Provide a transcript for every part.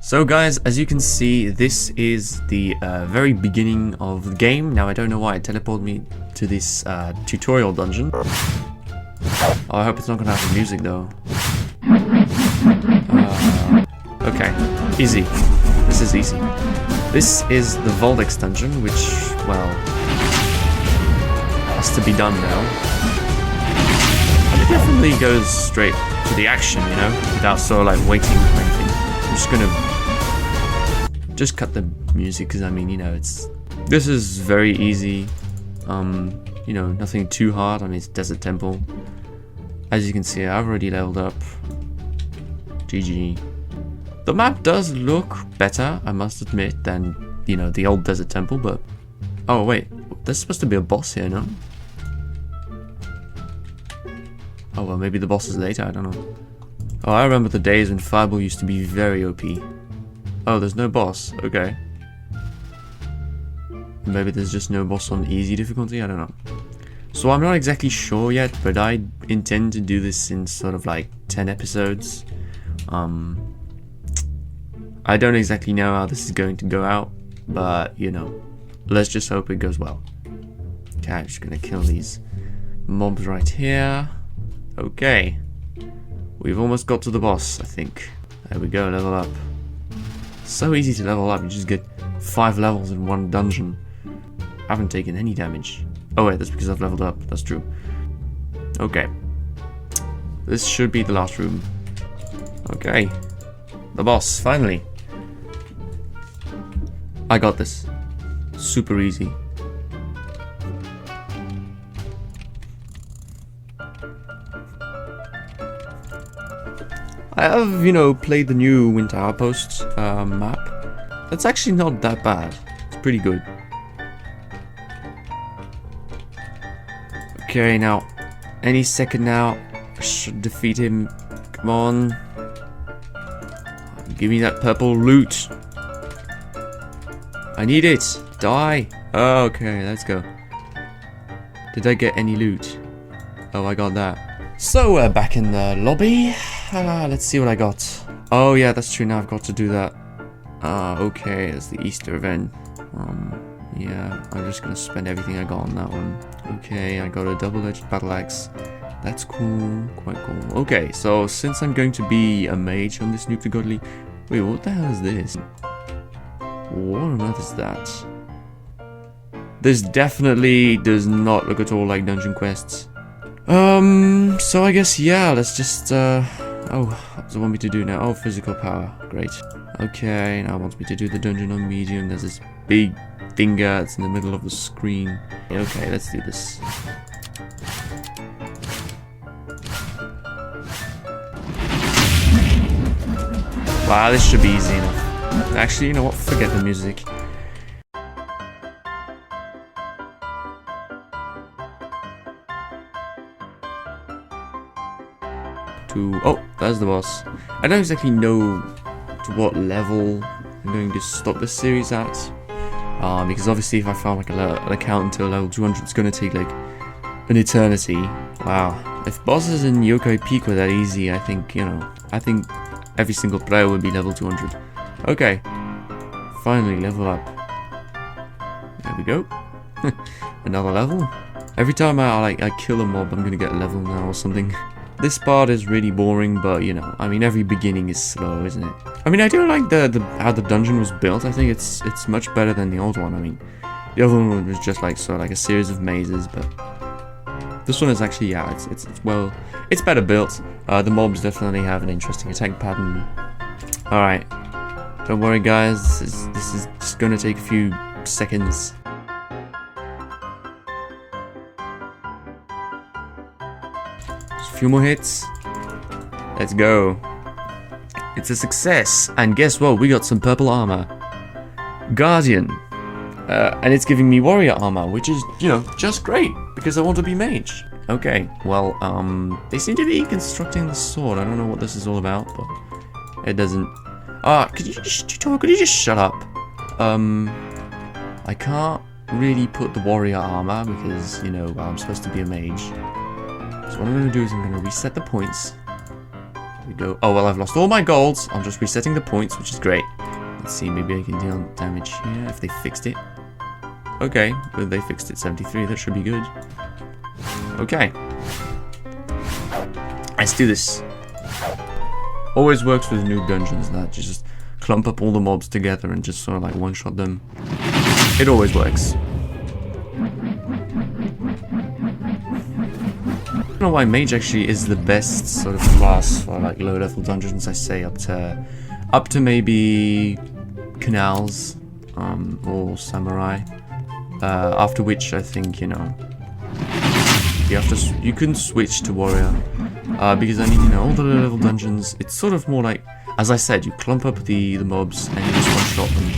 So guys, as you can see, this is the very beginning of the game. Now I don't know why it teleported me to this tutorial dungeon. Oh, I hope it's not gonna have the music though. Okay, easy. This is easy. This is the Voldex dungeon, which, well, has to be done now. And it definitely goes straight to the action, you know, without sort of like waiting for anything. I'm just gonna cut the music, because I mean, you know, this is very easy. You know, nothing too hard. I mean, it's Desert Temple. As you can see, I've already leveled up. GG. The map does look better, I must admit, than, you know, the old Desert Temple, but... Oh, wait. There's supposed to be a boss here, no? Oh, well, maybe the boss is later, I don't know. Oh, I remember the days when Fireball used to be very OP. Oh, there's no boss. Okay. Maybe there's just no boss on easy difficulty, I don't know. So I'm not exactly sure yet, but I intend to do this in sort of like 10 episodes. I don't exactly know how this is going to go out, but, you know, let's just hope it goes well. Okay, I'm just gonna kill these mobs right here. Okay. We've almost got to the boss, I think. There we go, level up. So easy to level up, you just get 5 levels in one dungeon. I haven't taken any damage. Oh wait, that's because I've leveled up, that's true. Okay. This should be the last room. Okay. The boss, finally. I got this. Super easy. I have, you know, played the new Winter Outpost map. That's actually not that bad. It's pretty good. Okay, now, any second now, I should defeat him. Come on. Give me that purple loot. I need it. Die. Oh, okay, let's go. Did I get any loot? Oh, I got that. So we're back in the lobby. Let's see what I got. Oh yeah, that's true. Now I've got to do that. Okay, that's the Easter event. Yeah, I'm just gonna spend everything I got on that one. Okay, I got a double-edged battle axe. That's cool, quite cool. Okay, so since I'm going to be a mage on this Noob To Godly... Wait, what the hell is this? What on earth is that? This definitely does not look at all like dungeon quests. So I guess, yeah, let's just, oh, what does it want me to do now? Oh, physical power, great. Okay, now it wants me to do the dungeon on medium. There's this big finger that's in the middle of the screen. Okay, let's do this. Wow, this should be easy enough. Actually, you know what? Forget the music. Oh, there's the boss. I don't exactly know to what level I'm going to stop this series at. Because obviously if I found like an account until level 200, it's going to take like an eternity. Wow. If bosses in Yokai Peak were that easy, I think, you know, I think every single player would be level 200. Okay. Finally, level up. There we go. Another level. Every time I kill a mob, I'm going to get a level now or something. This part is really boring, but you know, I mean, every beginning is slow, isn't it? I mean, I do like how the dungeon was built. I think it's much better than the old one. I mean, the other one was just like sort of like a series of mazes, but this one is actually, yeah, it's better built. The mobs definitely have an interesting attack pattern. All right, don't worry, guys. This is just gonna take a few seconds. A few more hits. Let's go. It's a success. And guess what? We got some purple armor. Guardian. And it's giving me warrior armor, which is, you know, just great because I want to be mage. Okay, well, they seem to be constructing the sword. I don't know what this is all about, but it doesn't. Could you just shut up? I can't really put the warrior armor because, you know, I'm supposed to be a mage. So what I'm going to do is I'm going to reset the points. There we go. Oh, well, I've lost all my golds. I'm just resetting the points, which is great. Let's see, maybe I can deal damage here if they fixed it. Okay, well, they fixed it, 73. That should be good. Okay. Let's do this. Always works with noob dungeons, that you just clump up all the mobs together and just sort of like one-shot them. It always works. I don't know why mage actually is the best sort of class for like low-level dungeons. I say up to maybe canals or samurai. After which I think, you know, you can switch to warrior. Because I mean, you know, all the low-level dungeons, it's sort of more like, as I said, you clump up the mobs and you just one-shot them.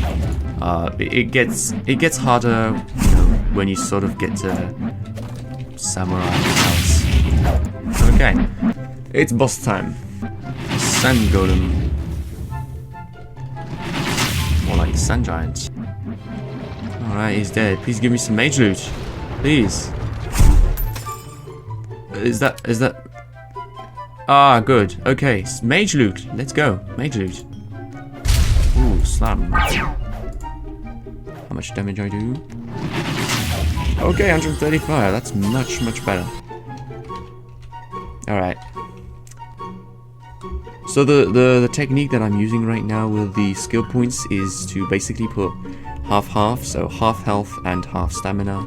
It gets harder, you know, when you sort of get to samurai house. Okay, it's boss time. Sand golem. More like sand giant. Alright, he's dead. Please give me some mage loot. Please. Is that... Ah, good. Okay, mage loot. Let's go. Mage loot. Ooh, slam. How much damage I do? Okay, 135. That's much, much better. Alright. So the technique that I'm using right now with the skill points is to basically put half-half, so half health and half stamina.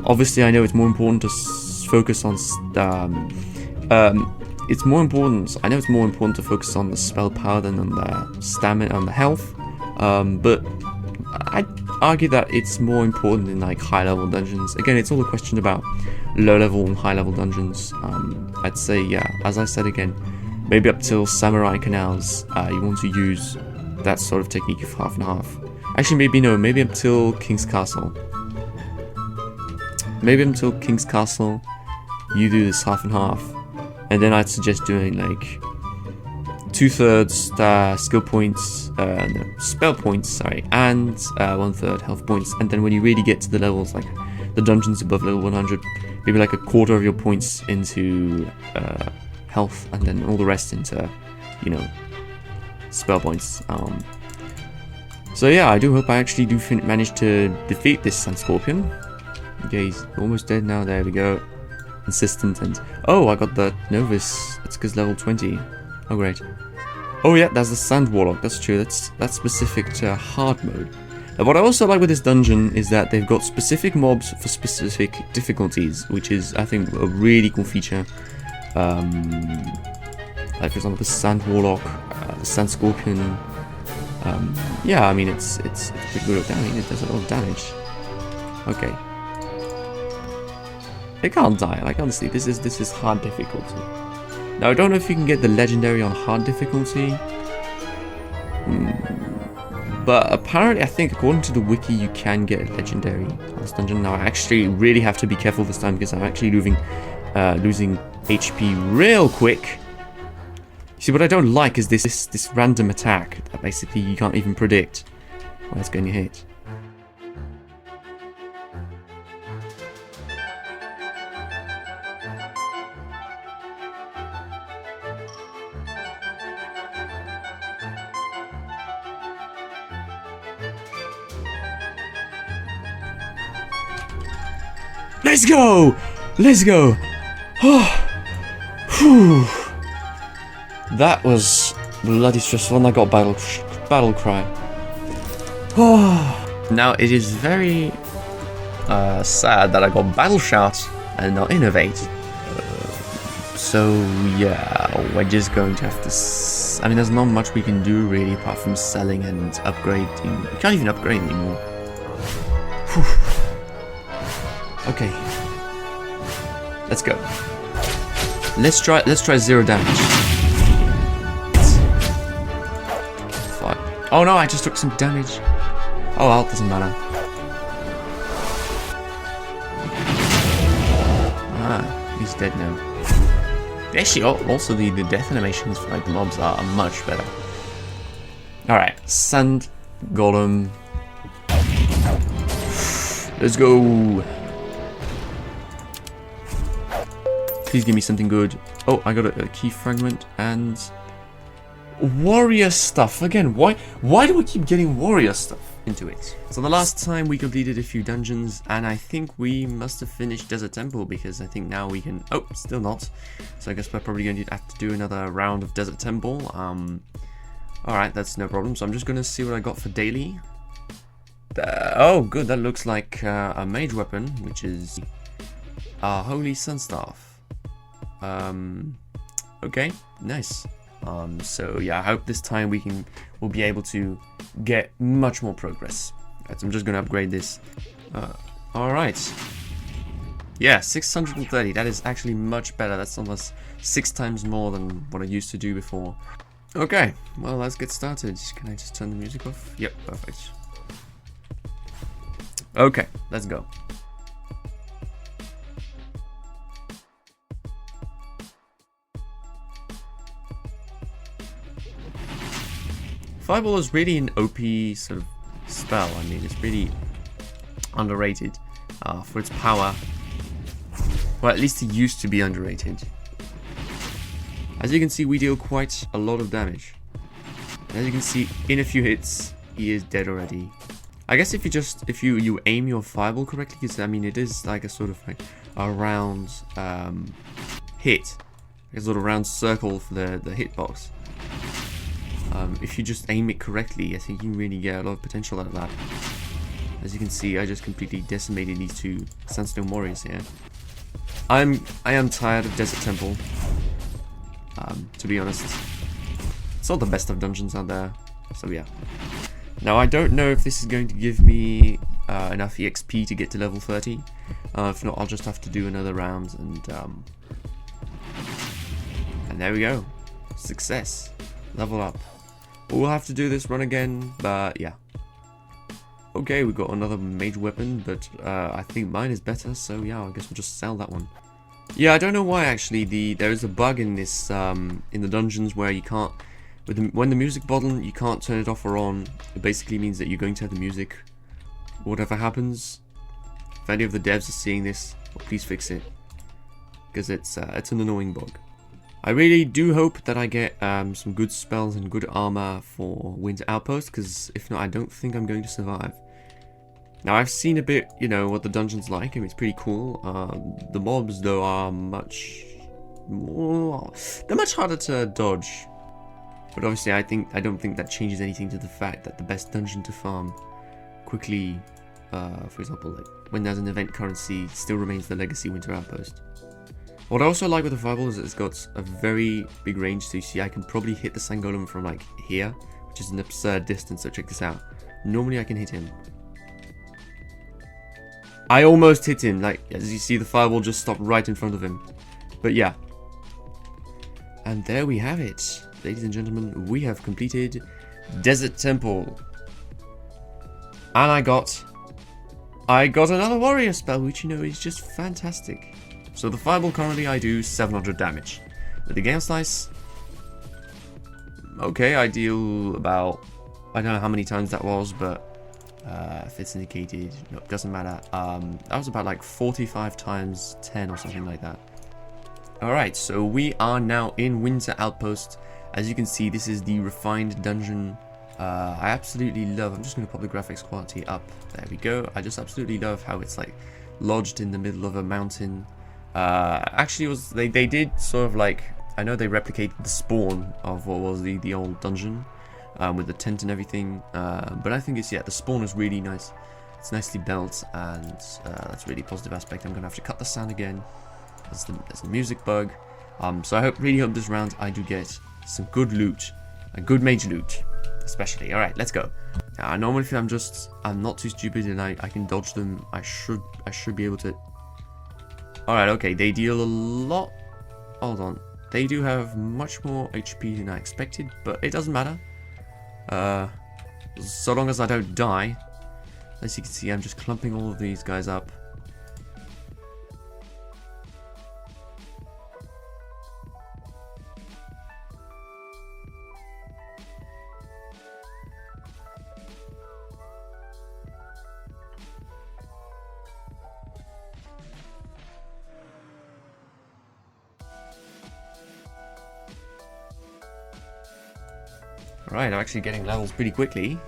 Obviously, I know it's more important to focus on... it's more important. I know it's more important to focus on the spell power than on the stamina, on the health. But I'd argue that it's more important in like high-level dungeons. Again, it's all a question about low-level and high-level dungeons. I'd say, yeah, as I said again, maybe up till Samurai Canals, you want to use that sort of technique of half and half. Actually, maybe no, maybe up till King's Castle. Maybe until King's Castle, you do this half and half. And then I'd suggest doing like 2/3 skill points, no, spell points, sorry, and 1/3 health points. And then when you really get to the levels, like the dungeons above level 100, maybe like a quarter of your points into health, and then all the rest into, you know, spell points. So yeah, I do hope I actually do manage to defeat this Sand Scorpion. Okay, he's almost dead now. There we go. Insistent and... Oh, I got the Novice. That's because level 20. Oh, great. Oh, yeah, that's the Sand Warlock. That's true. That's specific to hard mode. Now, what I also like with this dungeon is that they've got specific mobs for specific difficulties, which is, I think, a really cool feature. Like, for example, the Sand Warlock, the Sand Scorpion. Yeah, I mean, it's pretty good at damage. It does a lot of damage. Okay. They can't die, like honestly, this is hard difficulty. Now I don't know if you can get the legendary on hard difficulty. But apparently I think according to the wiki you can get a legendary on this dungeon. Now I actually really have to be careful this time because I'm actually losing HP real quick. See, what I don't like is this random attack that basically you can't even predict where it's going to hit. Let's go! Let's go! Oh, whew. That was bloody stressful, and I got battle cry. Oh. Now it is very sad that I got battle shout and not innovate. So yeah, we're just going to have to. I mean, there's not much we can do really apart from selling and upgrading. We can't even upgrade anymore. Whew. Okay, let's go. Let's try 0 damage. Fuck. Oh no, I just took some damage. Oh well, doesn't matter. Ah, he's dead now. Actually, also the death animations for like the mobs are much better. All right, Sand Golem. Let's go. Please give me something good. Oh, I got a key fragment and warrior stuff. Again, why do we keep getting warrior stuff into it? So the last time we completed a few dungeons, and I think we must have finished Desert Temple, because I think now we can... Oh, still not. So I guess we're probably going to have to do another round of Desert Temple. Alright, that's no problem. So I'm just going to see what I got for daily. Oh, good. That looks like a mage weapon, which is a Holy Sunstaff. Okay, nice. So yeah, I hope this time we'll be able to get much more progress. Right, so I'm just gonna upgrade this. Alright. Yeah, 630, that is actually much better. That's almost 6 times more than what I used to do before. Okay, well, let's get started. Can I just turn the music off? Yep, perfect. Okay, let's go. Fireball is really an OP sort of spell. I mean, it's really underrated for its power. Well, at least it used to be underrated. As you can see, we deal quite a lot of damage. And as you can see, in a few hits, he is dead already. I guess if you aim your fireball correctly, because I mean, it is like a sort of like a round hit, a sort of round circle for the hitbox. If you just aim it correctly, I think you can really get a lot of potential out of that. As you can see, I just completely decimated these two Sandstone warriors here. I am tired of Desert Temple. To be honest, it's not the best of dungeons out there. So yeah. Now I don't know if this is going to give me enough EXP to get to level 30. If not, I'll just have to do another round, and there we go. Success. Level up. We'll have to do this run again, but yeah. Okay, we got another mage weapon, but I think mine is better, so yeah, I guess we'll just sell that one. Yeah, I don't know why actually. There is a bug in this in the dungeons where you can't, when the music button, you can't turn it off or on. It basically means that you're going to have the music, whatever happens. If any of the devs are seeing this, well, please fix it, because it's an annoying bug. I really do hope that I get some good spells and good armor for Winter Outpost, because if not, I don't think I'm going to survive. Now, I've seen a bit, you know, what the dungeon's like, and it's pretty cool. The mobs, though, are much more... They're much harder to dodge. But obviously, I don't think that changes anything to the fact that the best dungeon to farm quickly, for example, like when there's an event currency, still remains the Legacy Winter Outpost. What I also like with the Fireball is that it's got a very big range, so you see I can probably hit the Sangolem from like here, which is an absurd distance, so check this out. Normally I can hit him. I almost hit him, like, as you see the Fireball just stopped right in front of him. But yeah. And there we have it. Ladies and gentlemen, we have completed Desert Temple. And I got another warrior spell, which, you know, is just fantastic. So the Fireball currently I do 700 damage. With the Gale Slice, okay, I deal about, I don't know how many times that was, but if it's indicated, no, it doesn't matter. That was about like 45 times 10 or something like that. Alright, so we are now in Winter Outpost. As you can see, this is the refined dungeon. I absolutely love, I'm just going to pop the graphics quality up. There we go. I just absolutely love how it's like lodged in the middle of a mountain. Actually, it was they did sort of like, I know they replicated the spawn of what was the old dungeon, with the tent and everything, but I think it's, yeah, the spawn is really nice. It's nicely built, and that's a really positive aspect. I'm gonna have to cut the sound again. There's the music bug. So I really hope this round I do get some good loot, a good mage loot, especially. All right, let's go. Normally, if I'm not too stupid and I can dodge them, I should be able to. Alright, okay, they deal a lot. Hold on. They do have much more HP than I expected, but it doesn't matter. So long as I don't die. As you can see, I'm just clumping all of these guys up. Alright, I'm actually getting levels pretty quickly,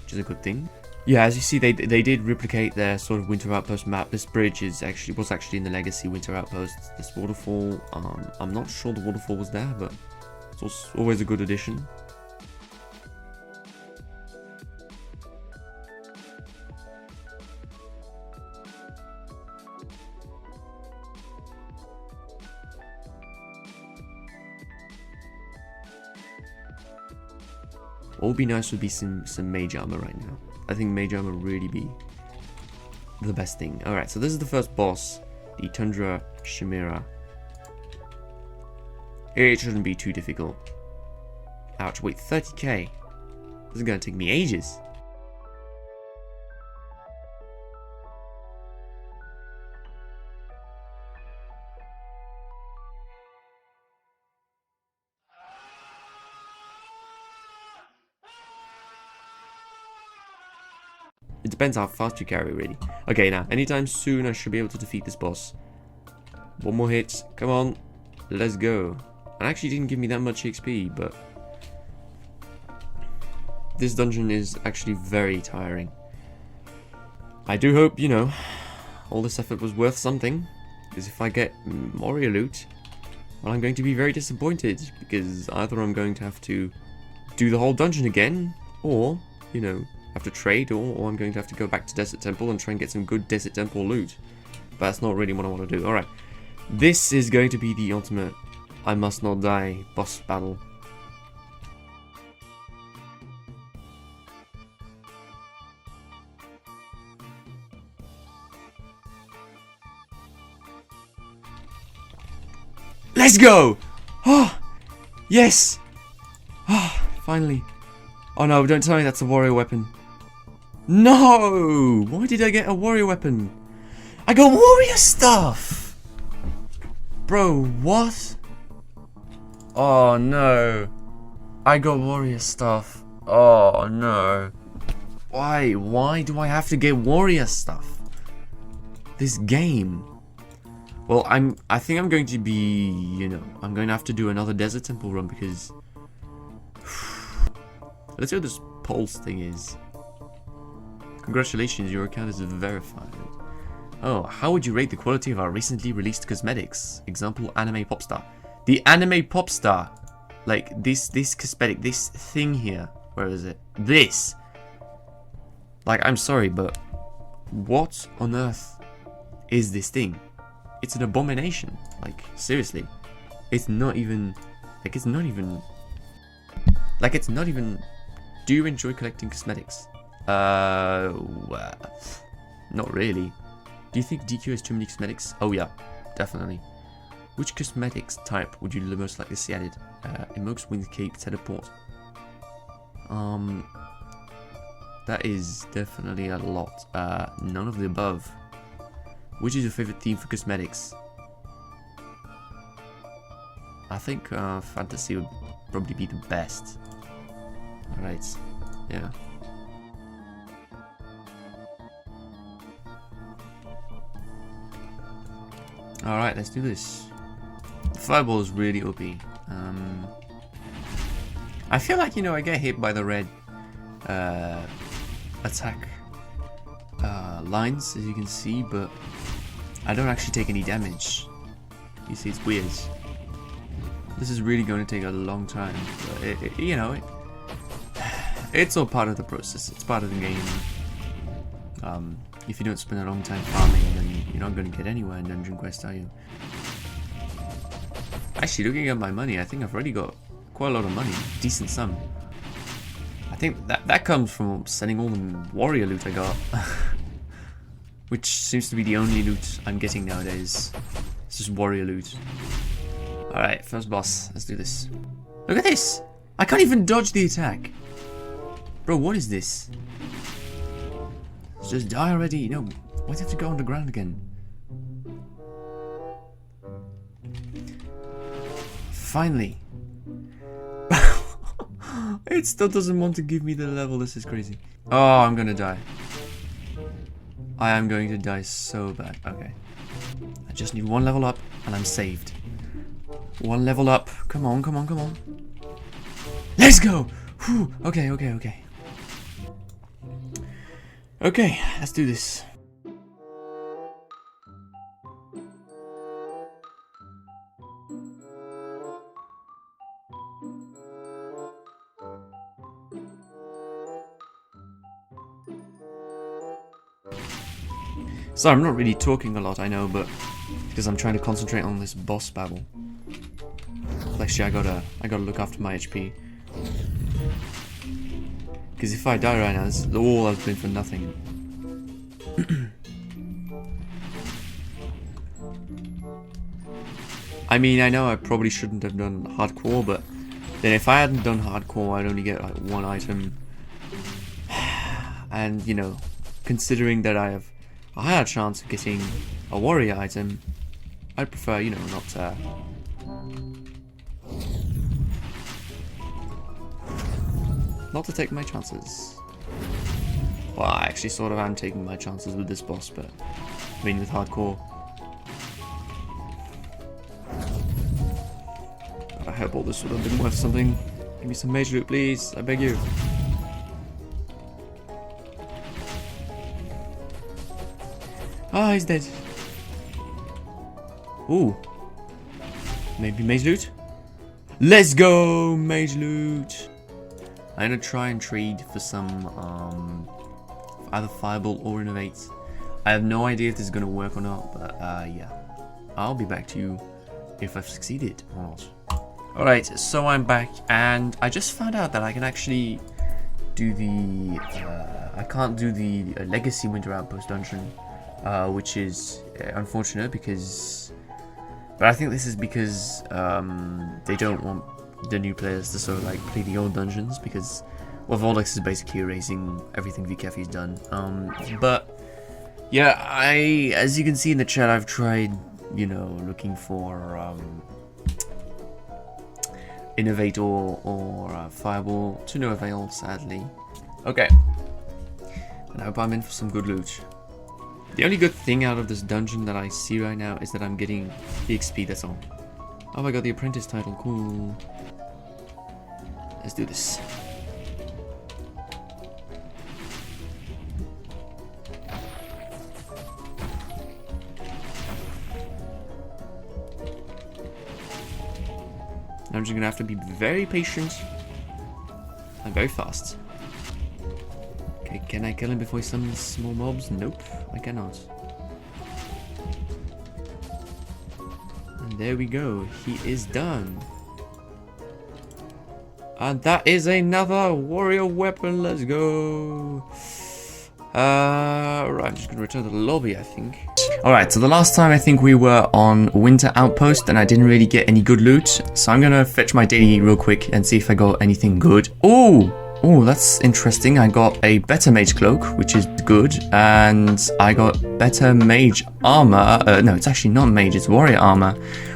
which is a good thing. Yeah, as you see, they did replicate their sort of Winter Outpost map. This bridge was actually in the Legacy Winter Outpost. This waterfall, I'm not sure the waterfall was there, but it's also always a good addition. What would be nice would be some mage armor right now. I think mage armor would really be the best thing. Alright, so this is the first boss, the Tundra Chimera. It shouldn't be too difficult. Ouch, wait, 30k. This is gonna take me ages. It depends how fast you carry, really. Okay, now, anytime soon I should be able to defeat this boss. One more hit. Come on. Let's go. It actually didn't give me that much XP, but this dungeon is actually very tiring. I do hope, you know, all this effort was worth something. Because if I get Warrior loot, well, I'm going to be very disappointed. Because either I'm going to have to do the whole dungeon again, or, you know, have to trade, or I'm going to have to go back to Desert Temple and try and get some good Desert Temple loot. But that's not really what I want to do. Alright, this is going to be the ultimate I must not die boss battle. Let's go! Oh, yes! Oh, finally. Oh no, don't tell me that's a warrior weapon. No! Why did I get a warrior weapon? I got warrior stuff! Bro, what? Oh no. I got warrior stuff. Oh no. Why? Why do I have to get warrior stuff? This game. Well, I think I'm going to be, you know, I'm going to have to do another Desert Temple run because let's see what this pulse thing is. Congratulations, your account is verified. Oh, how would you rate the quality of our recently released cosmetics? Example, anime popstar. The anime popstar. Like, this cosmetic, this thing here. Where is it? This. Like, I'm sorry, but what on earth is this thing? It's an abomination. Like, seriously. It's not even... Like, it's not even... Like, it's not even... Do you enjoy collecting cosmetics? Well, not really. Do you think DQ has too many cosmetics? Oh yeah, definitely. Which cosmetics type would you most likely see added? Invokes Wind Cape Teleport. That is definitely a lot. None of the above. Which is your favorite theme for cosmetics? I think fantasy would probably be the best. Alright, yeah. Alright, let's do this. The fireball is really OP. I feel like, you know, I get hit by the red attack lines, as you can see, but I don't actually take any damage. You see, it's weird. This is really going to take a long time, but you know, it's all part of the process. It's part of the game. If you don't spend a long time farming, then you're not going to get anywhere in Dungeon Quest, are you? Actually, looking at my money, I think I've already got quite a lot of money. Decent sum. I think that comes from selling all the warrior loot I got. Which seems to be the only loot I'm getting nowadays. It's just warrior loot. Alright, first boss. Let's do this. Look at this! I can't even dodge the attack. Bro, what is this? Just die already. You know, why do you have to go on the ground again? Finally. It still doesn't want to give me the level. This is crazy. Oh, I'm gonna die. I am going to die so bad. Okay. I just need one level up and I'm saved. One level up. Come on, come on, come on. Let's go! Whew. Okay. Okay, let's do this. Sorry, I'm not really talking a lot, I know, but because I'm trying to concentrate on this boss battle. Actually, I gotta look after my HP. Because if I die right now, this is all I've been for nothing. I mean, I know I probably shouldn't have done hardcore, but then if I hadn't done hardcore, I'd only get like one item. And, you know, considering that I have a higher chance of getting a warrior item, I'd prefer, you know, not to take my chances. Well, I actually sort of am taking my chances with this boss, but I mean with hardcore. I hope all this would have been worth something. Give me some mage loot, please. I beg you. Ah, he's dead. Ooh. Maybe mage loot? Let's go, mage loot! I'm gonna try and trade for some, either Fireball or Innovate. I have no idea if this is gonna work or not, but, yeah. I'll be back to you if I've succeeded or not. Alright, so I'm back, and I just found out that I can actually do the, I can't do the Legacy Winter Outpost dungeon, which is unfortunate because, but I think this is because, they don't want the new players to sort of like play the old dungeons, because, well, Voldex is basically erasing everything VKF's done, but, yeah, as you can see in the chat, I've tried, you know, looking for, Innovate or Fireball, to no avail, sadly. Okay. And I hope I'm in for some good loot. The only good thing out of this dungeon that I see right now is that I'm getting the XP, that's all. Oh, I got the apprentice title, cool. Let's do this. I'm just gonna have to be very patient and very fast. Okay, can I kill him before he summons small mobs? Nope, I cannot. And there we go, he is done. And that is another warrior weapon, let's go. Right, I'm just gonna return to the lobby, I think. Alright, so the last time I think we were on Winter Outpost and I didn't really get any good loot. So I'm gonna fetch my daily real quick and see if I got anything good. Oh, that's interesting. I got a better mage cloak, which is good. And I got better mage armor. No, it's actually not mage, it's warrior armor,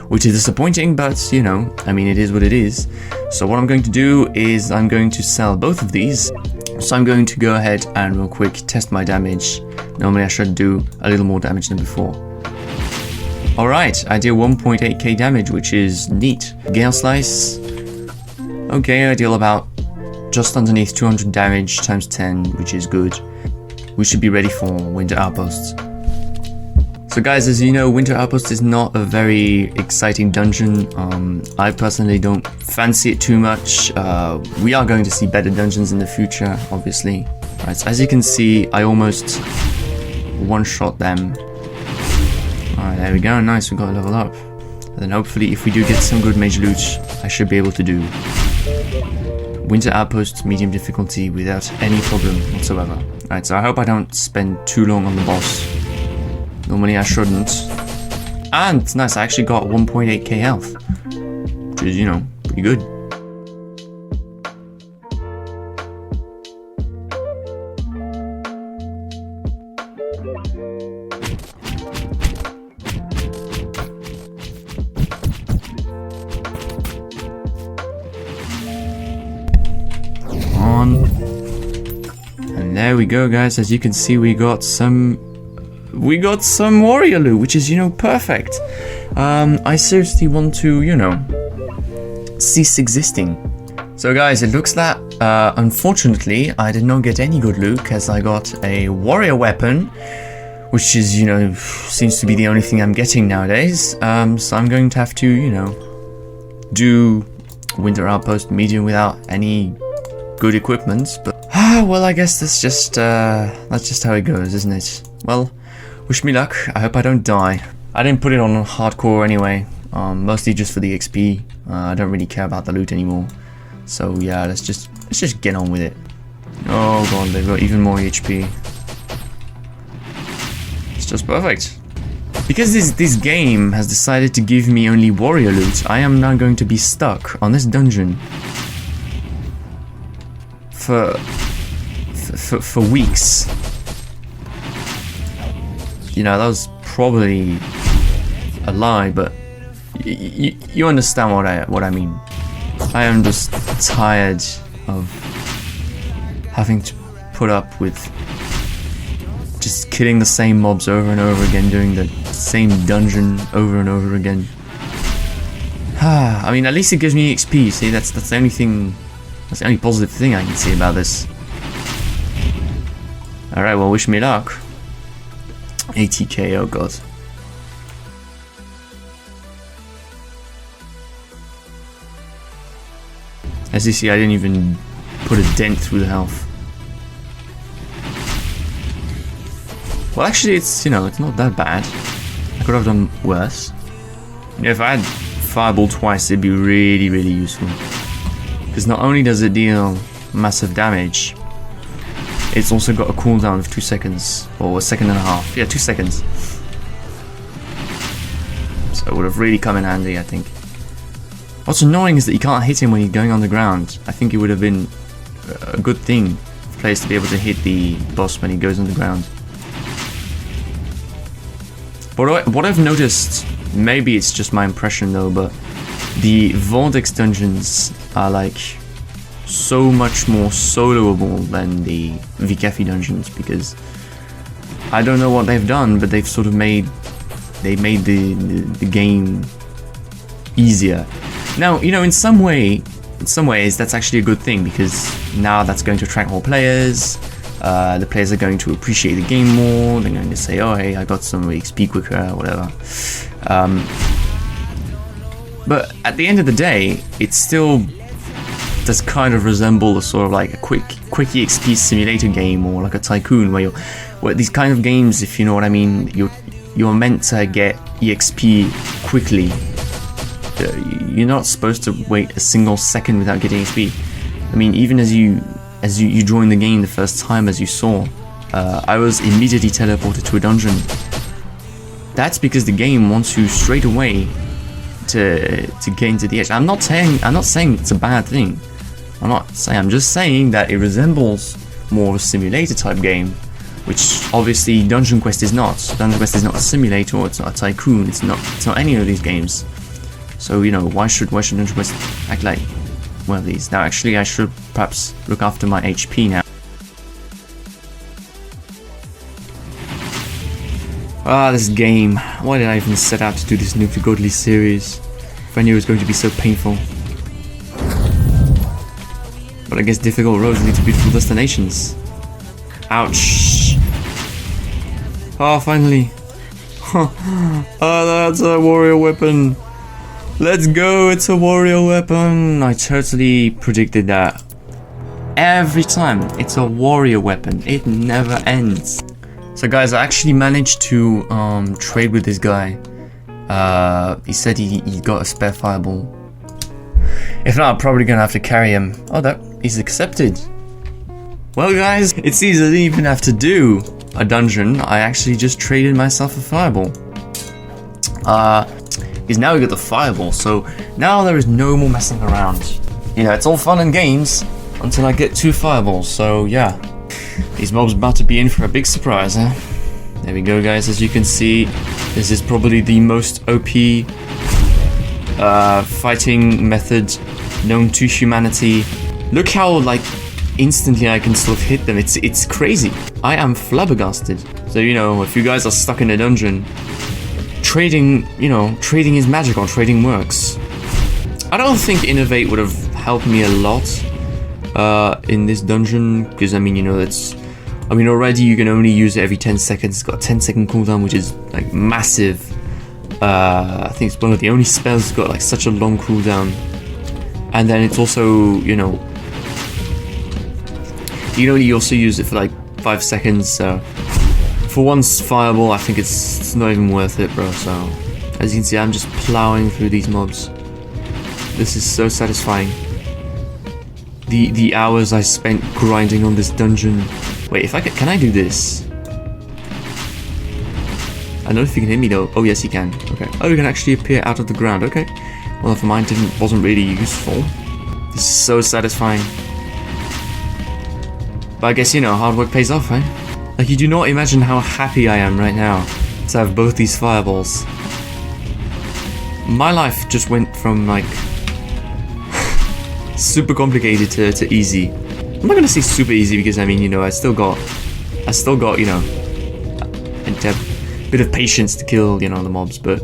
which is disappointing, but you know, I mean, it is what it is. So what I'm going to do is I'm going to sell both of these. So I'm going to go ahead and real quick test my damage. Normally I should do a little more damage than before. Alright, I deal 1.8k damage, which is neat. Gale Slice. Okay, I deal about just underneath 200 damage times 10, which is good. We should be ready for Winter Outposts. So guys, as you know, Winter Outpost is not a very exciting dungeon. I personally don't fancy it too much. We are going to see better dungeons in the future, obviously. Right, so as you can see, I almost one-shot them. Alright, there we go, nice, we got a level up. And then hopefully, if we do get some good mage loot, I should be able to do Winter Outpost medium difficulty without any problem whatsoever. Alright, so I hope I don't spend too long on the boss. Normally I shouldn't. And it's nice, I actually got 1.8k health. Which is, you know, pretty good. Come on. And there we go, guys. As you can see, we got some warrior loot, which is, you know, perfect. I seriously want to, you know, cease existing So guys, it looks that, unfortunately, I did not get any good loot, as I got a warrior weapon, which is, you know, seems to be the only thing I'm getting nowadays. So I'm going to have to, you know, do Winter Outpost medium without any good equipment, but well, I guess that's just how it goes, isn't it? Well, wish me luck. I hope I don't die. I didn't put it on hardcore anyway, mostly just for the XP. I don't really care about the loot anymore. So yeah, let's just get on with it. Oh god, they've got even more HP. It's just perfect. Because this game has decided to give me only warrior loot, I am now going to be stuck on this dungeon for weeks. You know, that was probably a lie, but you understand what I mean. I am just tired of having to put up with just killing the same mobs over and over again, doing the same dungeon over and over again. I mean, at least it gives me XP. See, that's the only thing. That's the only positive thing I can see about this. All right, well, wish me luck. 80k, oh god. As you see, I didn't even put a dent through the health. Well, actually, it's, you know, it's not that bad. I could have done worse. You know, if I had Fireball twice, it'd be really, really useful. Because not only does it deal massive damage, it's also got a cooldown of 2 seconds, or a second and a half. Yeah, 2 seconds. So it would have really come in handy, I think. What's annoying is that you can't hit him when he's going on the ground. I think it would have been a good thing for players to be able to hit the boss when he goes on the ground. But what I've noticed, maybe it's just my impression though, but the Vortex dungeons are like so much more soloable than the Vikefi dungeons, because I don't know what they've done, but they've sort of made the game easier. Now, you know, in some ways that's actually a good thing, because now that's going to attract more players. The players are going to appreciate the game more. They're going to say, oh hey, I got some XP quicker, or whatever. But at the end of the day, it still does kind of resemble a sort of like a quickie XP simulator game, or like a Tycoon, where these kind of games, if you know what I mean, you're meant to get EXP quickly. You're not supposed to wait a single second without getting XP. I mean, even as you join the game the first time, as you saw, I was immediately teleported to a dungeon. That's because the game wants you straight away to get into the edge. I'm not saying it's a bad thing. I'm just saying that it resembles more of a simulator type game, which obviously Dungeon Quest is not. Dungeon Quest is not a simulator, it's not a Tycoon, it's not any of these games. So, you know, why should Dungeon Quest act like one of these? Now, actually, I should perhaps look after my HP now. This game. Why did I even set out to do this Noob To Godly series if I knew it was going to be so painful? But I guess difficult roads lead to beautiful destinations. Ouch. Oh, finally. Oh, that's a warrior weapon. Let's go, it's a warrior weapon. I totally predicted that. Every time, it's a warrior weapon. It never ends. So guys, I actually managed to trade with this guy. He said he got a spare fireball. If not, I'm probably gonna have to carry him. Oh, that he's accepted. Well guys, it seems I didn't even have to do a dungeon. I actually just traded myself a fireball. Because now we got the fireball, so now there is no more messing around. You know, it's all fun and games until I get 2 fireballs, so yeah. These mobs about to be in for a big surprise, huh? There we go, guys. As you can see, this is probably the most OP fighting method known to humanity. Look how, like, instantly I can sort of hit them. It's crazy. I am flabbergasted. So, you know, if you guys are stuck in a dungeon, trading is magical. Trading works. I don't think Innovate would have helped me a lot in this dungeon, because I mean, you know, already you can only use it every 10 seconds. It's got a 10-second cooldown, which is like massive. I think it's one of the only spells that's got like such a long cooldown. And then it's also, you know, you can only also use it for like 5 seconds, so for once fireball, I think it's not even worth it, bro. So as you can see, I'm just plowing through these mobs. This is so satisfying. The hours I spent grinding on this dungeon. Wait, if I can I do this? I don't know if you can hear me though. Oh yes, you can. Okay. Oh, you can actually appear out of the ground. Okay. Well, never mind. Wasn't really useful. This is so satisfying. But I guess, you know, hard work pays off, eh? Like, you do not imagine how happy I am right now to have both these fireballs. My life just went from like super complicated to easy. I'm not gonna say super easy because I mean, you know, I still got, you know, a bit of patience to kill, you know, the mobs, but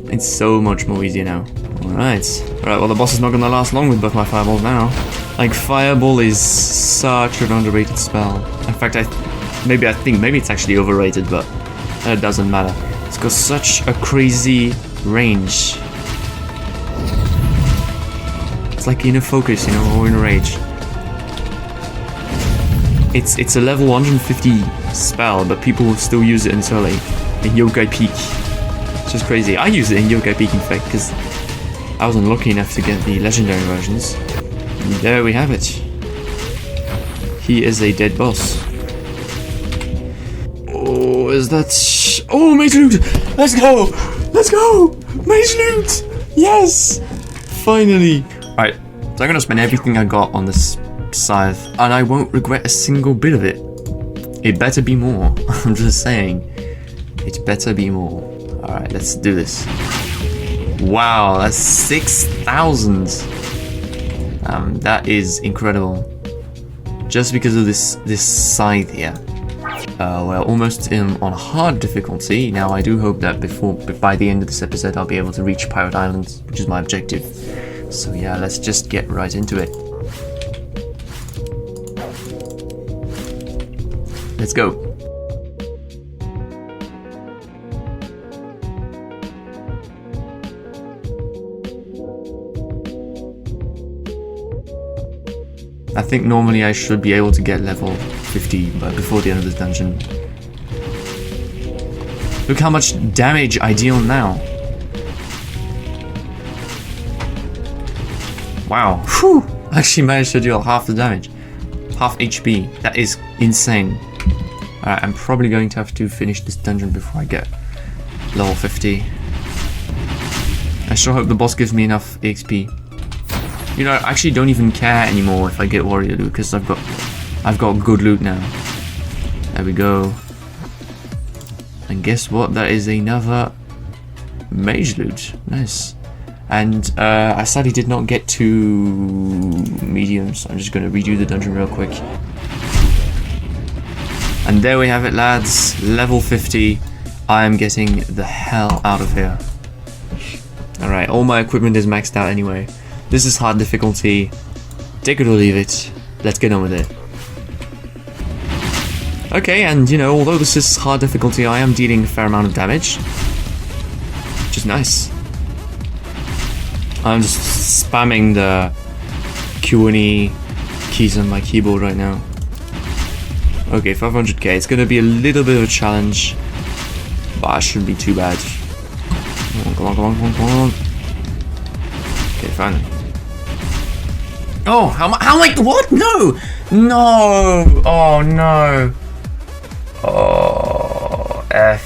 it's so much more easier now. Alright, well the boss is not gonna last long with both my fireballs now. Like, fireball is such an underrated spell. In fact, maybe it's actually overrated, but it doesn't matter. It's got such a crazy range. It's like in a focus, you know, or in a rage. It's a level 150 spell, but people still use it until like in Yokai Peak. It's just crazy. I use it in Yokai Peak, in fact, because I wasn't lucky enough to get the legendary versions. And there we have it. He is a dead boss. Oh, is that... Oh, Mage Loot! Let's go! Let's go! Mage Loot! Yes! Finally! Alright, so I'm gonna spend everything I got on this scythe, and I won't regret a single bit of it. It better be more. I'm just saying. It better be more. Alright, let's do this. Wow, that's 6,000. That is incredible. Just because of this scythe here. We're almost on hard difficulty. Now I do hope that by the end of this episode I'll be able to reach Pirate Island, which is my objective. So yeah, let's just get right into it. Let's go. I think normally I should be able to get level 50, but before the end of this dungeon. Look how much damage I deal now. Wow. Whew. I actually managed to deal half the damage. Half HP. That is insane. Alright, I'm probably going to have to finish this dungeon before I get level 50. I sure hope the boss gives me enough EXP. You know, I actually don't even care anymore if I get warrior loot, because I've got good loot now. There we go. And guess what? That is another mage loot. Nice. And I sadly did not get to medium, so I'm just going to redo the dungeon real quick. And there we have it, lads. Level 50. I am getting the hell out of here. Alright, all my equipment is maxed out anyway. This is hard difficulty. Take it or leave it. Let's get on with it. Okay, and you know, although this is hard difficulty, I am dealing a fair amount of damage. Which is nice. I'm just spamming the Q and E keys on my keyboard right now. Okay, 500k. It's gonna be a little bit of a challenge, but it shouldn't be too bad. Come on, come on, come on, come on. Okay, fine. Oh, how like what? No, no. Oh no. Oh, F.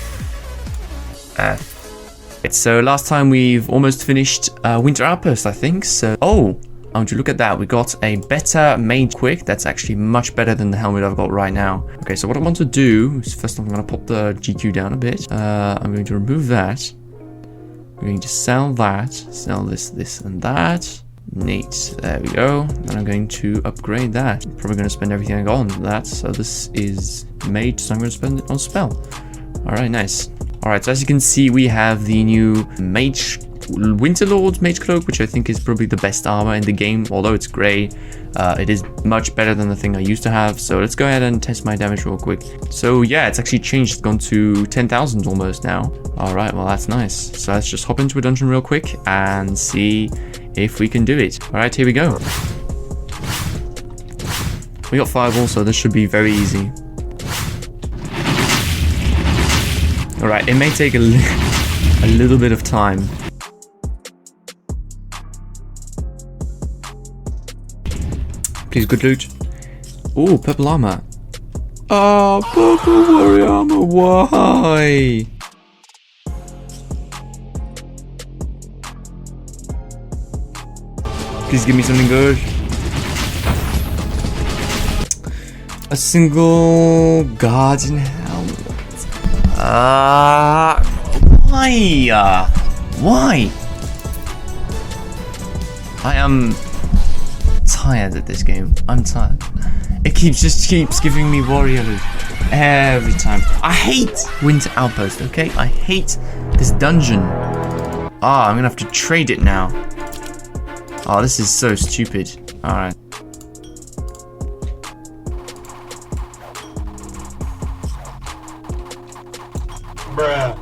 So last time we've almost finished Winter Outpost, I think. So would you look at that? We got a better mage quick. That's actually much better than the helmet I've got right now. Okay, so what I want to do is first I'm going to pop the GQ down a bit. I'm going to remove that. I'm going to sell that. Sell this, and that. Neat. There we go. And I'm going to upgrade that. I'm probably going to spend everything I got on that. So this is mage, so I'm going to spend it on spell. Alright, nice. Alright, so as you can see, we have the new mage Winter Lord's Mage Cloak, which I think is probably the best armor in the game. Although it's grey, it is much better than the thing I used to have. So let's go ahead and test my damage real quick. So yeah, it's actually changed. It's gone to 10,000 almost now. Alright, well that's nice. So let's just hop into a dungeon real quick and see if we can do it. Alright, here we go. We got Fireball, so this should be very easy. Alright, it may take a little bit of time. Please, good loot. Ooh, purple armor. Oh, purple warrior armor, why? Please give me something good. A single guardian helmet. Why? Why? I am tired of this game. I'm tired. It just keeps giving me warrior loot every time. I hate Winter Outpost, okay? I hate this dungeon. I'm gonna have to trade it now. Oh, this is so stupid. Alright. Bruh.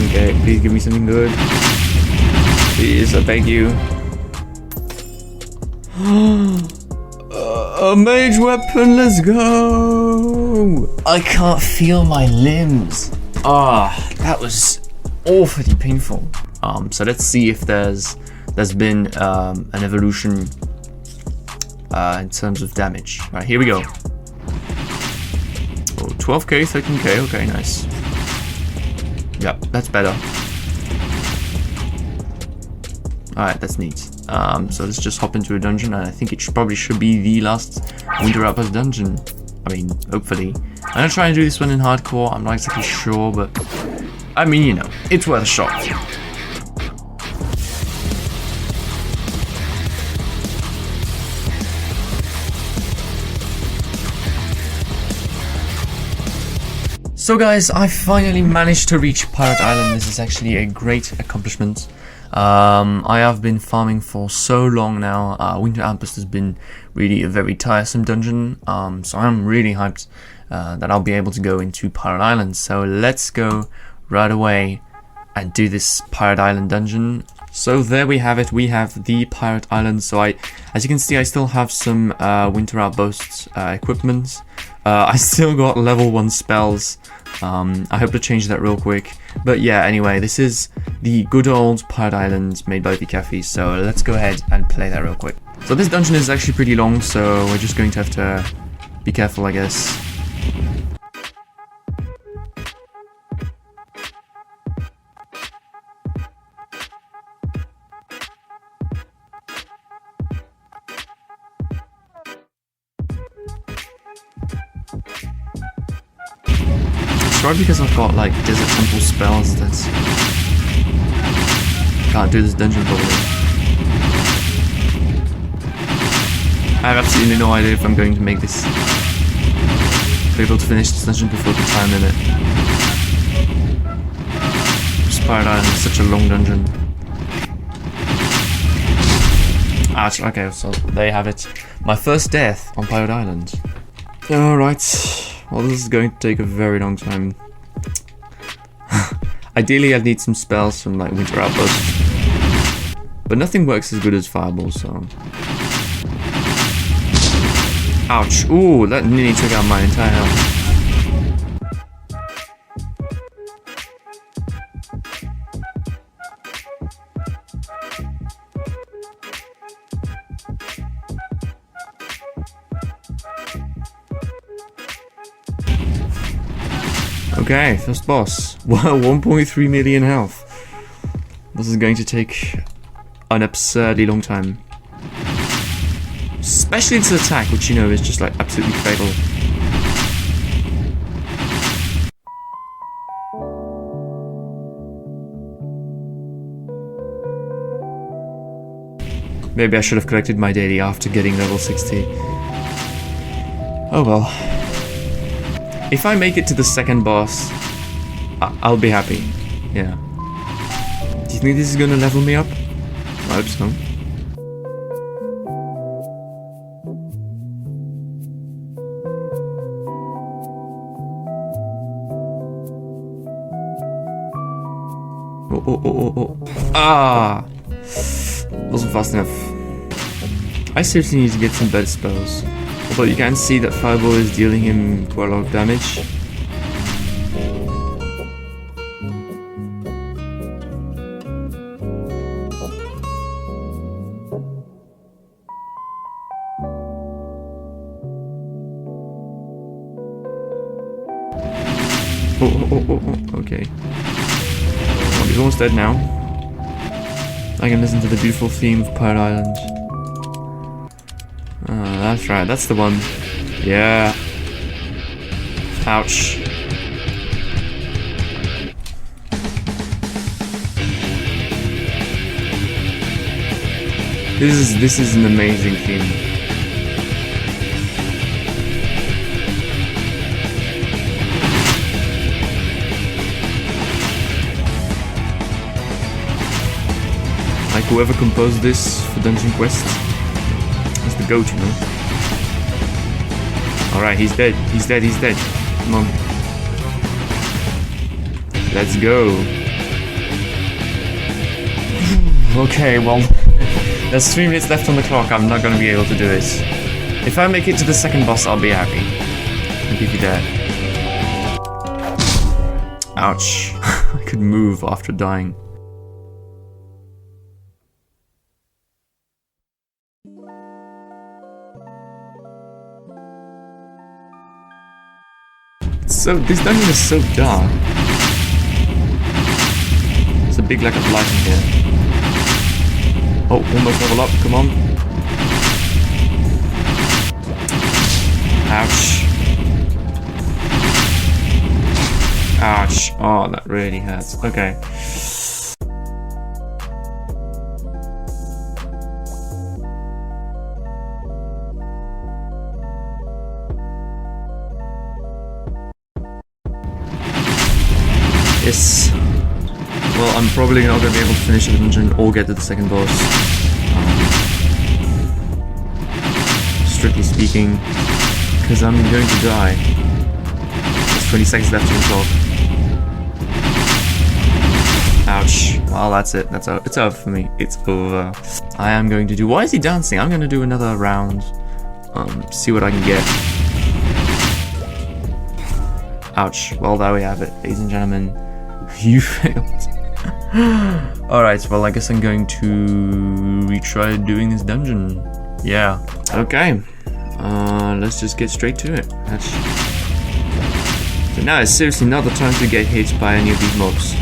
Okay, please give me something good. Please, I beg you. A mage weapon, let's go! I can't feel my limbs. That was awfully painful. So let's see if there's been an evolution in terms of damage. Right, here we go. Oh, 12k, 13k, okay, nice. Yep, that's better. Alright, that's neat. So let's just hop into a dungeon, and I think it probably should be the last Winter Outpost dungeon. I mean, hopefully. I'm gonna try and do this one in hardcore, I'm not exactly sure, but I mean, you know, it's worth a shot. So guys, I finally managed to reach Pirate Island. This is actually a great accomplishment. I have been farming for so long now. Winter Outpost has been really a very tiresome dungeon, so I'm really hyped that I'll be able to go into Pirate Island. So let's go right away and do this Pirate Island dungeon. So there we have it, we have the Pirate Island. So as you can see, I still have some Winter Outpost equipment. I still got level 1 spells. I hope to change that real quick. But yeah, anyway, this is the good old Pirate Island made by Cafe. So let's go ahead and play that real quick. So this dungeon is actually pretty long, so we're just going to have to be careful, I guess. Probably because I've got like Desert Temple spells that can't do this dungeon properly. I have absolutely no idea if I'm going to make this, be able to finish this dungeon before the time limit. Pirate Island is such a long dungeon. Ouch, okay, so there you have it. My first death on Pirate Island. Alright. Well, this is going to take a very long time. Ideally, I'd need some spells from like Winter Outpost, but nothing works as good as Fireball, so... Ouch! Ooh, that nearly took out my entire health. Okay, first boss. Wow, 1.3 million health. This is going to take an absurdly long time. Especially its attack, which you know is just like absolutely fatal. Maybe I should have collected my daily after getting level 60. Oh well. If I make it to the second boss, I'll be happy. Yeah. Do you think this is gonna level me up? I hope so. Oh. Ah! Wasn't fast enough. I seriously need to get some better spells. Although you can see that Fireball is dealing him quite a lot of damage. Oh, okay. Well, he's almost dead now. I can listen to the beautiful theme of Pirate Island. That's right, that's the one. Yeah. Ouch. This is an amazing theme. Like whoever composed this for Dungeon Quest is the goat, you know. Alright, he's dead. He's dead. Come on. Let's go. Okay, well, there's 3 minutes left on the clock. I'm not gonna be able to do this. If I make it to the second boss, I'll be happy. I'll give you that. Ouch. I could move after dying. So this dungeon is so dark. There's a big lack of light in here. Oh, almost level up, come on. Ouch. Ouch. Oh, that really hurts. Okay. Yes. Well, I'm probably not going to be able to finish the dungeon or get to the second boss. Strictly speaking, because I'm going to die. There's 20 seconds left on the clock. Ouch. Well, that's it. That's over. It's over for me. It's over. I am going to do... Why is he dancing? I'm going to do another round. See what I can get. Ouch. Well, there we have it, ladies and gentlemen. You failed. Alright, well, I guess I'm going to retry doing this dungeon. Yeah. Okay. Let's just get straight to it. So now it's seriously not the time to get hit by any of these mobs.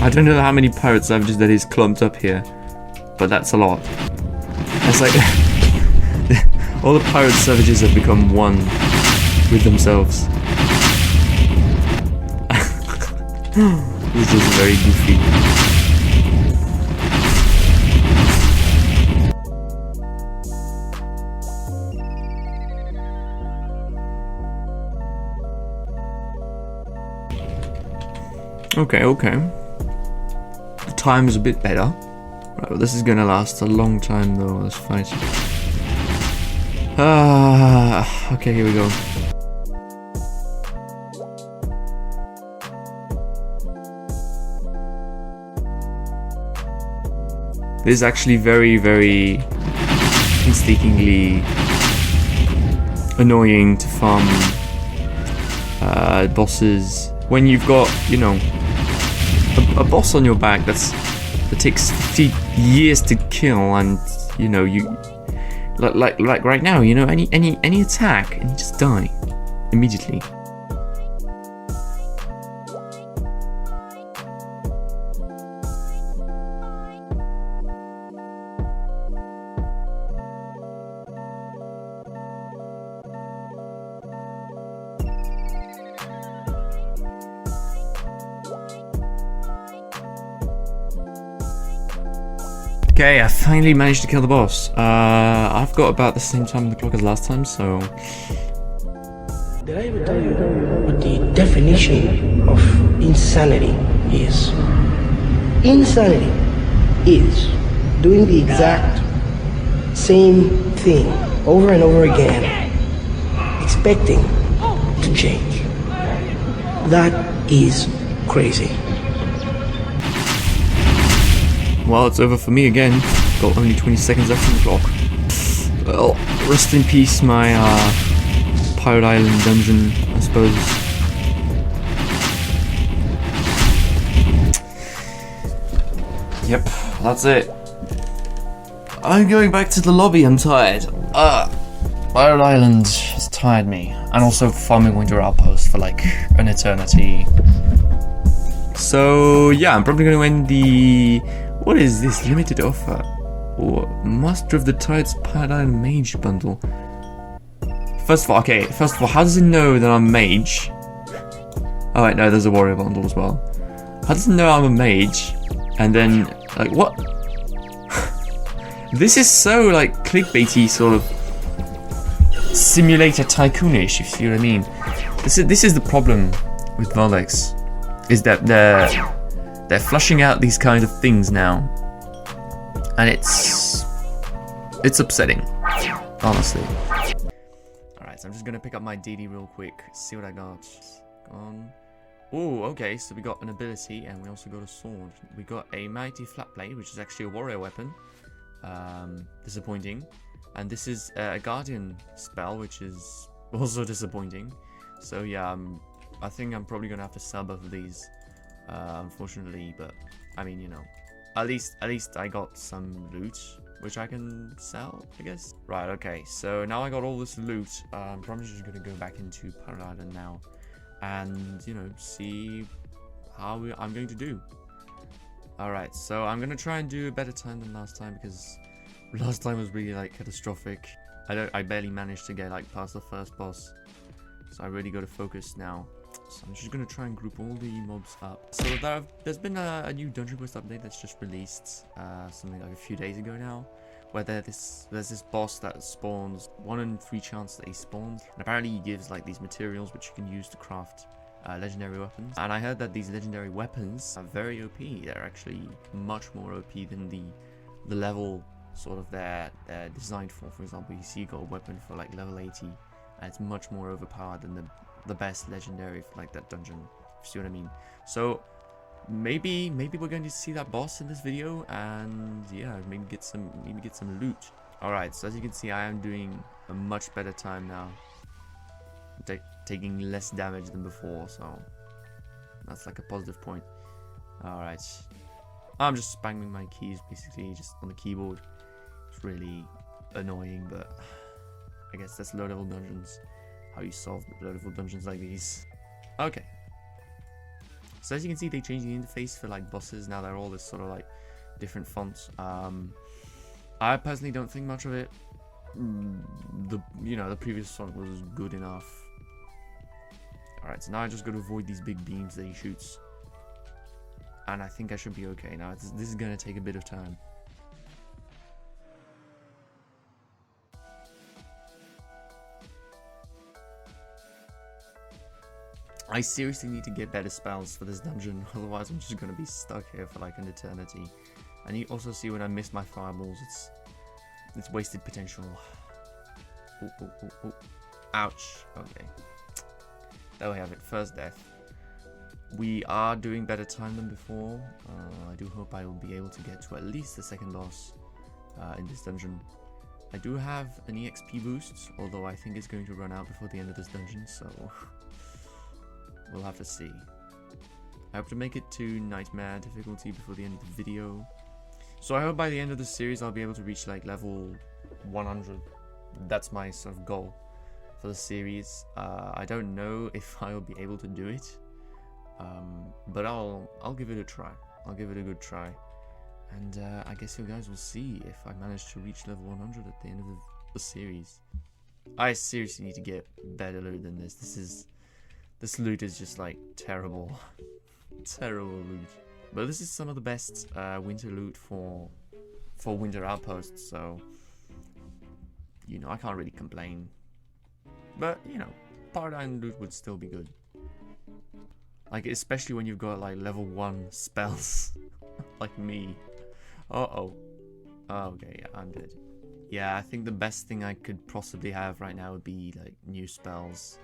I don't know how many pirate savages that is clumped up here, but that's a lot. It's like all the pirate savages have become one with themselves. This is very goofy. Okay. The time is a bit better. Right, well, this is gonna last a long time though, this fight. Okay, here we go. This is actually very, very painstakingly annoying to farm bosses when you've got, you know, a boss on your back that takes 50 years to kill, and you know, you like right now, you know, any attack and you just die immediately. Okay, I finally managed to kill the boss. I've got about the same time on the clock as last time, so... Did I ever tell you what the definition of insanity is? Insanity is doing the exact same thing over and over again, expecting to change. That is crazy. Well, it's over for me again. Got only 20 seconds left on the clock. Well, rest in peace, my Pirate Island dungeon, I suppose. Yep, that's it. I'm going back to the lobby, I'm tired. Pirate Island has tired me. And also farming Winter Outpost for like an eternity. So yeah, I'm probably going to end the... What is this limited offer? Or Master of the Tides Pirate Island Mage bundle. First of all, how does it know that I'm a mage? Oh wait, no, there's a warrior bundle as well. How does it know I'm a mage? And then, like, what? This is so, like, clickbaity, sort of simulator tycoonish, if you see what I mean. This is the problem with Volex, is that they're flushing out these kinds of things now, and it's upsetting, honestly. Alright, so I'm just gonna pick up my DD real quick, see what I got. Gone. Oh, okay, so we got an ability, and we also got a sword. We got a mighty flat blade, which is actually a warrior weapon. Disappointing. And this is a guardian spell, which is also disappointing. So yeah, I think I'm probably gonna have to sell both of these, unfortunately. But I mean, you know, at least I got some loot, which I can sell, I guess. Right, okay, so now I got all this loot. I'm probably just gonna go back into Pirate Island now, and you know, see how I'm going to do. Alright, so I'm gonna try and do a better time than last time, because last time was really like catastrophic. I barely managed to get like past the first boss, so I really got to focus now. So I'm just gonna try and group all the mobs up. So there's been a new dungeon quest update that's just released, something like a few days ago now, where there's this boss that spawns 1 in 3 chance that he spawns, and apparently he gives like these materials which you can use to craft legendary weapons. And I heard that these legendary weapons are very OP. They're actually much more OP than the level sort of they're designed for. For example, you see you got a weapon for like level 80, and it's much more overpowered than the best legendary for like that dungeon. You see what I mean? So maybe we're going to see that boss in this video, and yeah, maybe get some loot. All right, so as you can see, I am doing a much better time now, taking less damage than before, so that's like a positive point. All right, I'm just spamming my keys basically just on the keyboard. It's really annoying, but I guess that's low level dungeons, how you solve low level dungeons like these. Okay, so as you can see, they changed the interface for like bosses. Now they're all this sort of like different fonts. I personally don't think much of it. The previous font was good enough. Alright, so now I just got to avoid these big beams that he shoots, and I think I should be okay now. This is gonna take a bit of time. I seriously need to get better spells for this dungeon, otherwise I'm just gonna be stuck here for like an eternity. And you also see when I miss my fireballs, it's wasted potential. Ooh. Ouch. Okay. There we have it, first death. We are doing better time than before. I do hope I will be able to get to at least the second boss in this dungeon. I do have an EXP boost, although I think it's going to run out before the end of this dungeon, so we'll have to see. I hope to make it to Nightmare difficulty before the end of the video. So I hope by the end of the series I'll be able to reach like level 100. That's my sort of goal for the series. I don't know if I'll be able to do it, but I'll give it a try. I'll give it a good try, and I guess you guys will see if I manage to reach level 100 at the end of the series. I seriously need to get better loot than this. This loot is just like terrible. Terrible loot. But this is some of the best winter loot for for Winter Outpost, so you know I can't really complain. But you know, Pirate Island loot would still be good. Like especially when you've got like level 1 spells, like me. Oh, okay, yeah, I'm dead. Yeah, I think the best thing I could possibly have right now would be like new spells.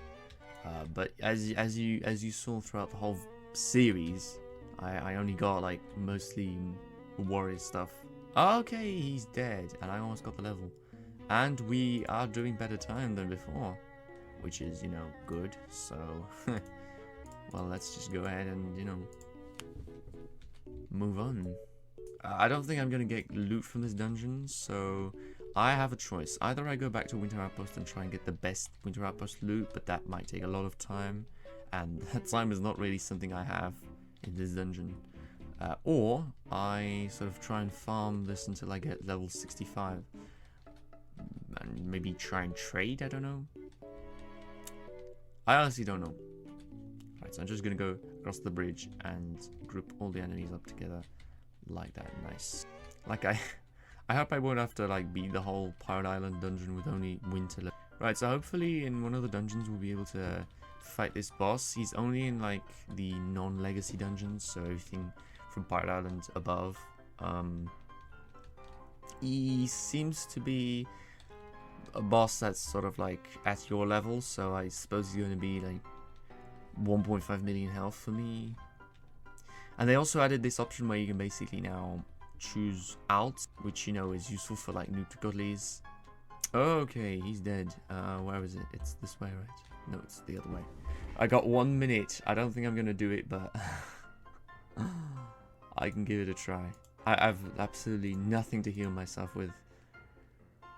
But as you saw throughout the whole series, I only got like mostly warrior stuff. Okay, he's dead, and I almost got the level. And we are doing better time than before, which is, you know, good. So, well, let's just go ahead and, you know, move on. I don't think I'm gonna get loot from this dungeon, so I have a choice. Either I go back to Winter Outpost and try and get the best Winter Outpost loot, but that might take a lot of time, and that time is not really something I have in this dungeon. Or I sort of try and farm this until I get level 65. And maybe try and trade, I don't know. I honestly don't know. Right, so I'm just gonna go across the bridge and group all the enemies up together like that. Nice. Like I hope I won't have to like beat the whole Pirate Island dungeon with only winter. Right, so hopefully in one of the dungeons we'll be able to fight this boss. He's only in like the non-legacy dungeons, so everything from Pirate Island above. He seems to be a boss that's sort of like at your level, so I suppose he's going to be like 1.5 million health for me. And they also added this option where you can basically now choose out, which you know is useful for like Noob To Godlies. Okay, he's dead. Where is it? It's this way, right? No, it's the other way. I got 1 minute. I don't think I'm gonna do it, but I can give it a try. I've absolutely nothing to heal myself with.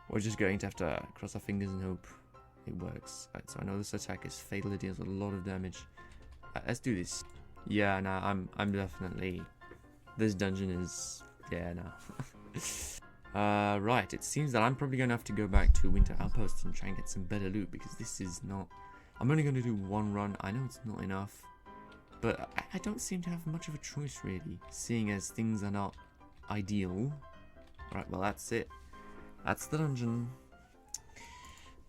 We're just going to have to cross our fingers and hope it works. Right, so I know this attack is fatal. It deals a lot of damage. Let's do this. Yeah, nah, I'm definitely. This dungeon is. Yeah, nah. Right. It seems that I'm probably gonna have to go back to Winter Outpost and try and get some better loot, because this is not. I'm only gonna do one run. I know it's not enough, but I don't seem to have much of a choice really, seeing as things are not ideal. Right. Well, that's it. That's the dungeon.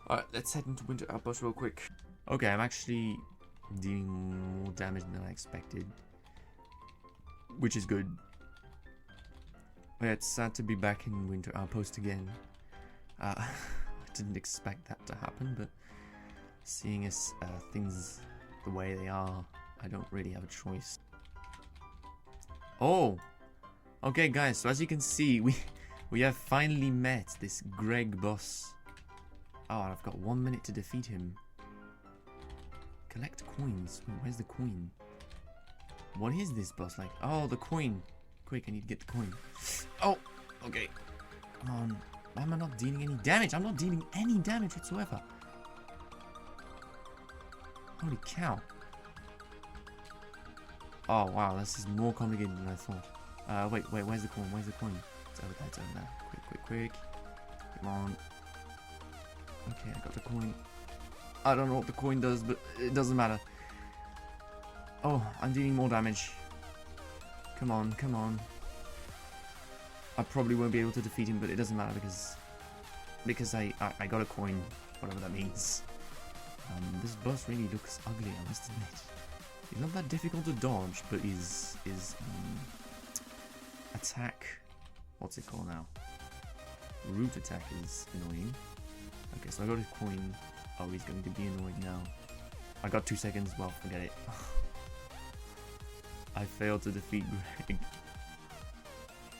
Alright, let's head into Winter Outpost real quick. Okay, I'm actually dealing more damage than I expected, which is good. Yeah, it's sad to be back in Winter Outpost again. I didn't expect that to happen, but seeing as things the way they are, I don't really have a choice. Oh! Okay guys, so as you can see, we have finally met this Greg boss. Oh, I've got 1 minute to defeat him. Collect coins. Wait, where's the coin? What is this boss like? Oh, the coin. Quick, I need to get the coin. Oh, okay. Come on. Why am I not dealing any damage? I'm not dealing any damage whatsoever. Holy cow. Oh, wow. This is more complicated than I thought. Wait, where's the coin? Where's the coin? It's over there, it's over there. Quick. Come on. Okay, I got the coin. I don't know what the coin does, but it doesn't matter. Oh, I'm dealing more damage. Come on. I probably won't be able to defeat him, but it doesn't matter because I got a coin, whatever that means. This boss really looks ugly, I must admit. He's not that difficult to dodge, but his attack, what's it called now? Root attack is annoying. Okay, so I got his coin. Oh, he's going to be annoyed now. I got 2 seconds. Well, forget it. I failed to defeat Greg.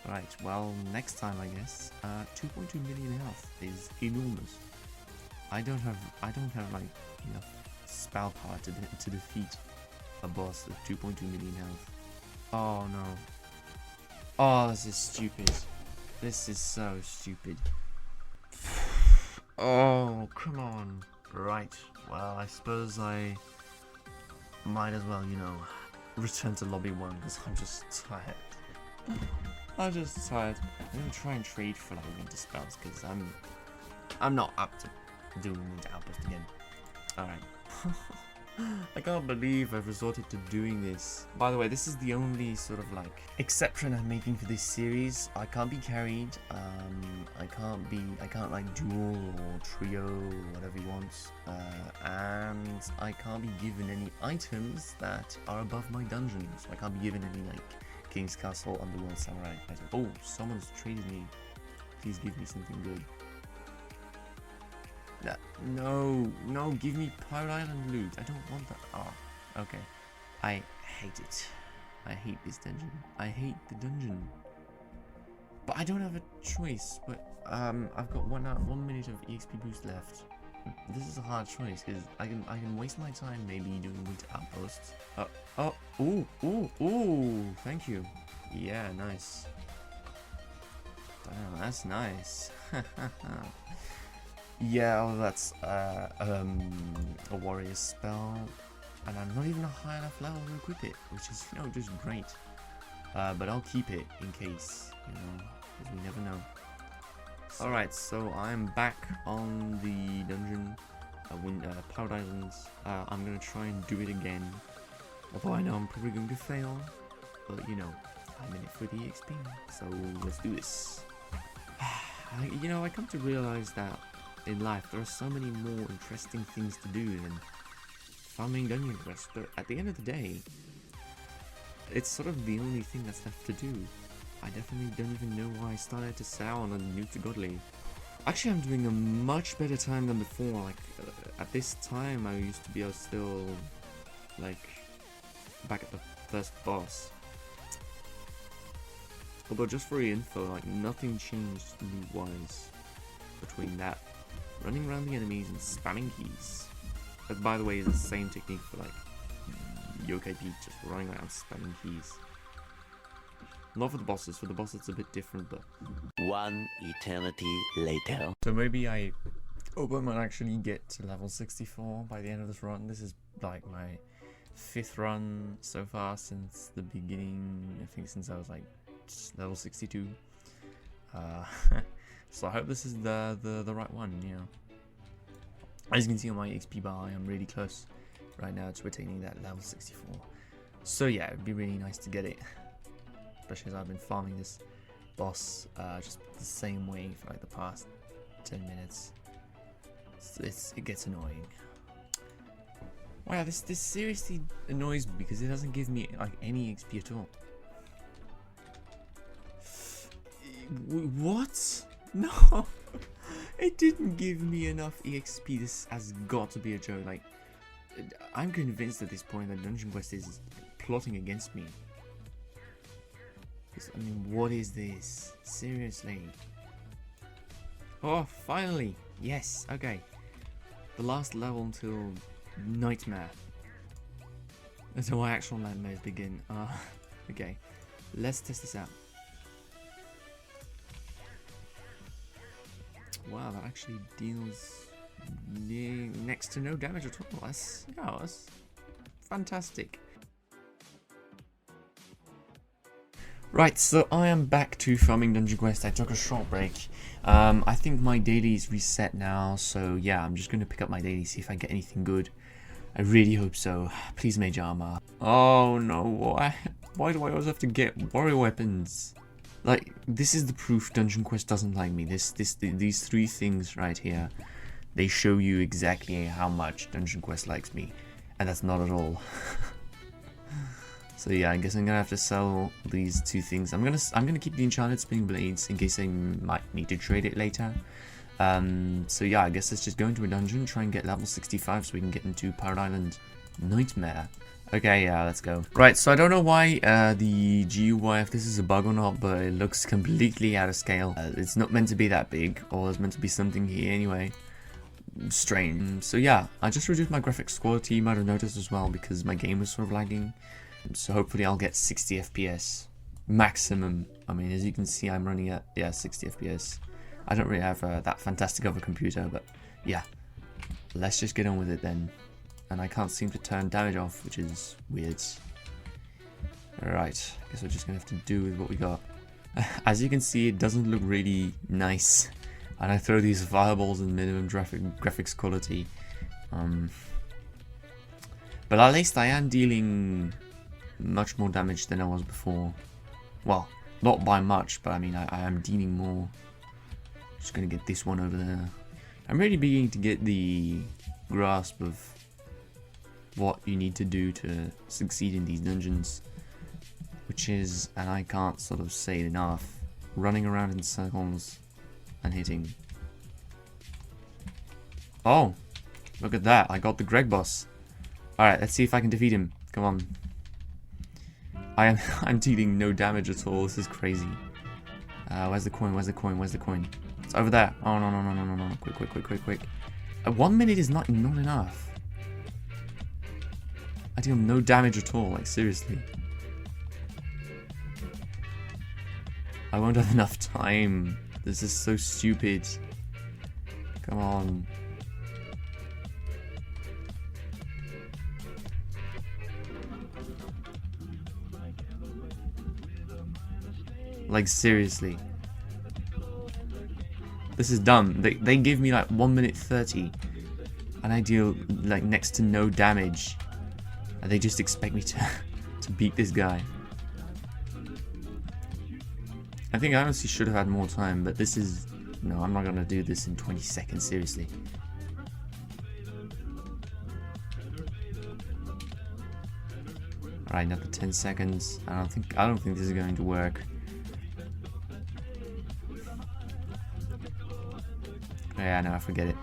Right, well, next time I guess. 2.2 million health is enormous. I don't have like enough spell power to defeat a boss with 2.2 million health. Oh no. Oh, this is stupid. This is so stupid. Oh, come on. Right, well, I suppose I might as well, you know, return to lobby 1 because I'm just tired. I'm just tired. I'm gonna try and trade for like winter spells because I'm not up to doing Winter Outpost again. Alright. I can't believe I've resorted to doing this. By the way, this is the only sort of like exception I'm making for this series. I can't be carried. I can't like duel or trio or whatever you want. And I can't be given any items that are above my dungeon. So I can't be given any like King's Castle, Underworld, Samurai item. Oh, someone's traded me. Please give me something good. No, give me Pirate Island loot. I don't want that. Oh, okay. I hate it. I hate this dungeon. I hate the dungeon. But I don't have a choice. But I've got 1 minute of EXP boost left. This is a hard choice because I can waste my time maybe doing winter outposts. Ooh, thank you. Yeah, nice. Damn, that's nice. Yeah, oh, that's a warrior spell, and I'm not even a high enough level to equip it, which is, you know, just great. But I'll keep it in case, you know, because we never know. Alright, so I'm back on the dungeon, Pirate Islands. I'm gonna try and do it again, although I know I'm probably going to fail, but you know, I'm in it for the XP, so let's do this. You know, I come to realize that in life there are so many more interesting things to do than farming dungeon quests, but at the end of the day, it's sort of the only thing that's left to do. I definitely don't even know why I started to set out on a Noob To Godly. Actually, I'm doing a much better time than before. Like, at this time, I used to be still, like, back at the first boss. Although, just for your info, like, nothing changed loot-wise between that. Running around the enemies and spamming keys. That, by the way, is the same technique for, like, Yokai Peak, just running around spamming keys. Not for the bosses. For the bosses, it's a bit different, but... One eternity later. So maybe I might actually get to level 64 by the end of this run. This is, like, my 5th run so far since the beginning. I think since I was, like, level 62. So I hope this is the right one, you know. As you can see on my XP bar, I am really close right now to attaining that level 64. So yeah, it'd be really nice to get it. Especially as I've been farming this boss just the same way for like the past 10 minutes. It gets annoying. Wow, this seriously annoys me because it doesn't give me like any XP at all. What? No, it didn't give me enough EXP. This has got to be a joke. Like, I'm convinced at this point that Dungeon Quest is plotting against me. I mean, what is this? Seriously. Oh, finally. Yes, okay. The last level until Nightmare. That's how my actual nightmares begin. Okay. Let's test this out. Wow, that actually deals next to no damage at all. That's fantastic. Right, so I am back to farming Dungeon Quest. I took a short break. I think my daily is reset now, so yeah, I'm just going to pick up my daily, see if I get anything good. I really hope so. Please, Mage Armor. Oh no, why do I always have to get warrior weapons? Like, this is the proof Dungeon Quest doesn't like me. These 3 things right here, they show you exactly how much Dungeon Quest likes me, and that's not at all. So yeah, I guess I'm gonna have to sell these 2 things. I'm gonna keep the enchanted spinning blades in case I might need to trade it later. So yeah, I guess let's just go into a dungeon, try and get level 65 so we can get into Pirate Island Nightmare. Okay, yeah, let's go. Right, so I don't know why the GUI, if this is a bug or not, but it looks completely out of scale. It's not meant to be that big, or there's meant to be something here anyway. Strange. So yeah, I just reduced my graphics quality, you might have noticed as well, because my game was sort of lagging. So hopefully I'll get 60 FPS maximum. I mean, as you can see, I'm running at, yeah, 60 FPS. I don't really have that fantastic of a computer, but yeah. Let's just get on with it then. And I can't seem to turn damage off, which is weird. Alright, guess we're just gonna have to do with what we got. As you can see, it doesn't look really nice. And I throw these fireballs in minimum graphics quality. But at least I am dealing much more damage than I was before. Well, not by much, but I mean, I am dealing more. Just gonna get this one over there. I'm really beginning to get the grasp of what you need to do to succeed in these dungeons. Which is, and I can't sort of say it enough, running around in circles and hitting. Oh, look at that. I got the Greg boss. Alright, let's see if I can defeat him. Come on. I'm dealing no damage at all. This is crazy. Where's the coin? Where's the coin? Where's the coin? It's over there. Oh, no, no, no, no, no, no. Quick, quick, quick, quick, quick. 1 minute is not enough. I deal no damage at all. Like, seriously. I won't have enough time. This is so stupid. Come on. Like, seriously. This is dumb. They give me like 1 minute 30. And I deal like next to no damage. And they just expect me to beat this guy. I think I honestly should have had more time, but this is... No, I'm not gonna do this in 20 seconds, seriously. Alright, another 10 seconds. I don't think this is going to work. Yeah, no, I forget it.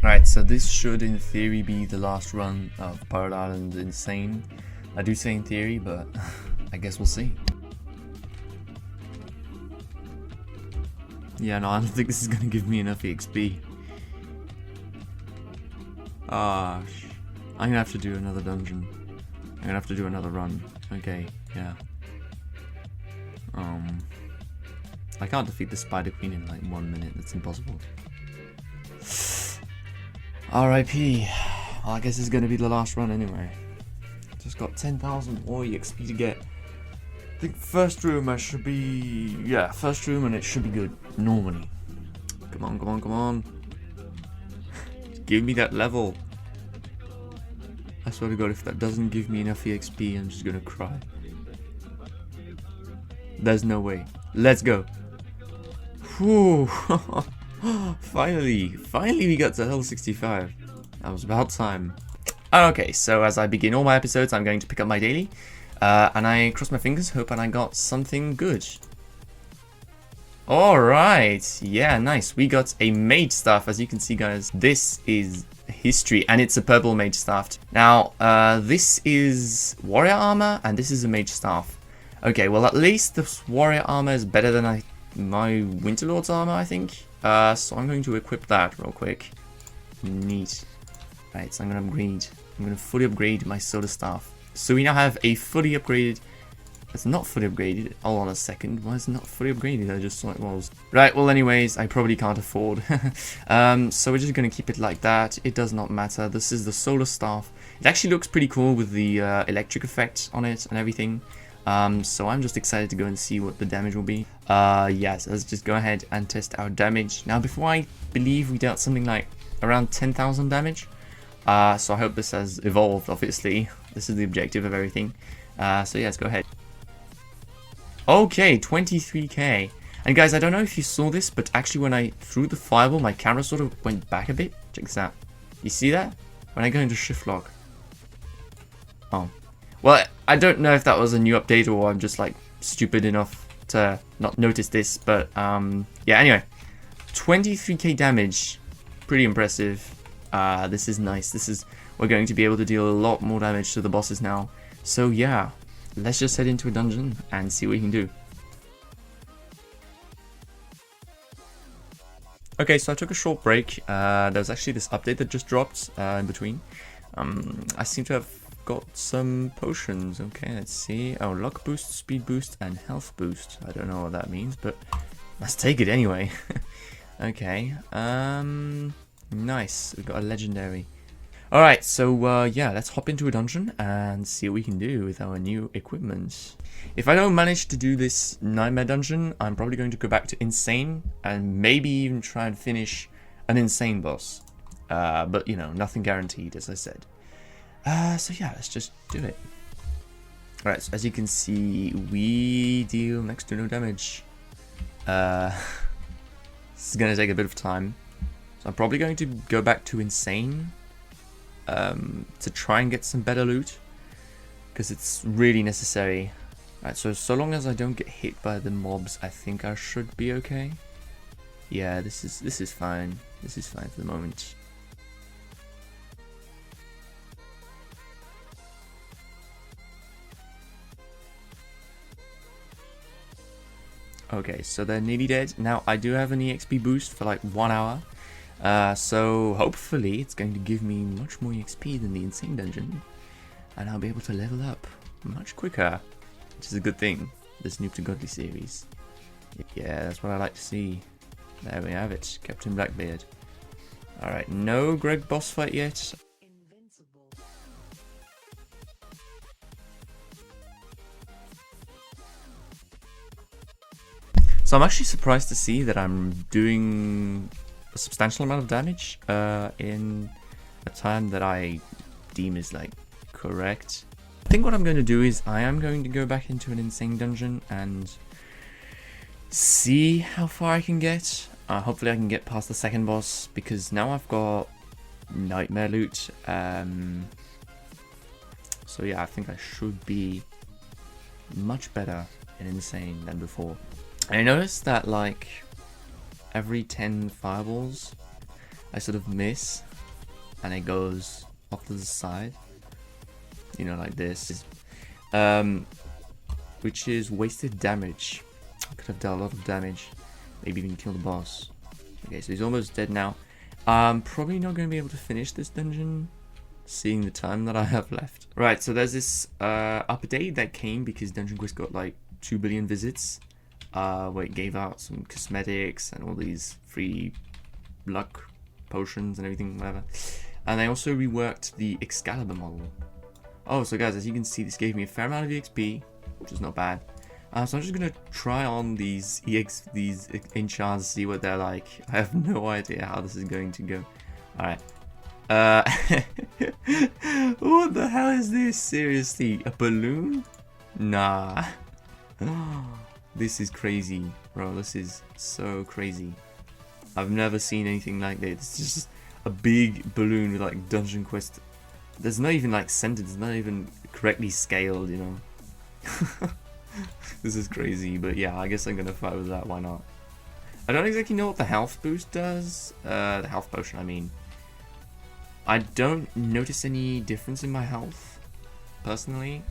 Alright, so this should in theory be the last run of Pirate Island Insane. I do say in theory, but I guess we'll see. Yeah, no, I don't think this is gonna give me enough EXP. I'm gonna have to do another dungeon. I'm gonna have to do another run. Okay, yeah. I can't defeat the Spider Queen in like 1 minute. That's impossible. R.I.P. Well, I guess it's gonna be the last run anyway. Just got 10,000 more EXP to get. I think first room I should be... Yeah, first room and it should be good. Normally. Come on, come on, come on. Give me that level. I swear to God, if that doesn't give me enough EXP, I'm just gonna cry. There's no way. Let's go. Whew. Finally we got to level 65. That was about time. Okay, so as I begin all my episodes, I'm going to pick up my daily. And I cross my fingers, hoping I got something good. Alright, yeah, nice. We got a mage staff, as you can see, guys. This is history, and it's a purple mage staff. Now, this is warrior armor, and this is a mage staff. Okay, well, at least this warrior armor is better than my Winterlord's armor, I think. So I'm going to equip that real quick. Neat. Right, so I'm going to upgrade. I'm going to fully upgrade my solar staff. So we now have a fully upgraded... It's not fully upgraded. Hold on a second. Why is it not fully upgraded? I just saw it was. Right, well anyways, I probably can't afford. So we're just going to keep it like that. It does not matter. This is the solar staff. It actually looks pretty cool with the electric effect on it and everything. So I'm just excited to go and see what the damage will be. Yes, let's just go ahead and test our damage. Now, before I believe we dealt something like around 10,000 damage. So I hope this has evolved, obviously. This is the objective of everything. So yeah, let's go ahead. Okay, 23k. And guys, I don't know if you saw this, but actually when I threw the fireball, my camera sort of went back a bit. Check this out. You see that? When I go into shift lock. Oh. Well, I don't know if that was a new update or I'm just like stupid enough to not notice this, but yeah, anyway. 23k damage. Pretty impressive. This is nice. We're going to be able to deal a lot more damage to the bosses now. So yeah, let's just head into a dungeon and see what we can do. Okay, so I took a short break. There was actually this update that just dropped in between. I seem to have got some potions. Okay, let's see. Oh, luck boost, speed boost, and health boost. I don't know what that means, but let's take it anyway. Okay. Nice. We've got a legendary. Alright, so yeah, let's hop into a dungeon and see what we can do with our new equipment. If I don't manage to do this Nightmare dungeon, I'm probably going to go back to Insane and maybe even try and finish an Insane boss. But, you know, nothing guaranteed, as I said. So yeah, let's just do it. Alright, so as you can see, we deal next to no damage. This is going to take a bit of time. So I'm probably going to go back to Insane. To try and get some better loot, because it's really necessary. Right, so long as I don't get hit by the mobs, I think I should be okay. Yeah, this is fine. This is fine for the moment. Okay, so they're nearly dead. Now I do have an EXP boost for like 1 hour. So hopefully it's going to give me much more XP than the Insane dungeon, and I'll be able to level up much quicker, which is a good thing, this Noob To Godly series. Yeah, that's what I like to see. There we have it, Captain Blackbeard. Alright, no Greg boss fight yet. So I'm actually surprised to see that I'm doing a substantial amount of damage in a time that I deem is like correct. I think what I'm going to do is I am going to go back into an Insane dungeon and see how far I can get. Hopefully I can get past the second boss, because now I've got Nightmare loot. So yeah, I think I should be much better in Insane than before. And I noticed that like every 10 fireballs I sort of miss and it goes off to the side, you know, like this, which is wasted damage. I could have dealt a lot of damage, maybe even kill the boss. Okay, so he's almost dead now. I'm probably not going to be able to finish this dungeon, seeing the time that I have left. Right, so there's this update that came because Dungeon Quest got like 2 billion visits. Where it gave out some cosmetics and all these free luck potions and everything, whatever. And they also reworked the Excalibur model. Oh, so guys, as you can see, this gave me a fair amount of EXP, which is not bad. So I'm just gonna try on these enchants, see what they're like. I have no idea how this is going to go. Alright. What the hell is this? Seriously, a balloon? Nah. This is crazy, bro. This is so crazy. I've never seen anything like this. It's just a big balloon with like Dungeon Quest. There's not even like centered. It's not even correctly scaled, you know. This is crazy, but yeah, I guess I'm gonna fight with that. Why not? I don't exactly know what the health boost does. The health potion, I mean. I don't notice any difference in my health, personally.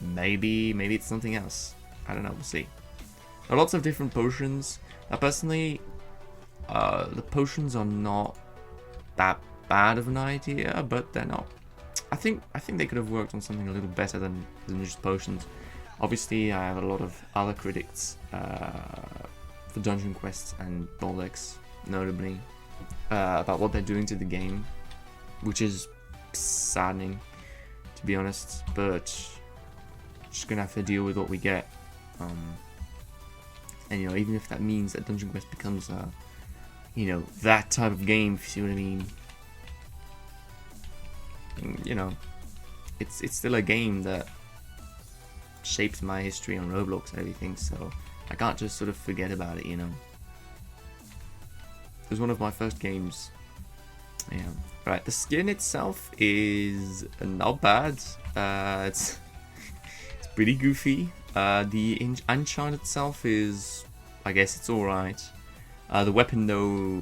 Maybe it's something else. I don't know, we'll see. There are lots of different potions. Now, personally, the potions are not that bad of an idea, but they're not. I think they could have worked on something a little better than just potions. Obviously, I have a lot of other critics for Dungeon Quests and Bolex, notably, about what they're doing to the game, which is saddening, to be honest. But just gonna have to deal with what we get, and you know, even if that means that Dungeon Quest becomes you know, that type of game, if you see what I mean, you know, it's still a game that shapes my history on Roblox and everything, so I can't just sort of forget about it, you know. It was one of my first games. Yeah. Right, the skin itself is not bad. It's pretty goofy. The enchant itself is, I guess it's alright. The weapon though,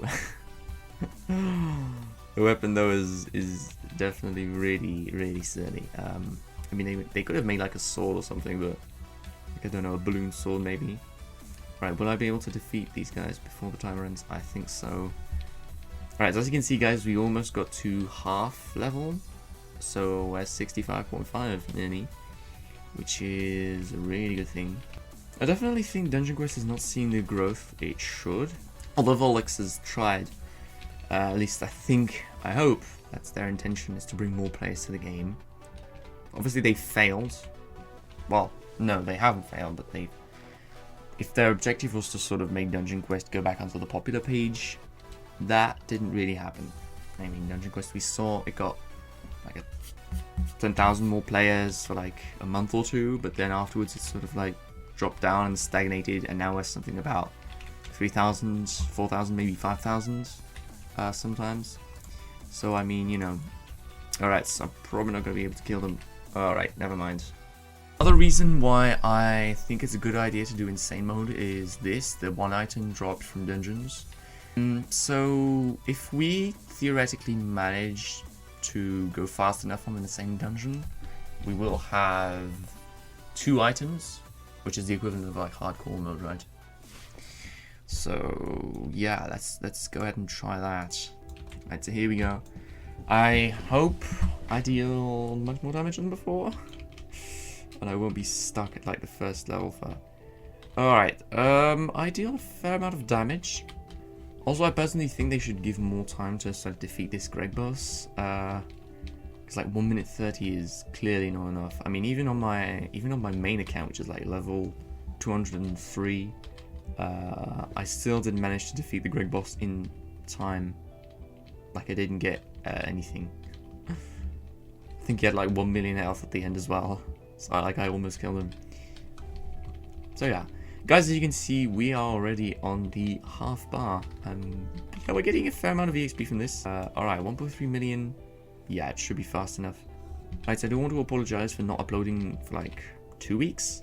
is definitely really silly. I mean, they could have made like a sword or something, but like, I don't know, a balloon sword maybe. Right, will I be able to defeat these guys before the timer ends? I think so. Alright, so as you can see, guys, we almost got to half level, so we're 65.5 nearly, which is a really good thing. I definitely think Dungeon Quest is not seeing the growth it should, although Volex has tried. At least I think I hope that's their intention, is to bring more players to the game. Obviously they failed. Well, no, they haven't failed, but they've... If their objective was to sort of make Dungeon Quest go back onto the popular page, that didn't really happen. I mean, Dungeon Quest, we saw it got like 10,000 more players for like a month or two, but then afterwards it sort of like dropped down and stagnated, and now we're something about 3,000, 4,000, maybe 5,000 sometimes. So I mean, you know, alright, so I'm probably not going to be able to kill them. Alright, never mind. Another reason why I think it's a good idea to do insane mode is this, the one item dropped from dungeons. So if we theoretically manage to go fast enough on the insane dungeon, we will have 2 items, which is the equivalent of like hardcore mode, right? So yeah, let's go ahead and try that. Right, so here we go. I hope I deal much more damage than before, and I won't be stuck at like the first level for... Alright, I deal a fair amount of damage. Also, I personally think they should give more time to sort of defeat this Greg boss, because like 1 minute 30 is clearly not enough. I mean, even on my main account, which is like level 203, I still didn't manage to defeat the Greg boss in time. Like, I didn't get anything. I think he had like 1 million health at the end as well, so I almost killed him. So yeah. Guys, as you can see, we are already on the half bar, and yeah, we're getting a fair amount of EXP from this. Alright, 1.3 million. Yeah, it should be fast enough. Right, so I do want to apologize for not uploading for like 2 weeks.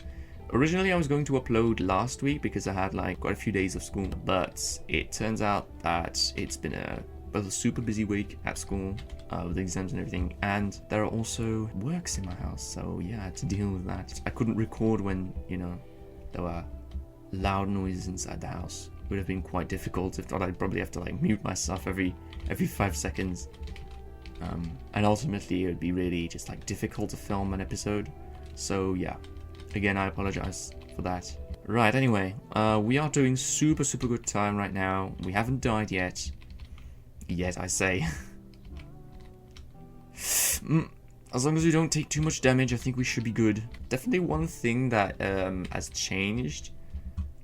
Originally, I was going to upload last week because I had like quite a few days of school, but it turns out that it's been both a super busy week at school with exams and everything, and there are also works in my house, so yeah, I had to deal with that. I couldn't record when, you know, there were loud noises inside the house. It would have been quite difficult. If not, I'd probably have to like mute myself every 5 seconds, and ultimately it would be really just like difficult to film an episode. So yeah, again, I apologize for that. Right, anyway, we are doing super good time right now. We haven't died yet, I say. As long as we don't take too much damage, I think we should be good. Definitely one thing that has changed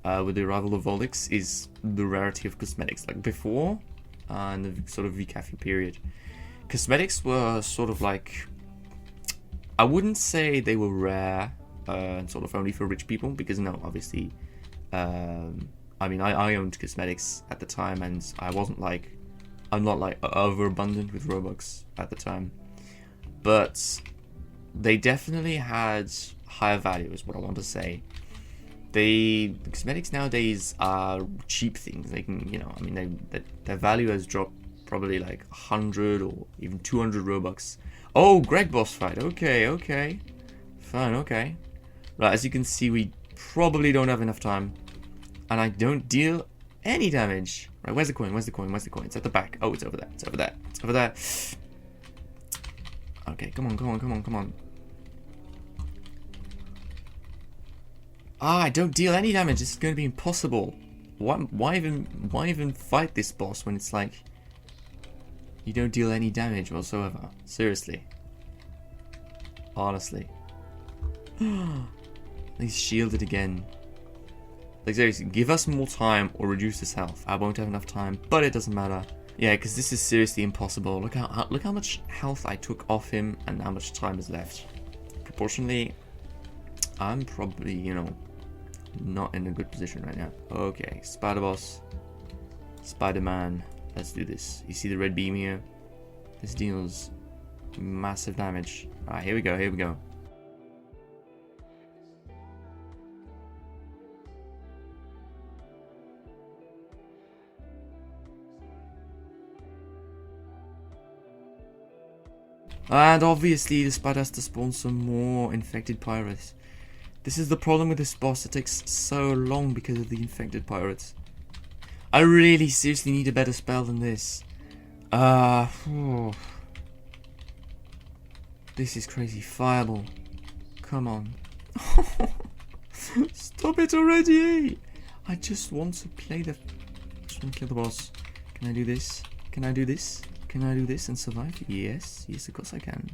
with the arrival of Volix is the rarity of cosmetics. Like before, in the sort of VCAFE period, cosmetics were sort of like, I wouldn't say they were rare and sort of only for rich people, because no, obviously, I mean, I owned cosmetics at the time, and I'm not like overabundant with Robux at the time, but they definitely had higher value, is what I want to say. The cosmetics nowadays are cheap things. They can, you know, I mean, their value has dropped probably like 100 or even 200 Robux. Oh, Greg boss fight. Okay. Fine, okay. Right, as you can see, we probably don't have enough time, and I don't deal any damage. Right, where's the coin? It's at the back. Oh, it's over there. Okay, come on. Ah, I don't deal any damage. This is going to be impossible. Why even fight this boss when it's like you don't deal any damage whatsoever? Seriously. Honestly. He's shielded again. Like, seriously, give us more time or reduce his health. I won't have enough time, but it doesn't matter. Yeah, because this is seriously impossible. Look how much health I took off him and how much time is left. Proportionally, I'm probably, you know, not in a good position right now. Okay, Spider Boss, Spider-Man, let's do this. You see the red beam here? This deals massive damage. Alright, here we go. And obviously the spider has to spawn some more infected pirates. This is the problem with this boss, it takes so long because of the infected pirates. I really seriously need a better spell than this. This is crazy. Fireball. Come on. Stop it already! I just want to play the... just want to kill the boss. Can I do this? Can I do this and survive? Yes, yes, of course I can.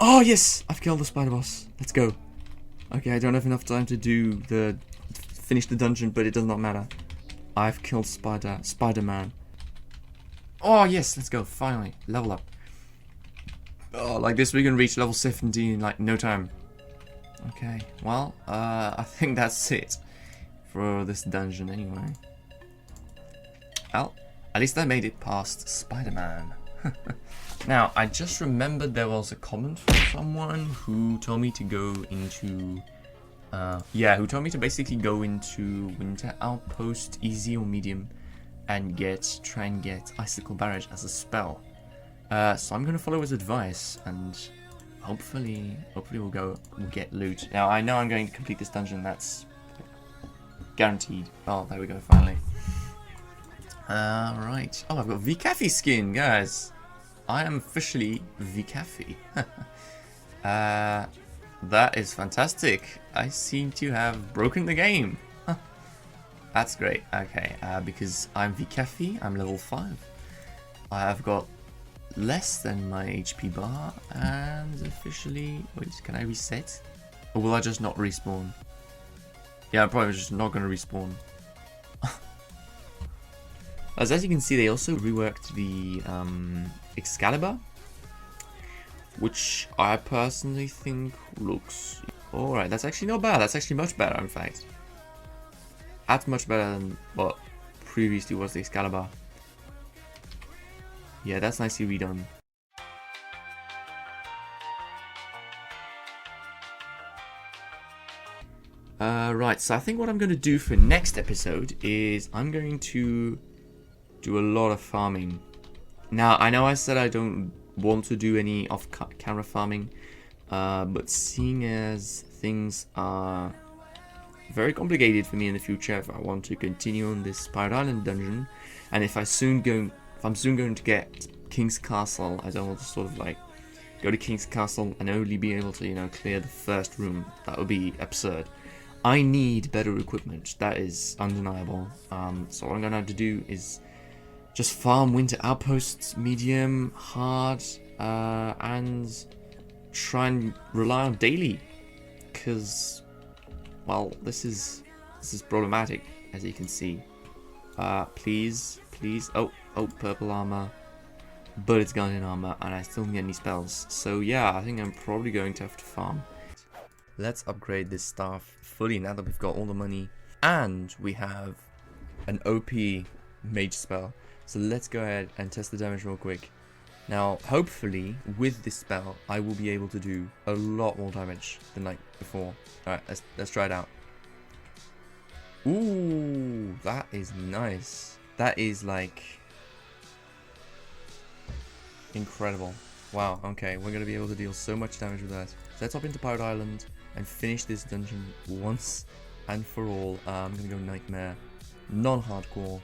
Oh, yes! I've killed the spider boss. Let's go. Okay, I don't have enough time to finish the dungeon, but it does not matter. I've killed Spider-Man. Oh, yes, let's go. Finally, level up. Oh, like this we can reach level 17 in like no time. Okay, well, I think that's it for this dungeon anyway. Well, at least I made it past Spider-Man. Now, I just remembered there was a comment from someone who told me to go into... who told me to basically go into Winter Outpost, easy or medium, and try and get Icicle Barrage as a spell. So I'm gonna follow his advice, and hopefully we'll get loot. Now, I know I'm going to complete this dungeon, that's guaranteed. Oh, there we go, finally. Right. Oh, I've got VCafe skin, guys. I am officially VCafe. That is fantastic. I seem to have broken the game. That's great. Okay, because I'm VCafe, I'm level 5. I have got less than my HP bar, and officially... Wait, can I reset? Or will I just not respawn? Yeah, I'm probably just not going to respawn. As you can see, they also reworked the Excalibur, which I personally think looks... Alright, that's actually not bad. That's actually much better, in fact. That's much better than what previously was the Excalibur. Yeah, that's nicely redone. Right, so I think what I'm going to do for next episode is I'm going to do a lot of farming. Now, I know I said I don't want to do any off-camera farming, but seeing as things are very complicated for me in the future, if I want to continue on this Pirate Island dungeon, and if I'm soon going to get King's Castle, I don't want to sort of like go to King's Castle and only be able to, you know, clear the first room. That would be absurd. I need better equipment. That is undeniable. So what I'm gonna have to do is just farm Winter Outposts, medium, hard, and try and rely on daily, because, well, this is problematic, as you can see. Please, oh, purple armor, but it's Guardian armor, and I still don't get any spells. So yeah, I think I'm probably going to have to farm. Let's upgrade this staff fully now that we've got all the money, and we have an OP mage spell. So let's go ahead and test the damage real quick. Now, hopefully, with this spell, I will be able to do a lot more damage than like before. Alright, let's try it out. Ooh, that is nice. That is like incredible. Wow, okay, we're gonna be able to deal so much damage with that. So let's hop into Pirate Island and finish this dungeon once and for all. I'm gonna go Nightmare, non-hardcore.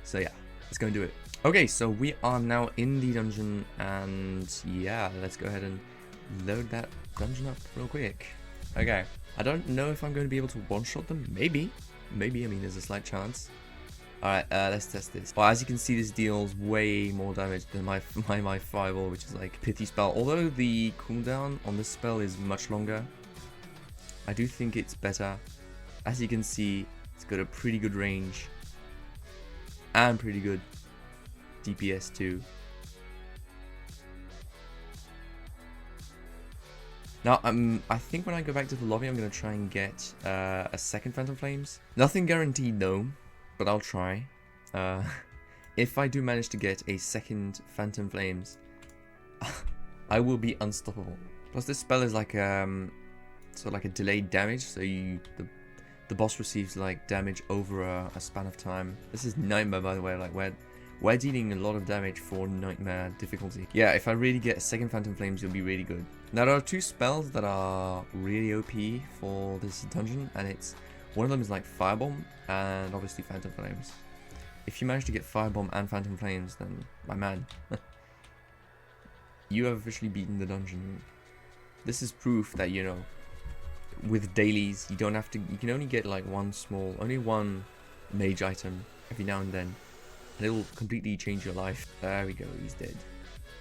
So yeah, let's go and do it. Okay, so we are now in the dungeon, and yeah, let's go ahead and load that dungeon up real quick. Okay, I don't know if I'm going to be able to one-shot them. Maybe, I mean, there's a slight chance. Alright, let's test this. Well, as you can see, this deals way more damage than my fireball, which is like pithy spell. Although the cooldown on this spell is much longer, I do think it's better. As you can see, it's got a pretty good range and pretty good DPS too. Now, I think when I go back to the lobby, I'm going to try and get a second Phantom Flames. Nothing guaranteed though, but I'll try. If I do manage to get a second Phantom Flames, I will be unstoppable. Plus, this spell is like sort of like a delayed damage, so the boss receives like damage over a span of time. This is Nightmare, by the way. Like we're dealing a lot of damage for Nightmare difficulty. Yeah, if I really get a second Phantom Flames, it'll be really good. Now, there are two spells that are really OP for this dungeon, and it's one of them is like Firebomb and obviously Phantom Flames. If you manage to get Firebomb and Phantom Flames, then my man, you have officially beaten the dungeon. This is proof that, you know, with dailies, you don't have to. You can only get like only one mage item every now and then. and it'll completely change your life. There we go, he's dead.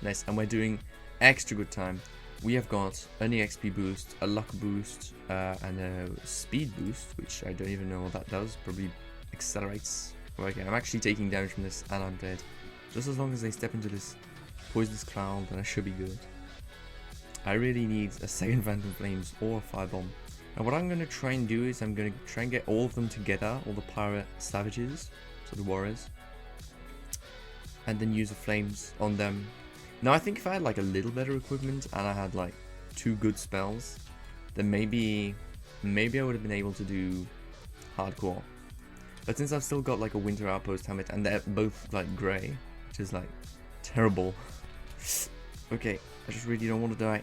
Nice, and we're doing extra good time. We have got an EXP boost, a luck boost, and a speed boost, which I don't even know what that does. Probably accelerates. Okay, I'm actually taking damage from this, and I'm dead. Just as long as they step into this poisonous cloud, then I should be good. I really need a second Phantom Flames or a Firebomb. Now what I'm going to try and do is I'm going to try and get all of them together, all the pirate savages, so the warriors, and then use the flames on them. Now I think if I had like a little better equipment and I had like 2 good spells, then maybe I would have been able to do hardcore. But since I've still got like a winter outpost helmet and they're both like grey, which is like terrible. Okay, I just really don't want to die.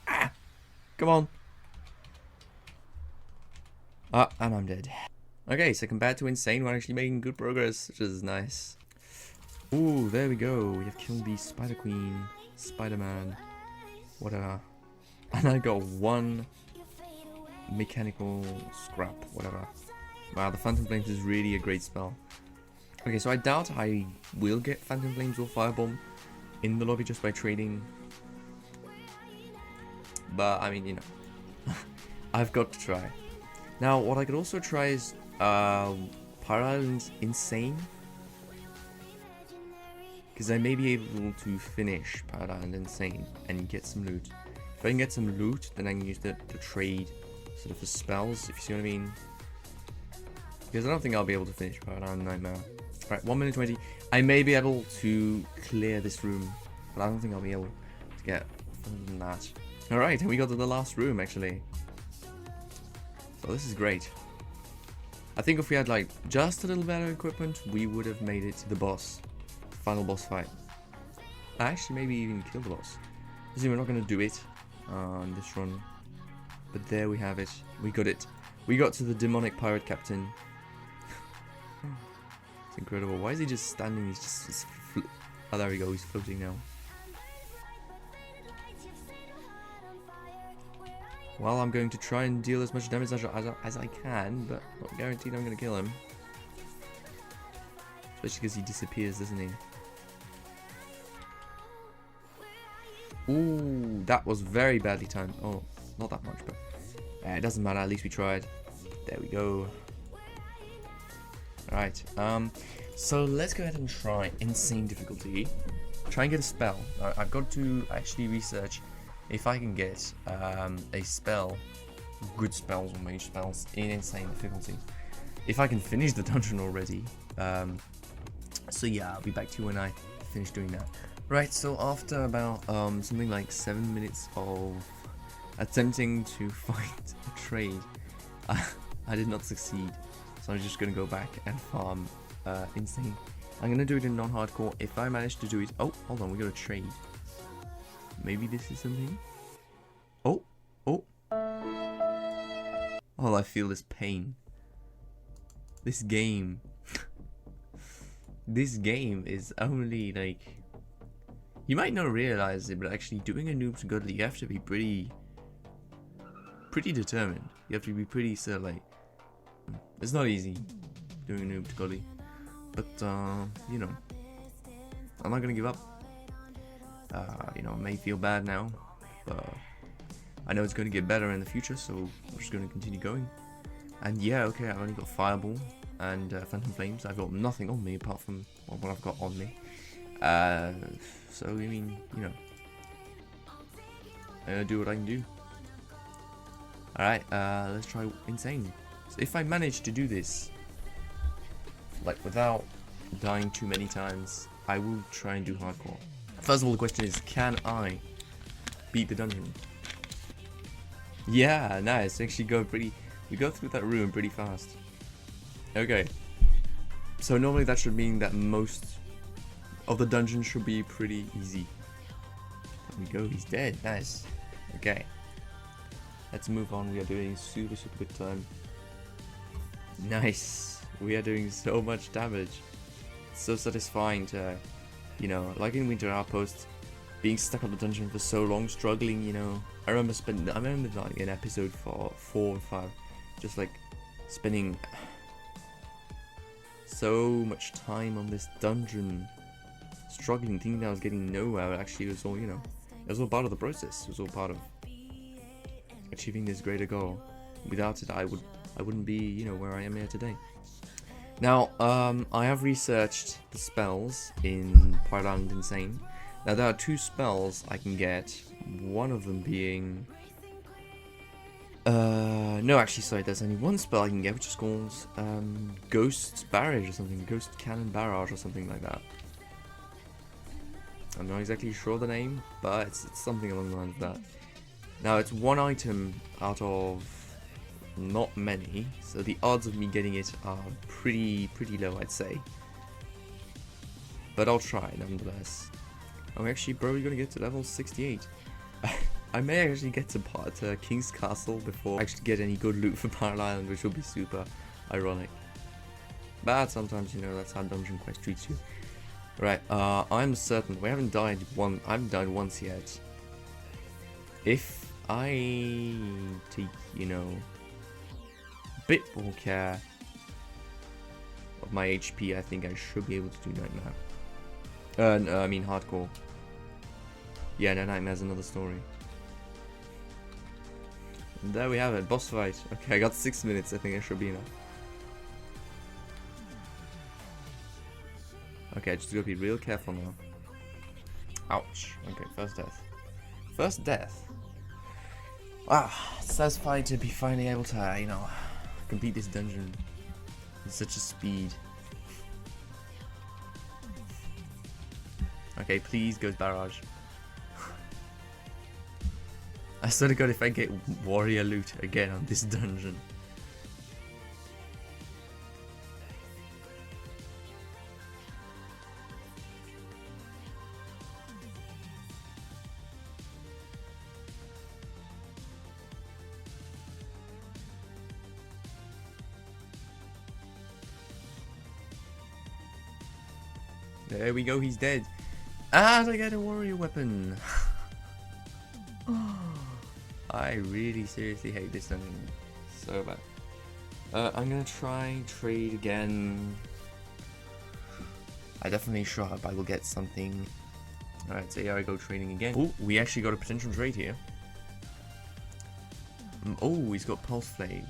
Ah! Come on! Ah, and I'm dead. Okay, so compared to Insane, we're actually making good progress, which is nice. Ooh, there we go. We have killed the Spider Queen, Spider-Man, whatever. And I got 1 mechanical scrap, whatever. Wow, the Phantom Flames is really a great spell. Okay, so I doubt I will get Phantom Flames or Firebomb in the lobby just by trading. But, I mean, you know, I've got to try. Now, what I could also try is Pirate Island's Insane. Because I may be able to finish Pirate Island Insane and get some loot. If I can get some loot, then I can use that to trade sort of the spells, if you see what I mean. Because I don't think I'll be able to finish Pirate Island Nightmare. Alright, 1 minute 20. I may be able to clear this room, but I don't think I'll be able to get further than that. Alright, and we got to the last room, actually. So this is great. I think if we had like just a little better equipment, we would have made it to the boss. Final boss fight. Actually, maybe even kill the boss. See, we're not going to do it on this run. But there we have it. We got it. We got to the demonic pirate captain. It's incredible. Why is he just standing? He's just oh, there we go. He's floating now. Well, I'm going to try and deal as much damage as I can, but not guaranteed I'm going to kill him. Especially because he disappears, doesn't he? Ooh, that was very badly timed. Oh, not that much, but it doesn't matter. At least we tried. There we go. Alright, so let's go ahead and try Insane difficulty. Try and get a spell. I've got to actually research if I can get a spell, good spells or mage spells in Insane difficulty. If I can finish the dungeon already. So yeah, I'll be back to you when I finish doing that. Right, so after about something like 7 minutes of attempting to find a trade, I did not succeed. So I'm just going to go back and farm Insane. I'm going to do it in non-hardcore. If I manage to do it... Oh, hold on, we got a trade. Maybe this is something? Oh, oh. Oh, I feel this pain. This game. This game is only like... You might not realize it, but actually doing a Noob To Godly, you have to be pretty determined. You have to be pretty sort of like... It's not easy doing a Noob To Godly. But, you know, I'm not gonna give up. You know, it may feel bad now, but I know it's gonna get better in the future, so I'm just gonna continue going. And yeah, okay, I've only got Fireball and Phantom Flames. I've got nothing on me apart from what I've got on me. So, I mean, you know, I'm gonna do what I can do. Alright, let's try Insane. So if I manage to do this, like without dying too many times, I will try and do hardcore. First of all, the question is, can I beat the dungeon? Yeah, nice. Actually we go through that room pretty fast. Okay. So normally that should mean that most of the dungeon should be pretty easy. There we go, he's dead. Nice. Okay. Let's move on. We are doing super good time. Nice. We are doing so much damage. It's so satisfying to, you know, like in Winter Outpost, being stuck on the dungeon for so long, struggling, you know. I remember like in episode 4 and 5, just like spending so much time on this dungeon, struggling, thinking I was getting nowhere. Actually, it was all, you know, it was all part of the process. It was all part of achieving this greater goal. Without it, I wouldn't be, you know, where I am here today. Now, I have researched the spells in Pirate Island Insane. Now, there are 2 spells I can get. One of them being... no, actually, sorry, there's only one spell I can get, which is called Ghost Barrage or something. Ghost Cannon Barrage or something like that. I'm not exactly sure the name, but it's something along the lines of that. Now, it's 1 item out of not many, so the odds of me getting it are pretty low, I'd say. But I'll try, nonetheless. I'm actually probably going to get to level 68. I may actually get to King's Castle before I actually get any good loot for Pirate Island, which will be super ironic. But sometimes, you know, that's how Dungeon Quest treats you. Right, I'm certain I haven't died once yet. If I take, you know, a bit more care of my HP, I think I should be able to do Nightmare. No, I mean Hardcore. Yeah, no, Nightmare's another story. And there we have it, boss fight. Okay, I got 6 minutes, I think I should be enough. Okay, just gotta be real careful now. Ouch. Okay, first death. First death. Wow, it's satisfying to be finally able to, you know, complete this dungeon with such a speed. Okay, please Ghost Barrage. I swear to God, if I get warrior loot again on this dungeon. There we go, he's dead. And I get a warrior weapon. I really seriously hate this dungeon so bad. I'm gonna try trade again. I definitely sure hope I will get something. Alright, so here I go trading again. Oh, we actually got a potential trade here. Oh, he's got Pulse Flame.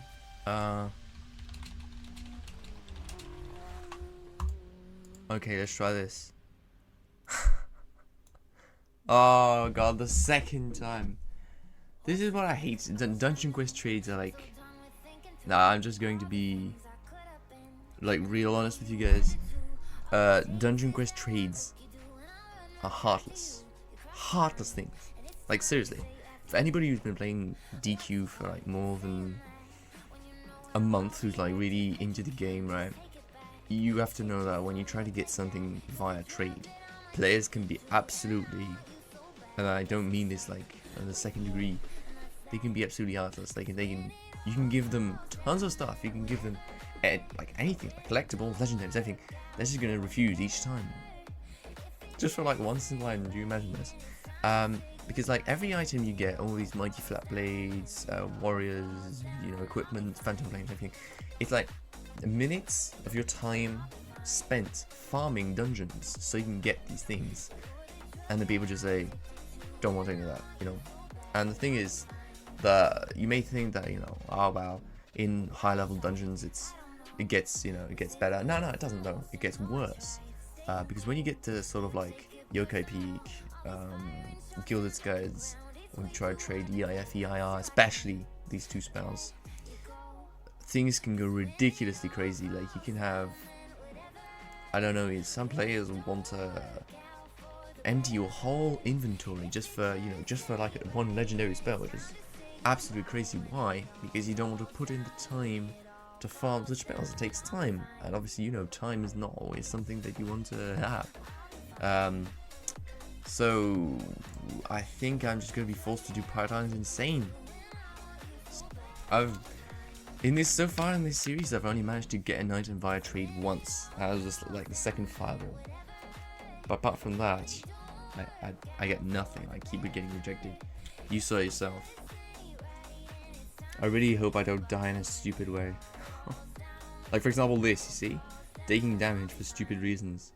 Okay, let's try this. Oh god, the second time. This is what I hate. Dungeon Quest trades are like... Nah, I'm just going to be like real honest with you guys. Dungeon Quest trades are heartless. Heartless things. Like seriously. For anybody who's been playing DQ for like more than a month, who's like really into the game, right? You have to know that when you try to get something via trade, players can be absolutely, and I don't mean this like on the second degree, they can be absolutely heartless. You can give them tons of stuff. You can give them like anything, like collectibles, legendaries, everything. They're just gonna refuse each time. Just for like once in a while. Do you imagine this? Because like every item you get, all these mighty flat blades, warriors, you know, equipment, phantom flames, everything. It's like minutes of your time spent farming dungeons so you can get these things, and the people just say, don't want any of that, you know. And the thing is that you may think that, you know, oh wow, in high level dungeons it gets better. No, it doesn't though. It gets worse, because when you get to sort of like Yokai Peak, Gilded Skies, when you try to trade EIF, EIR, especially these 2 spells, things can go ridiculously crazy. Like you can have, I don't know, some players want to empty your whole inventory just for, you know, just for like one legendary spell, which is absolutely crazy. Why? Because you don't want to put in the time to farm such spells. It takes time, and obviously, you know, time is not always something that you want to have. So I think I'm just going to be forced to do Pirate Island Insane. So far in this series, I've only managed to get an item via trade once. That was just like the second fireball. But apart from that, I get nothing. I keep getting rejected. You saw yourself. I really hope I don't die in a stupid way. Like for example this, you see? taking damage for stupid reasons.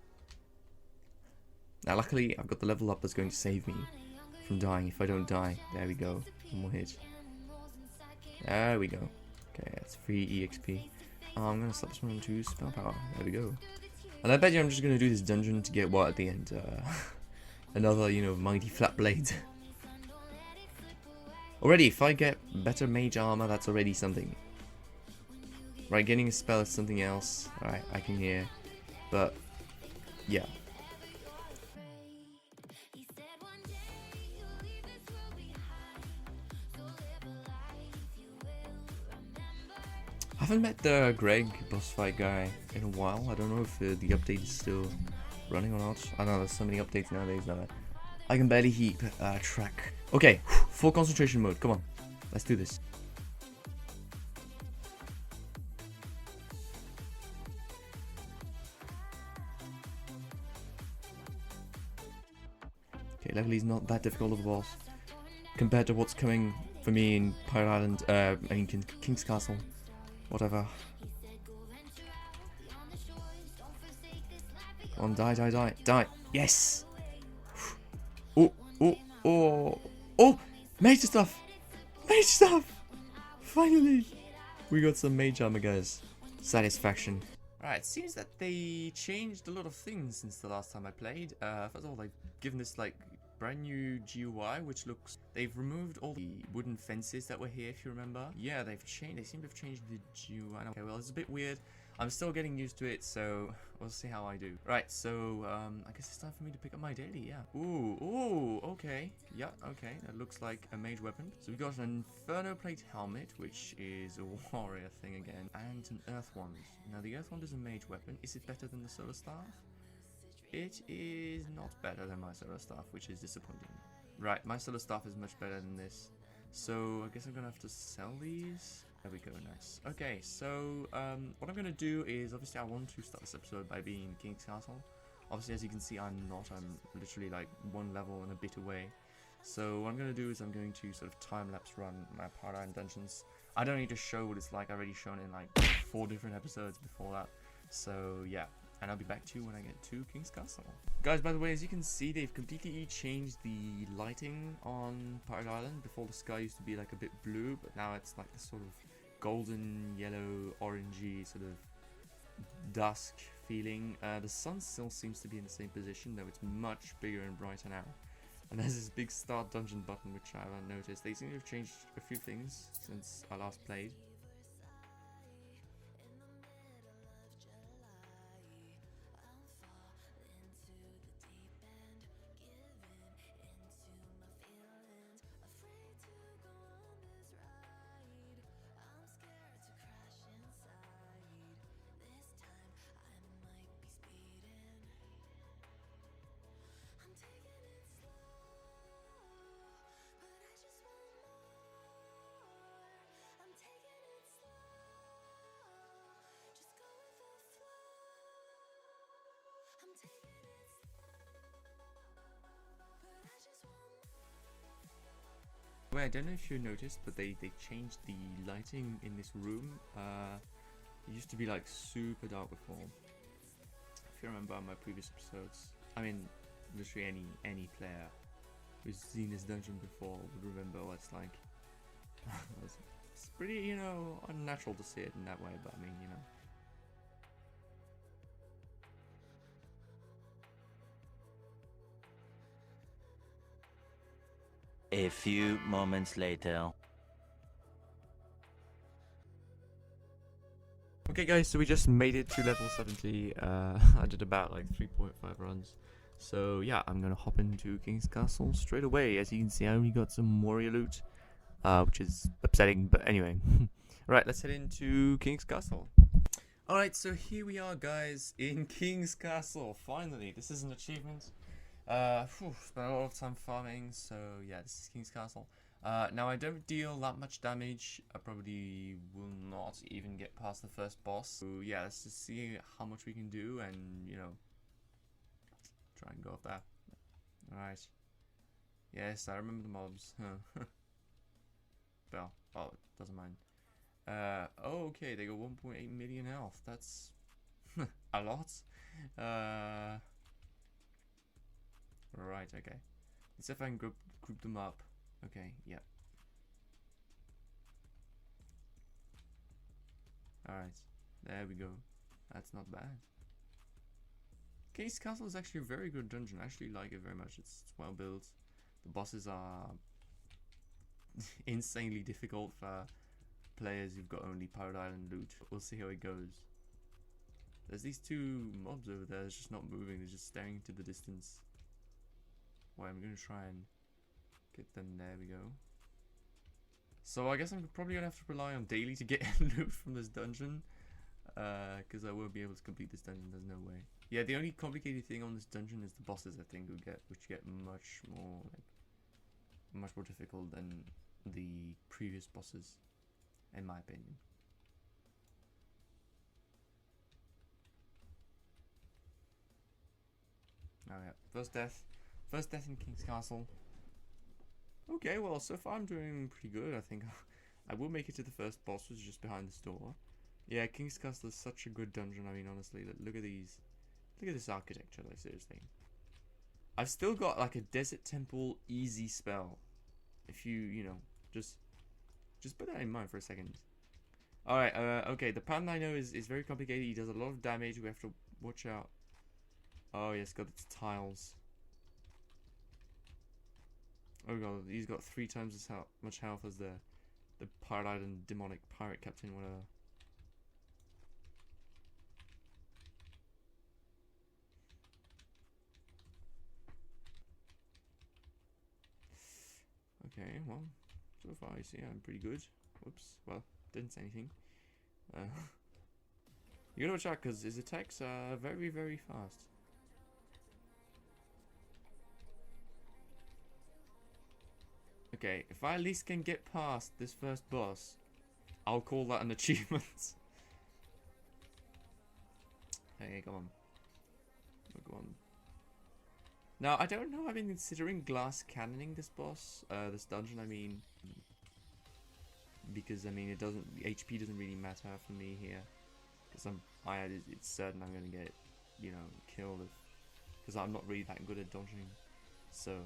Now luckily I've got the level up that's going to save me from dying if I don't die. There we go. One more hit. There we go. Okay, that's free EXP. I'm gonna slap this one into spell power. There we go. And I bet you I'm just gonna do this dungeon to get what at the end? Another, you know, mighty flat blade. Already, if I get better mage armor, that's already something. Right, getting a spell is something else. Alright, I can hear. But, yeah. I haven't met the Greg boss fight guy in a while. I don't know if the update is still running or not. I know there's so many updates nowadays that I can barely keep track. Okay, full concentration mode. Come on, let's do this. Okay, luckily he's not that difficult of a boss compared to what's coming for me in Pirate Island. I mean King's Castle. Whatever. Come on, die, die, die, die. Yes! Oh, oh, oh. Oh! Mage stuff! Mage stuff! Finally! We got some mage armor, guys. Satisfaction. Alright, it seems that they changed a lot of things since the last time I played. First of all, they've given this, like, brand new GUI, which looks... They've removed all the wooden fences that were here, if you remember. Yeah, they seem to have changed the GUI. Okay, well, it's a bit weird. I'm still getting used to it, so we'll see how I do. Right, so, I guess it's time for me to pick up my daily, yeah. Ooh, okay. Yeah, okay. That looks like a mage weapon. So we've got an Inferno Plate Helmet, which is a warrior thing again, and an Earth Wand. Now, the Earth Wand is a mage weapon. Is it better than the Solar Staff? It is not better than my Solar Staff, which is disappointing. Right, my Solar Staff is much better than this. So, I guess I'm gonna have to sell these. There we go, nice. Okay, so, what I'm gonna do is, obviously I want to start this episode by being in King's Castle. Obviously, as you can see, I'm not. I'm literally like one level and a bit away. So, what I'm gonna do is I'm going to sort of time-lapse run my Pirate Island dungeons. I don't need to show what it's like. I've already shown it in like 4 different episodes before that. So, yeah. And I'll be back to you when I get to King's Castle. Guys, by the way, as you can see, they've completely changed the lighting on Pirate Island. Before, the sky used to be like a bit blue, but now it's like this sort of golden, yellow, orangey sort of dusk feeling. The sun still seems to be in the same position, though it's much bigger and brighter now. And there's this big start dungeon button, which I haven't noticed. They seem to have changed a few things since I last played. Well, I don't know if you noticed, but they changed the lighting in this room. It used to be like super dark before. If you remember my previous episodes, I mean, literally any player who's seen this dungeon before would remember what it's like. It's pretty, you know, unnatural to see it in that way, but I mean, you know. A few moments later. Okay guys, so we just made it to level 70. I did about like 3.5 runs. So yeah, I'm gonna hop into King's Castle straight away. As you can see, I only got some warrior loot, which is upsetting, but anyway. Right, let's head into King's Castle. Alright, so here we are guys, in King's Castle. Finally, this is an achievement. Spent a lot of time farming, so yeah, this is King's Castle. Now I don't deal that much damage. I probably will not even get past the first boss. So yeah, let's just see how much we can do and, you know, try and go off there. Alright. Yes, I remember the mobs. Well, oh, doesn't mind. Oh, okay, they got 1.8 million health. That's a lot. Right, okay. Let's see if I can group them up. Okay, yep. Alright, there we go. That's not bad. King's Castle is actually a very good dungeon. I actually like it very much. It's well built. The bosses are insanely difficult for players who've got only Pirate Island loot. We'll see how it goes. There's these two mobs over there. They're just not moving. They're just staring into the distance. Well, I'm going to try and get them. There we go. So I guess I'm probably going to have to rely on daily to get loot from this dungeon. Because I won't be able to complete this dungeon. There's no way. Yeah, the only complicated thing on this dungeon is the bosses, I think, which get much more difficult than the previous bosses, in my opinion. Oh yeah, first death in King's Castle. Okay, well, so far I'm doing pretty good. I think I will make it to the first boss, which is just behind this door. Yeah, King's Castle is such a good dungeon. I mean, honestly, look at these. Look at this architecture, like, seriously. I've still got, like, a Desert Temple easy spell. If you know, just put that in mind for a second. Alright, okay, the pattern I know is very complicated. He does a lot of damage. We have to watch out. Oh, yes, got its tiles. Oh god, he's got 3 times as much health as the Pirate Island demonic pirate captain, whatever. Okay, well, so far I see I'm pretty good. Whoops, well, didn't say anything. You gotta watch out because his attacks are very, very fast. Okay, if I at least can get past this first boss, I'll call that an achievement. Hey, come on. Oh, go on. Now, I don't know, I've been considering glass cannoning this boss, this dungeon, I mean. Because, I mean, HP doesn't really matter for me here. Because it's certain I'm gonna get, you know, killed because I'm not really that good at dodging. So,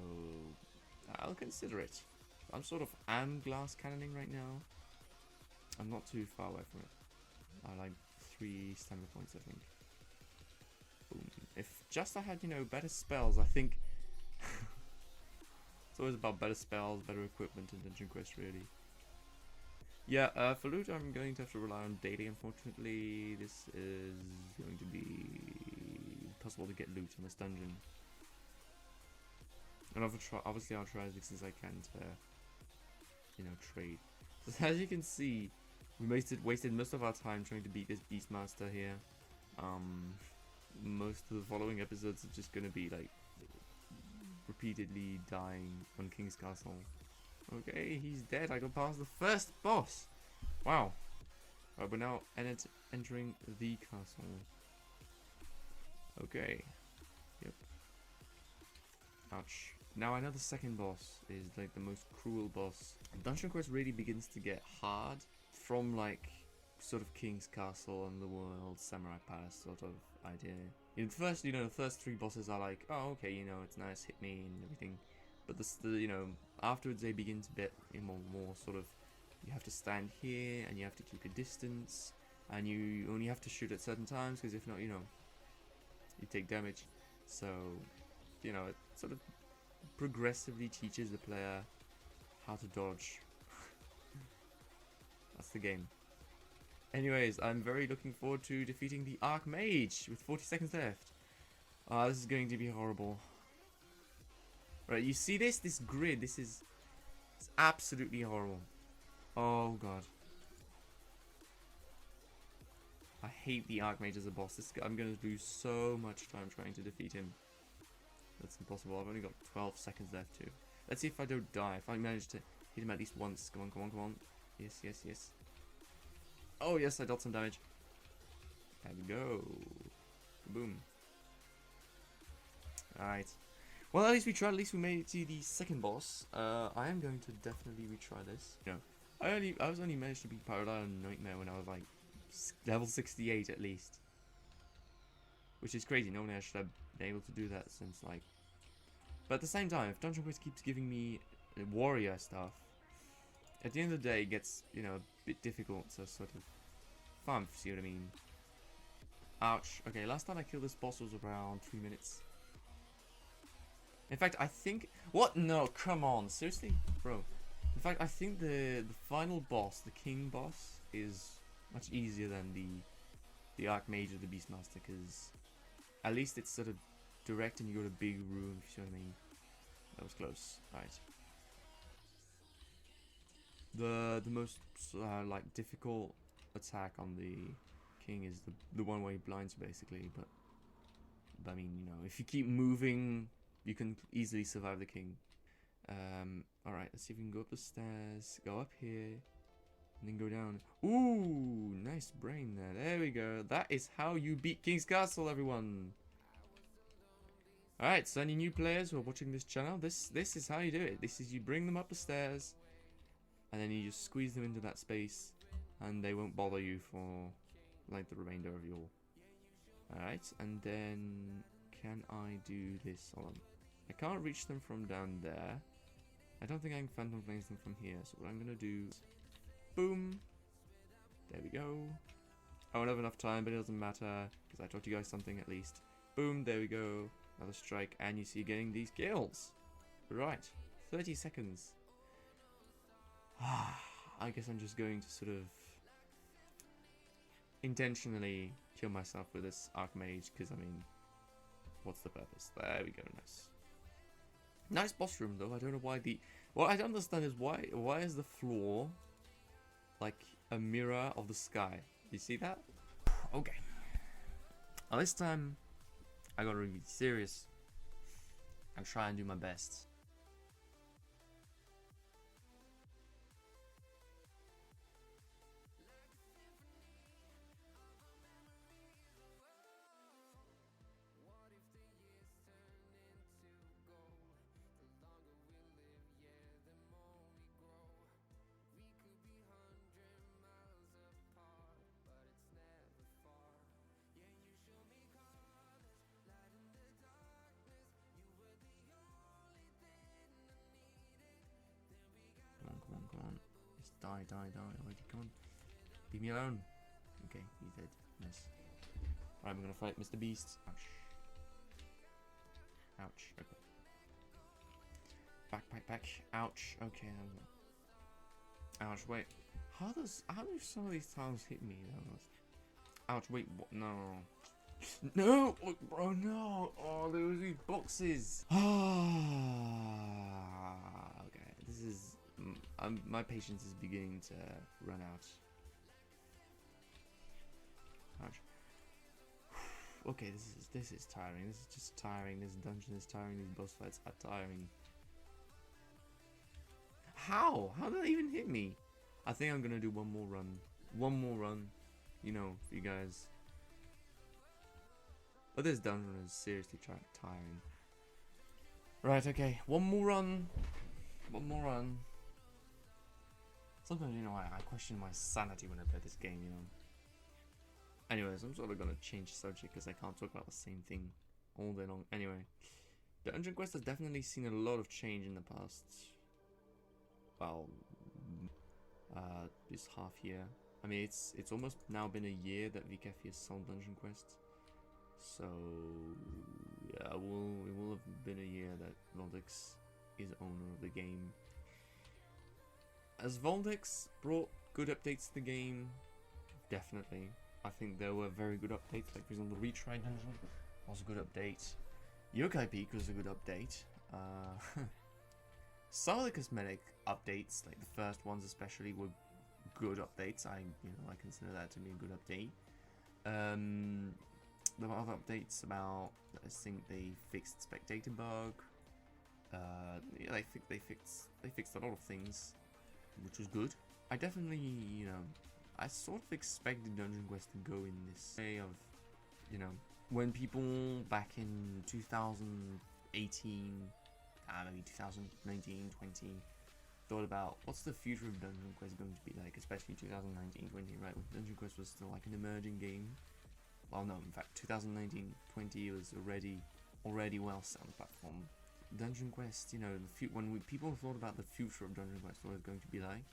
I'll consider it. I'm sort of glass cannoning right now. I'm not too far away from it. I like 3 stamina points, I think. Boom. If just I had, you know, better spells, I think. It's always about better spells, better equipment in Dungeon Quest, really. Yeah, for loot, I'm going to have to rely on daily, unfortunately. This is going to be impossible to get loot in this dungeon. And obviously I'll try as much as I can to, you know, trade. So as you can see, we wasted most of our time trying to beat this Beastmaster here. Most of the following episodes are just going to be like repeatedly dying on King's Castle. Okay, he's dead. I got past the first boss. Wow. Right, we're now entering the castle. Okay. Yep. Ouch. Now I know the second boss is like the most cruel boss. Dungeon Quest really begins to get hard from like sort of King's Castle and the World Samurai Palace sort of idea. The first 3 bosses are like, oh okay, you know, it's nice, hit me and everything. But you know, afterwards they begin to get more sort of, you have to stand here and you have to keep your distance and you only have to shoot at certain times because if not, you know, you take damage. So, you know, it sort of progressively teaches the player how to dodge. That's the game. Anyways, I'm very looking forward to defeating the Archmage with 40 seconds left. This is going to be horrible. Right, you see this? This grid, it's absolutely horrible. Oh god. I hate the Archmage as a boss. I'm going to lose so much time trying to defeat him. That's impossible. I've only got 12 seconds left too. Let's see if I don't die. If I manage to hit him at least once. Come on, come on, come on. Yes, yes, yes. Oh yes, I dealt some damage. There we go. Boom. Alright. Well, at least we tried. At least we made it to the second boss. I am going to definitely retry this. You know, I was only managed to beat Pirate Island Nightmare when I was like level 68 at least. which is crazy. Normally I should have been able to do that since, like... But at the same time, if Dungeon Quest keeps giving me warrior stuff, at the end of the day it gets, you know, a bit difficult to sort of farm, if you see what I mean. Ouch. Okay, last time I killed this boss was around 3 minutes. In fact, I think... What? No, come on. Seriously? Bro. In fact, I think the final boss, the king boss, is much easier than the Archmage or the Beastmaster, because at least it's sort of direct and you got a big room, if you see what I mean. That was close. Right. The most like difficult attack on the king is the one where he blinds you, basically, but I mean, you know, if you keep moving, you can easily survive the king. Alright, let's see if we can go up the stairs, go up here, and then go down. Ooh, nice brain there. There we go. That is how you beat King's Castle, everyone. Alright, so any new players who are watching this channel, this is how you do it. This is, you bring them up the stairs, and then you just squeeze them into that space, and they won't bother you for like the remainder of your... Alright, and then can I do this? Hold on. I can't reach them from down there. I don't think I can phantom flames them from here, so what I'm gonna do is... Boom! There we go. I won't have enough time, but it doesn't matter, because I taught you guys something at least. Boom, there we go. Another strike, and you see getting these kills. Right, 30 seconds. I guess I'm just going to sort of intentionally kill myself with this Archmage, because I mean, what's the purpose? There we go, nice. Nice boss room though. I don't know why the... What I don't understand is why is the floor like a mirror of the sky? You see that? Okay. Now this time I gotta be serious and try and do my best. Come on. Just die already, come on. Leave me alone. Okay, he's dead. Nice. Alright, I'm gonna fight Mr. Beast. Ouch. Ouch. Okay. Back. Ouch. Okay. Ouch, wait. How do some of these tiles hit me though? Ouch, wait, what? No. No! Oh, bro, no! Oh, there was these boxes! Ah, okay, this is... my patience is beginning to run out. Ouch. Okay, this is tiring. This is just tiring. This dungeon is tiring. These boss fights are tiring. How? How did that even hit me? I think I'm gonna do one more run. One more run. You know, for you guys. But this dungeon is seriously tiring. Right, okay. One more run. One more run. Sometimes, you know, I question my sanity when I play this game, you know. Anyways, I'm sort of gonna change the subject because I can't talk about the same thing all day long. Anyway, Dungeon Quest has definitely seen a lot of change in the past, well, this half year. I mean, it's almost now been a year that VKF has sold Dungeon Quest. So, yeah, it will have been a year that Voldex is owner of the game. As Voldex brought good updates to the game, definitely. I think there were very good updates, like for example the Retry Dungeon was a good update. Yokai Peak was a good update. Some of the cosmetic updates, like the first ones especially, were good updates. I consider that to be a good update. There were other updates about, I think they fixed spectator bug. Yeah, they fixed a lot of things, which was good. I definitely, you know, I sort of expected Dungeon Quest to go in this way of, you know, when people back in 2018, maybe 2019, 20, thought about what's the future of Dungeon Quest going to be like, especially 2019, 20, right, when Dungeon Quest was still like an emerging game. well, no, in fact, 2019-20 was already well-sound platform. Dungeon Quest, you know, when people thought about the future of Dungeon Quest, what it was going to be like,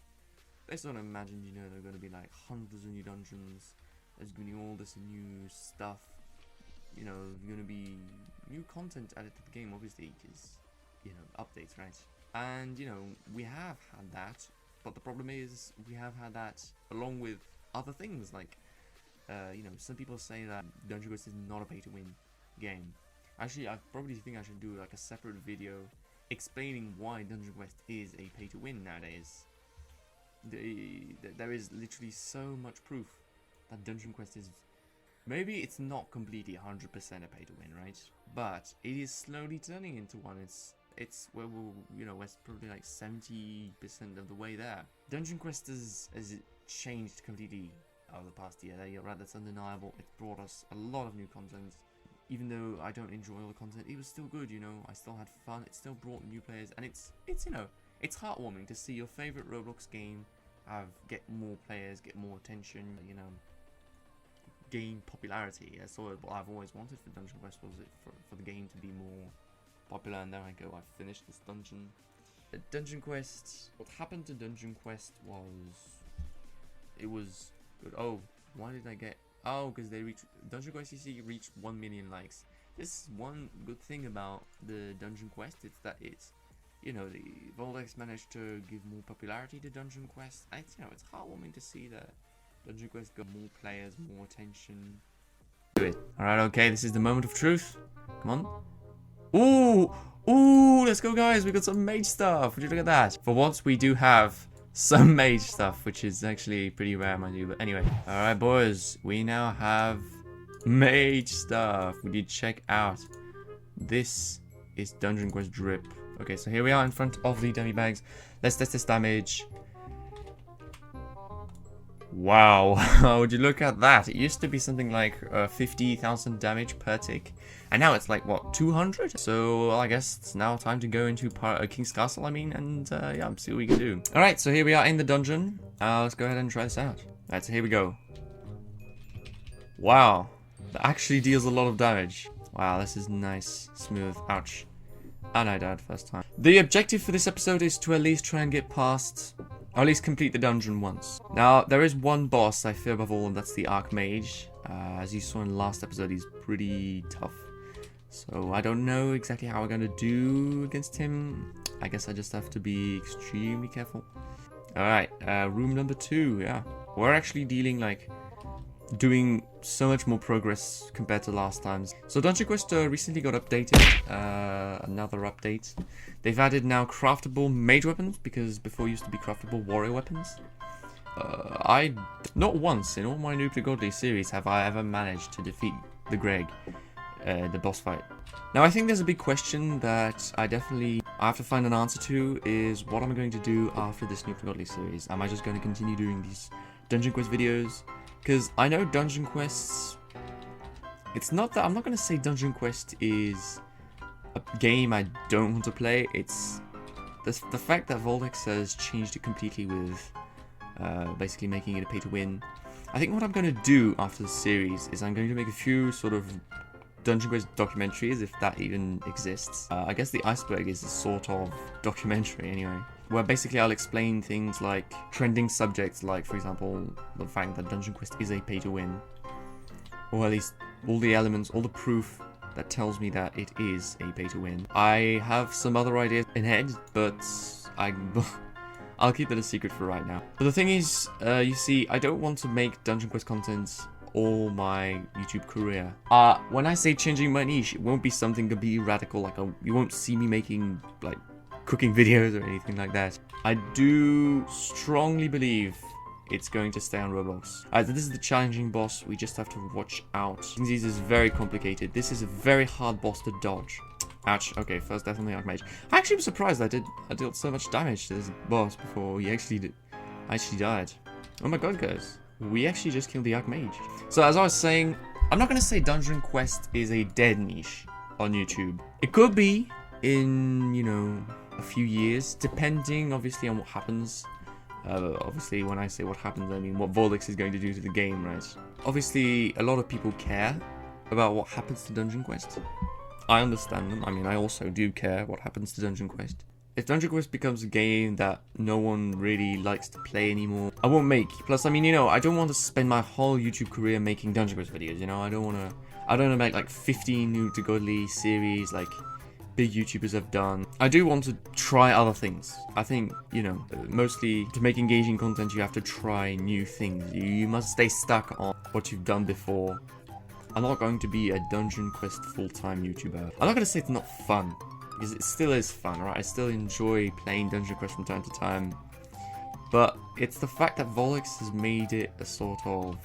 they sort of imagined, you know, there were going to be like hundreds of new dungeons, there's going to be all this new stuff, you know, going to be new content added to the game, obviously, because, you know, updates, right? And, you know, we have had that, but the problem is, we have had that along with other things, like, you know, some people say that Dungeon Quest is not a pay-to-win game. Actually, I probably think I should do like a separate video explaining why Dungeon Quest is a pay-to-win nowadays. There is literally so much proof that Dungeon Quest is... Maybe it's not completely 100% a pay-to-win, right? But it is slowly turning into one. It's well, you know, it's probably like 70% of the way there. Dungeon Quest has changed completely over the past year. You're right, that's undeniable. It brought us a lot of new content. Even though I don't enjoy all the content, it was still good, you know. I still had fun. It still brought new players, and it's you know, it's heartwarming to see your favorite Roblox game get more players, get more attention, you know, gain popularity. That's what I've always wanted for Dungeon Quest, was it for the game to be more popular. And there I go, I finished this dungeon. Dungeon Quest, what happened to Dungeon Quest was, it was good. Oh, why did I get... Oh, because they reached... Dungeon Quest CC reached 1 million likes. This is one good thing about the Dungeon Quest. It's that it's, you know, the Voldex managed to give more popularity to Dungeon Quest. And it's, you know, it's heartwarming to see that Dungeon Quest got more players, more attention. Do it. Alright, okay, this is the moment of truth. Come on. Ooh! Ooh, let's go, guys. We got some mage stuff. Would you look at that? For once, we do have some mage stuff, which is actually pretty rare, mind you. But anyway, alright, boys, we now have mage stuff. We did check out. This is Dungeon Quest Drip. Okay, so here we are in front of the dummy bags. Let's test this damage. Wow, would you look at that? It used to be something like 50,000 damage per tick, and now it's like, what, 200? So, well, I guess it's now time to go into King's Castle, I mean, and yeah, see what we can do. Alright, so here we are in the dungeon. Let's go ahead and try this out. Alright, so here we go. Wow, that actually deals a lot of damage. Wow, this is nice, smooth, ouch. And I died first time. The objective for this episode is to at least try and get past... or at least complete the dungeon once. Now, there is one boss I fear above all, and that's the Archmage. As you saw in the last episode, he's pretty tough. So, I don't know exactly how we're going to do against him. I guess I just have to be extremely careful. Alright, room number 2, yeah. We're actually dealing, like, doing so much more progress compared to last times. So Dungeon Quest recently got updated, another update. They've added now craftable mage weapons, because before used to be craftable warrior weapons. Not once in all my Noob To Godly series have I ever managed to defeat the Greg, the boss fight. Now I think there's a big question that I have to find an answer to, is what am I going to do after this Noob To Godly series? Am I just going to continue doing these Dungeon Quest videos? Because I know Dungeon Quests... It's not that... I'm not going to say Dungeon Quest is a game I don't want to play. It's the fact that Voldex has changed it completely with basically making it a pay-to-win. I think what I'm going to do after the series is I'm going to make a few sort of Dungeon Quest documentaries, if that even exists. I guess the Iceberg is a sort of documentary anyway, where basically I'll explain things like trending subjects, like, for example, the fact that Dungeon Quest is a pay-to-win, or at least all the elements, all the proof that tells me that it is a pay-to-win. I have some other ideas in head, but I'll keep that a secret for right now. But the thing is, you see, I don't want to make Dungeon Quest content all my YouTube career. When I say changing my niche, it won't be something completely radical, like you won't see me making, like, cooking videos or anything like that. I do strongly believe it's going to stay on Roblox. This is the challenging boss. We just have to watch out. This is very complicated. This is a very hard boss to dodge. Ouch. Okay, first death on the Archmage. I actually was surprised I dealt so much damage to this boss before he actually died. Oh my god, guys. We actually just killed the Archmage. So as I was saying, I'm not going to say Dungeon Quest is a dead niche on YouTube. It could be in, you know, a few years, depending obviously on what happens Obviously, when I say what happens, I mean what Volix is going to do to the game, right? Obviously, a lot of people care about what happens to Dungeon Quest. I understand them. I mean, I also do care what happens to Dungeon Quest. If Dungeon Quest becomes a game that no one really likes to play anymore, I won't make. Plus, I mean, you know, I don't want to spend my whole YouTube career making Dungeon Quest videos, you know? I don't want to make like 15 Noob To Godly series like big YouTubers have done. I do want to try other things. I think, you know, mostly to make engaging content, you have to try new things. You must stay stuck on what you've done before. I'm not going to be a Dungeon Quest full-time YouTuber. I'm not going to say it's not fun, because it still is fun, right? I still enjoy playing Dungeon Quest from time to time. But it's the fact that Volix has made it a sort of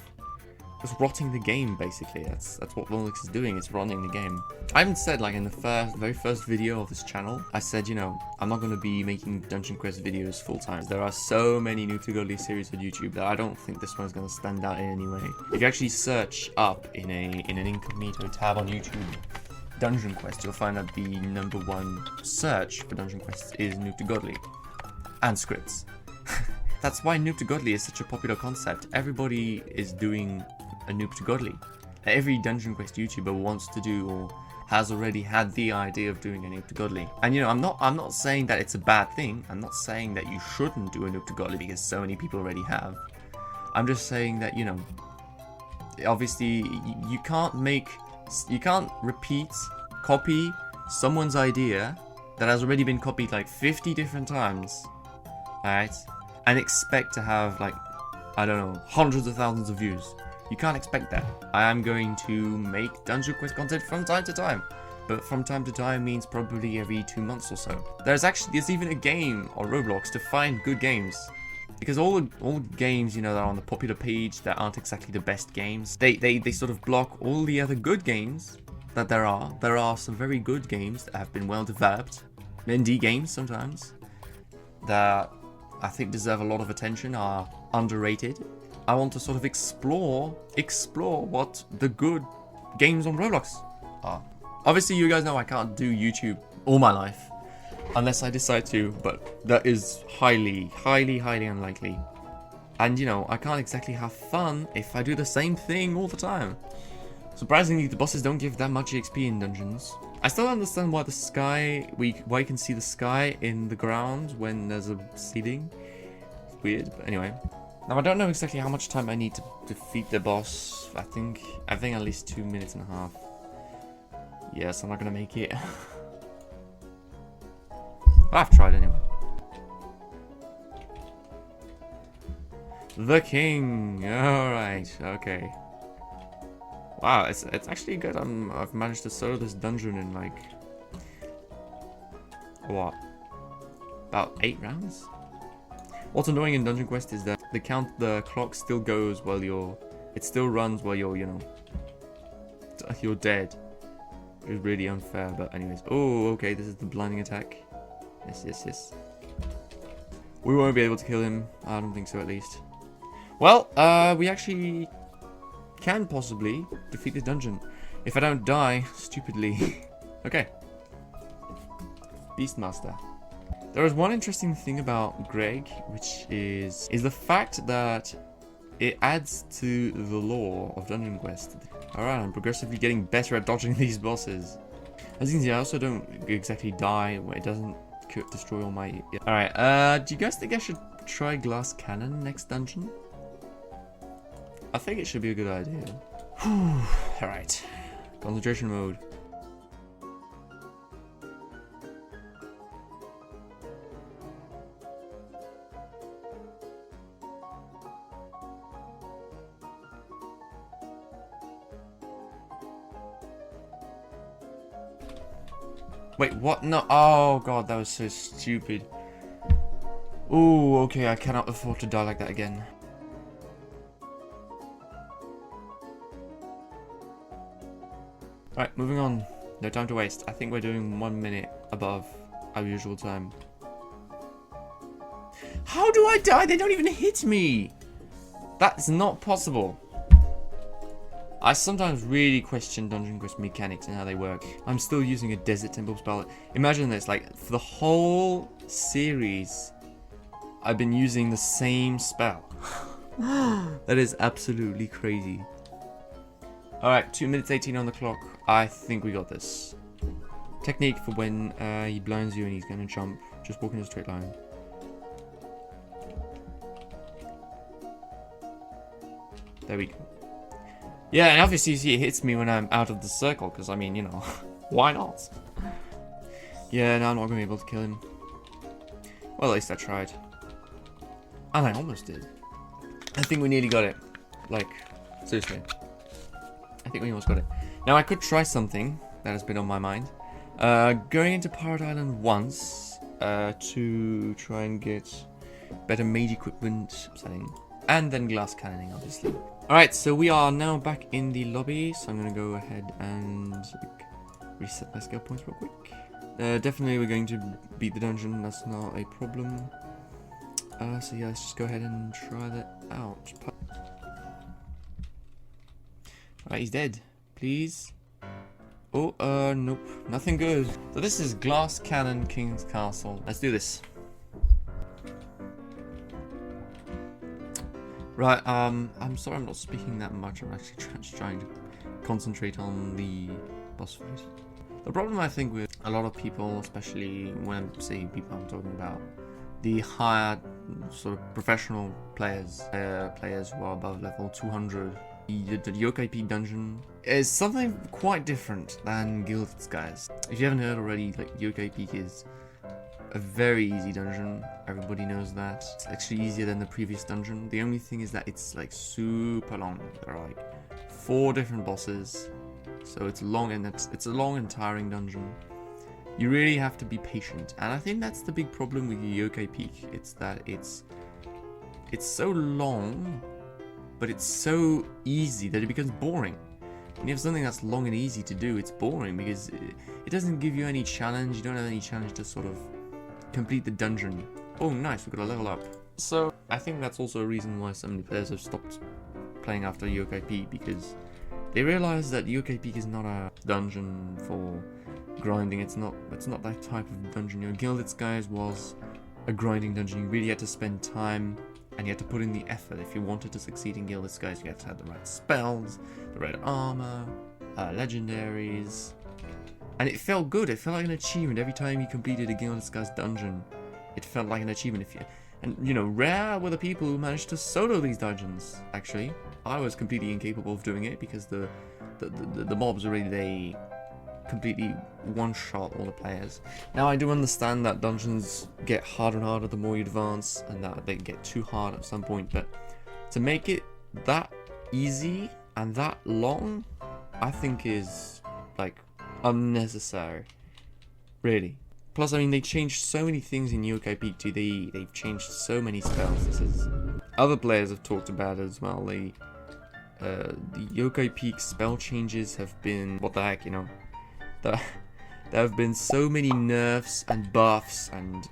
just rotting the game, basically. That's what Volix is doing. It's rotting the game. I even said, like, in the very first video of this channel, I said, you know, I'm not going to be making Dungeon Quest videos full time. There are so many Noob To Godly series on YouTube that I don't think this one's going to stand out in any way. If you actually search up in an incognito tab on YouTube, Dungeon Quest, you'll find that the #1 search for Dungeon Quest is Noob To Godly and scripts. That's why Noob To Godly is such a popular concept. Everybody is doing a Noob To Godly. Every Dungeon Quest YouTuber wants to do or has already had the idea of doing a Noob To Godly. And you know, I'm not saying that it's a bad thing. I'm not saying that you shouldn't do a Noob To Godly because so many people already have. I'm just saying that, you know, obviously you can't copy someone's idea that has already been copied like 50 different times, alright, and expect to have, like, I don't know, hundreds of thousands of views. You can't expect that. I am going to make Dungeon Quest content from time to time, but from time to time means probably every 2 months or so. There's even a game on Roblox to find good games. Because all games, you know, that are on the popular page that aren't exactly the best games, they sort of block all the other good games that there are. There are some very good games that have been well developed, indie games sometimes, that I think deserve a lot of attention, are underrated. I want to sort of explore what the good games on Roblox are. Obviously, you guys know I can't do YouTube all my life, unless I decide to, but that is highly, highly, highly unlikely. And you know, I can't exactly have fun if I do the same thing all the time. Surprisingly, the bosses don't give that much XP in dungeons. I still don't understand why why you can see the sky in the ground when there's a ceiling. It's weird, but anyway. Now I don't know exactly how much time I need to defeat the boss. I think at least 2.5 minutes. Yes, I'm not gonna make it. I've tried anyway. The king. Alright, okay. Wow, it's actually good. I've managed to solo this dungeon in like what? About 8 rounds? What's annoying in Dungeon Quest is that the clock still goes while it still runs while you're dead. It's really unfair, but anyways. Oh, okay, this is the blinding attack. Yes. We won't be able to kill him. I don't think so, at least. Well, we actually can possibly defeat this dungeon if I don't die stupidly. Okay. Beastmaster. There is one interesting thing about Greg, which is the fact that it adds to the lore of Dungeon Quest. Alright, I'm progressively getting better at dodging these bosses. As you can see, I also don't exactly die when it doesn't destroy all my... Alright, do you guys think I should try Glass Cannon next dungeon? I think it should be a good idea. Alright, concentration mode. Wait, what? No. Oh, God, that was so stupid. Ooh, okay, I cannot afford to die like that again. Alright, moving on. No time to waste. I think we're doing 1 minute above our usual time. How do I die? They don't even hit me! That's not possible. I sometimes really question Dungeon Quest mechanics and how they work. I'm still using a Desert Temple spell. Imagine this, like, for the whole series, I've been using the same spell. That is absolutely crazy. Alright, 2 minutes 18 on the clock. I think we got this. Technique for when he blinds you and he's gonna jump. Just walk in a straight line. There we go. Yeah, and obviously it hits me when I'm out of the circle, because I mean, you know, why not? Yeah, no, I'm not gonna be able to kill him. Well, at least I tried. And I almost did. I think we nearly got it. Like, seriously. I think we almost got it. Now, I could try something that has been on my mind. Going into Pirate Island once to try and get better mage equipment setting. And then glass cannoning, obviously. Alright, so we are now back in the lobby. So I'm going to go ahead and reset my skill points real quick. Definitely we're going to beat the dungeon. That's not a problem. So yeah, let's just go ahead and try that out. Alright, he's dead. Please. Oh, nope. Nothing good. So this is Glass Cannon King's Castle. Let's do this. Right, I'm sorry I'm not speaking that much. I'm actually trying to concentrate on the boss fight. The problem I think with a lot of people, especially when I say people I'm talking about, the higher sort of professional players, players who are above level 200, the Yokai Peak dungeon is something quite different than Gilded Skies. If you haven't heard already, like Yokai Peak is a very easy dungeon. Everybody knows that. It's actually easier than the previous dungeon. The only thing is that it's like super long. There are like 4 different bosses, so it's long and it's a long and tiring dungeon. You really have to be patient, and I think that's the big problem with Yokai Peak. It's that it's so long, but it's so easy that it becomes boring. When you have something that's long and easy to do, it's boring because it doesn't give you any challenge. You don't have any challenge to sort of complete the dungeon. Oh, nice, we've got a level up. So I think that's also a reason why so many players have stopped playing after Yokai Peak, because they realize that Yokai Peak is not a dungeon for grinding. It's not that type of dungeon. You know, Gilded Skies was a grinding dungeon. You really had to spend time and you had to put in the effort. If you wanted to succeed in Gilded Skies, you had to have the right spells, the right armor, legendaries, and it felt good. It felt like an achievement every time you completed a Gilded Skies dungeon. It felt like an achievement. And you know, rare were the people who managed to solo these dungeons. Actually, I was completely incapable of doing it because the mobs already, they completely one-shot all the players. Now I do understand that dungeons get harder and harder the more you advance, and that they get too hard at some point, but to make it that easy and that long, I think is like unnecessary, really. Plus, I mean, they changed so many things in Yokai Peak 2. They've changed so many spells. This is other players have talked about it as well. The Yokai Peak spell changes have been, what the heck, you know. There have been so many nerfs and buffs and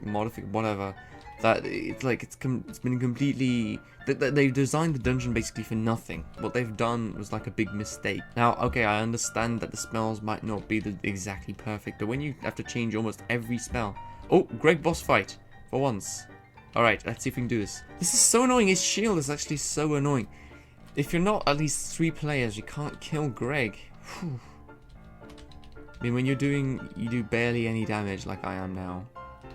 whatever, that it's like it's been completely, they've designed the dungeon basically for nothing. What they've done was like a big mistake. Now, okay, I understand that the spells might not be exactly perfect, but when you have to change almost every spell. Oh, great boss fight for once. All right, let's see if we can do this. This is so annoying. His shield is actually so annoying. If you're not at least 3 players, you can't kill Greg. Whew. I mean, when you do barely any damage like I am now.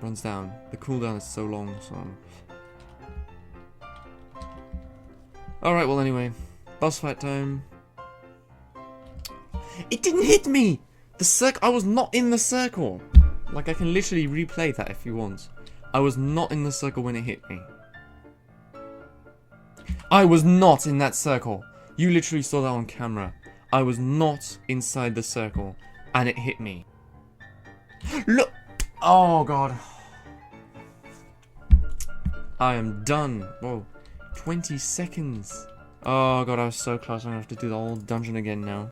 Runs down. The cooldown is so long, so... Alright, well anyway. Boss fight time. It didn't hit me! I was not in the circle! Like, I can literally replay that if you want. I was not in the circle when it hit me. I was not in that circle! You literally saw that on camera. I was not inside the circle. And it hit me. Look! Oh god. I am done. Whoa. 20 seconds. Oh god, I was so close. I'm gonna have to do the whole dungeon again now.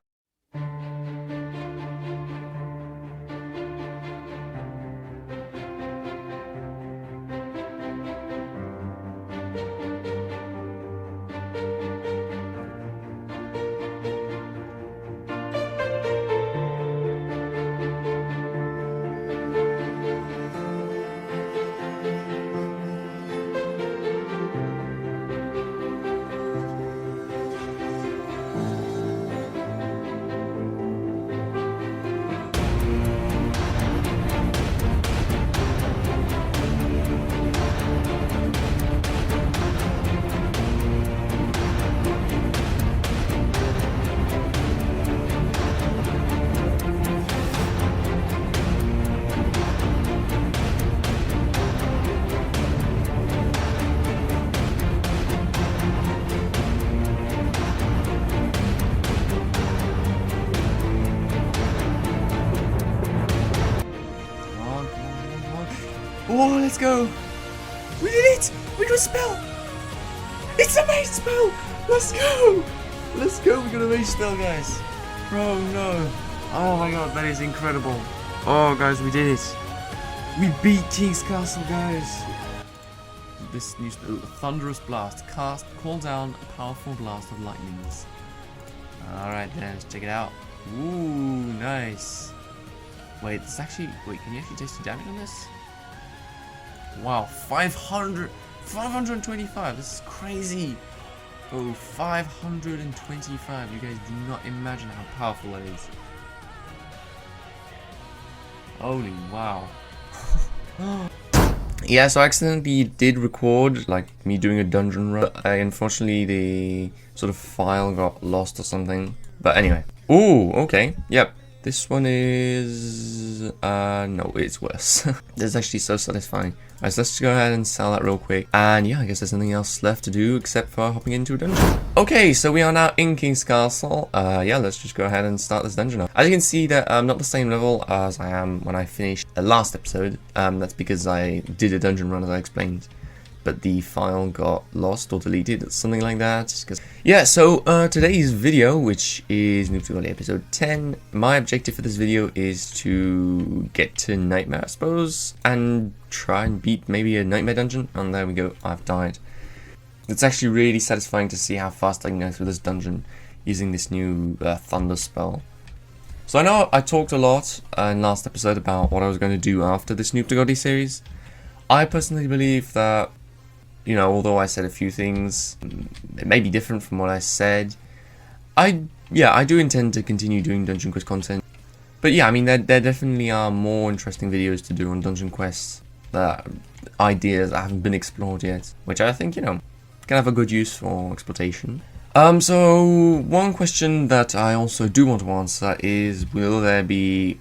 let's go. We did it! We got a spell! It's a mage spell! Let's go! Let's go, we got a mage spell, guys. Bro, no. Oh my god, that is incredible. Oh, guys, we did it. We beat King's Castle, guys. This new spell, Thunderous Blast. Call down a powerful blast of lightnings. Alright then, let's check it out. Ooh, nice. Wait, this actually... Wait, can you actually taste the damage on this? Wow, 525. This is crazy. Oh, 525. You guys do not imagine how powerful that is. Holy wow. Yeah, so I accidentally did record, like, me doing a dungeon run. Unfortunately, the sort of file got lost or something. But anyway. Ooh, okay. Yep. This one is... no, it's worse. This is actually so satisfying. Alright, so let's go ahead and sell that real quick. And yeah, I guess there's nothing else left to do except for hopping into a dungeon. Okay, so we are now in King's Castle. Yeah, let's just go ahead and start this dungeon up. As you can see that I'm not the same level as I am when I finished the last episode. That's because I did a dungeon run, as I explained. But the file got lost or deleted, something like that. Yeah, so today's video, which is Noob To Godly episode 10, my objective for this video is to get to Nightmare, I suppose, and try and beat maybe a Nightmare dungeon. And there we go, I've died. It's actually really satisfying to see how fast I can go through this dungeon using this new Thunder spell. So I know I talked a lot in last episode about what I was going to do after this Noob To Godly series. I personally believe that, you know, although I said a few things, it may be different from what I said. I do intend to continue doing Dungeon Quest content. But yeah, I mean, there definitely are more interesting videos to do on Dungeon Quest. Ideas that haven't been explored yet, which I think, you know, can have a good use for exploitation. So one question that I also do want to answer is, will there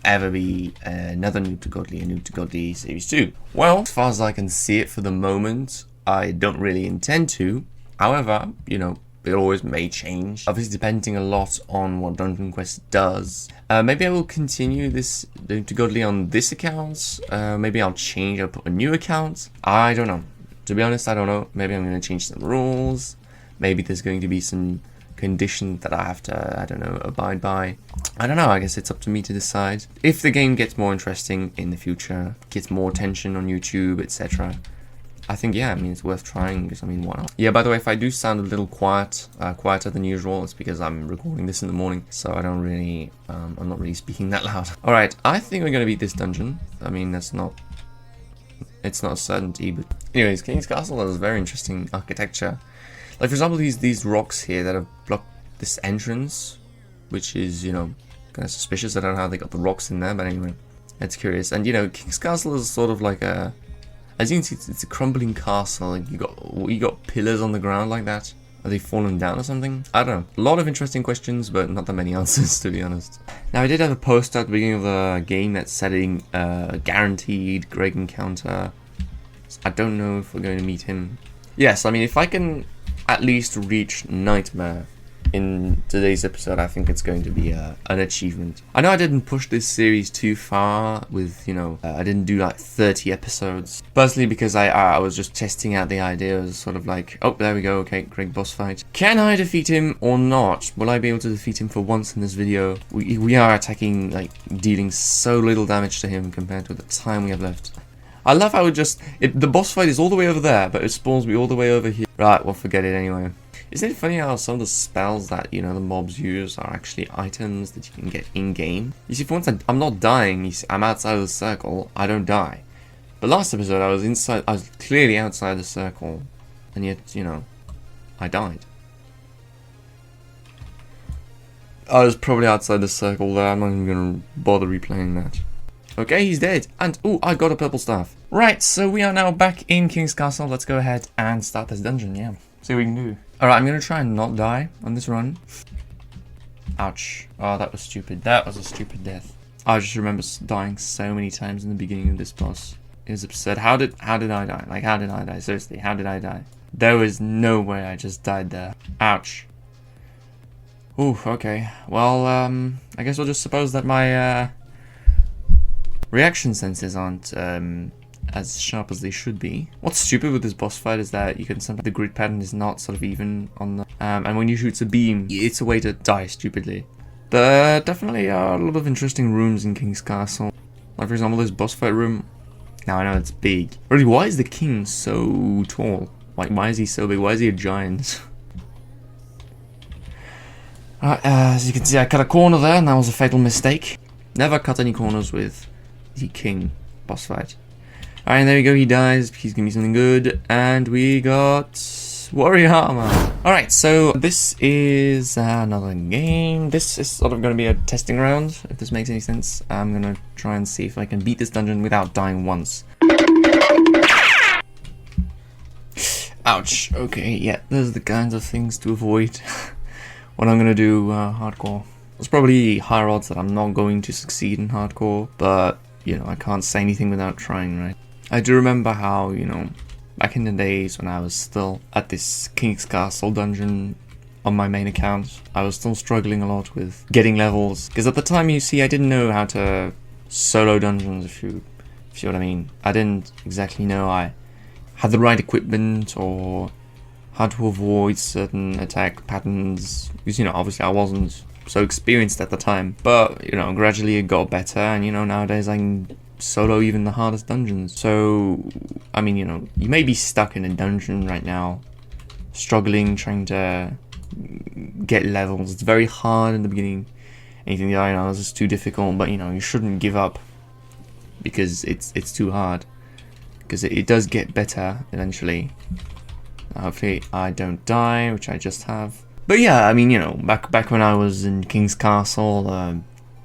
ever be another Noob To Godly, a Noob To Godly Series 2? Well, as far as I can see it for the moment, I don't really intend to. However, you know, it always may change. Obviously, depending a lot on what Dungeon Quest does. Maybe I will continue this Noob To Godly on this account. Maybe I'll change. I'll put a new account. I don't know. To be honest, I don't know. Maybe I'm going to change some rules. Maybe there's going to be some conditions that I have to, I don't know, abide by. I don't know. I guess it's up to me to decide. If the game gets more interesting in the future, gets more attention on YouTube, etc., I think, yeah, I mean, it's worth trying, because, I mean, why not? Yeah, by the way, if I do sound a little quieter than usual, it's because I'm recording this in the morning, so I don't really, I'm not really speaking that loud. Alright, I think we're gonna beat this dungeon. I mean, it's not a certainty, but... Anyways, King's Castle has very interesting architecture. Like, for example, these rocks here that have blocked this entrance, which is, you know, kind of suspicious. I don't know how they got the rocks in there, but anyway, it's curious. And, you know, King's Castle is sort of like a... As you can see, it's a crumbling castle. Like you got pillars on the ground like that. Are they falling down or something? I don't know. A lot of interesting questions, but not that many answers, to be honest. Now, I did have a post at the beginning of the game that's setting guaranteed Greg encounter. I don't know if we're going to meet him. Yes, I mean, if I can at least reach Nightmare in today's episode, I think it's going to be an achievement. I know I didn't push this series too far with, you know, I didn't do like 30 episodes. Personally, because I was just testing out the ideas, sort of like, oh, there we go, okay, great boss fight. Can I defeat him or not? Will I be able to defeat him for once in this video? We are attacking, like, dealing so little damage to him compared to the time we have left. I love how the boss fight is all the way over there, but it spawns me all the way over here. Right, well, forget it anyway. Isn't it funny how some of the spells that, you know, the mobs use are actually items that you can get in-game? You see, for once I'm not dying, you see, I'm outside of the circle, I don't die. But last episode I was clearly outside the circle, and yet, you know, I died. I was probably outside the circle there, I'm not even gonna bother replaying that. Okay, he's dead, and ooh, I got a purple staff. Right, so we are now back in King's Castle, let's go ahead and start this dungeon, yeah. See what we can do. Alright, I'm gonna try and not die on this run. Ouch. Oh, that was stupid. That was a stupid death. I just remember dying so many times in the beginning of this boss. It was absurd. How did I die? Like, how did I die? Seriously, how did I die? There was no way I just died there. Ouch. Ooh, okay. Well, I guess we'll just suppose that my, reaction sensors aren't, as sharp as they should be. What's stupid with this boss fight is that you can sometimes the grid pattern is not sort of even on the and when you shoot a beam, it's a way to die stupidly. There definitely are a lot of interesting rooms in King's Castle. Like for example, this boss fight room. Now I know it's big. Really, why is the king so tall? Like, why is he so big? Why is he a giant? As you can see, I cut a corner there, and that was a fatal mistake. Never cut any corners with the king boss fight. Alright, and there we go, he dies. Please give me something good. And we got warrior armor. Alright, so this is another game. This is sort of going to be a testing round, if this makes any sense. I'm going to try and see if I can beat this dungeon without dying once. Ouch. Okay, yeah, those are the kinds of things to avoid when I'm going to do hardcore. There's probably higher odds that I'm not going to succeed in hardcore, but, you know, I can't say anything without trying, right? I do remember how, you know, back in the days when I was still at this King's Castle dungeon on my main account, I was still struggling a lot with getting levels. Because at the time, you see, I didn't know how to solo dungeons, if you see what I mean. I didn't exactly know I had the right equipment or how to avoid certain attack patterns. Because, you know, obviously I wasn't so experienced at the time. But, you know, gradually it got better, and, you know, nowadays I can solo even the hardest dungeons. So, I mean, you know, you may be stuck in a dungeon right now, struggling, trying to get levels. It's very hard in the beginning, and you think, oh, you know, this is too difficult, but, you know, you shouldn't give up because it's too hard, because it does get better eventually. Hopefully I don't die, which I just have. But yeah, I mean, you know, back when I was in King's Castle,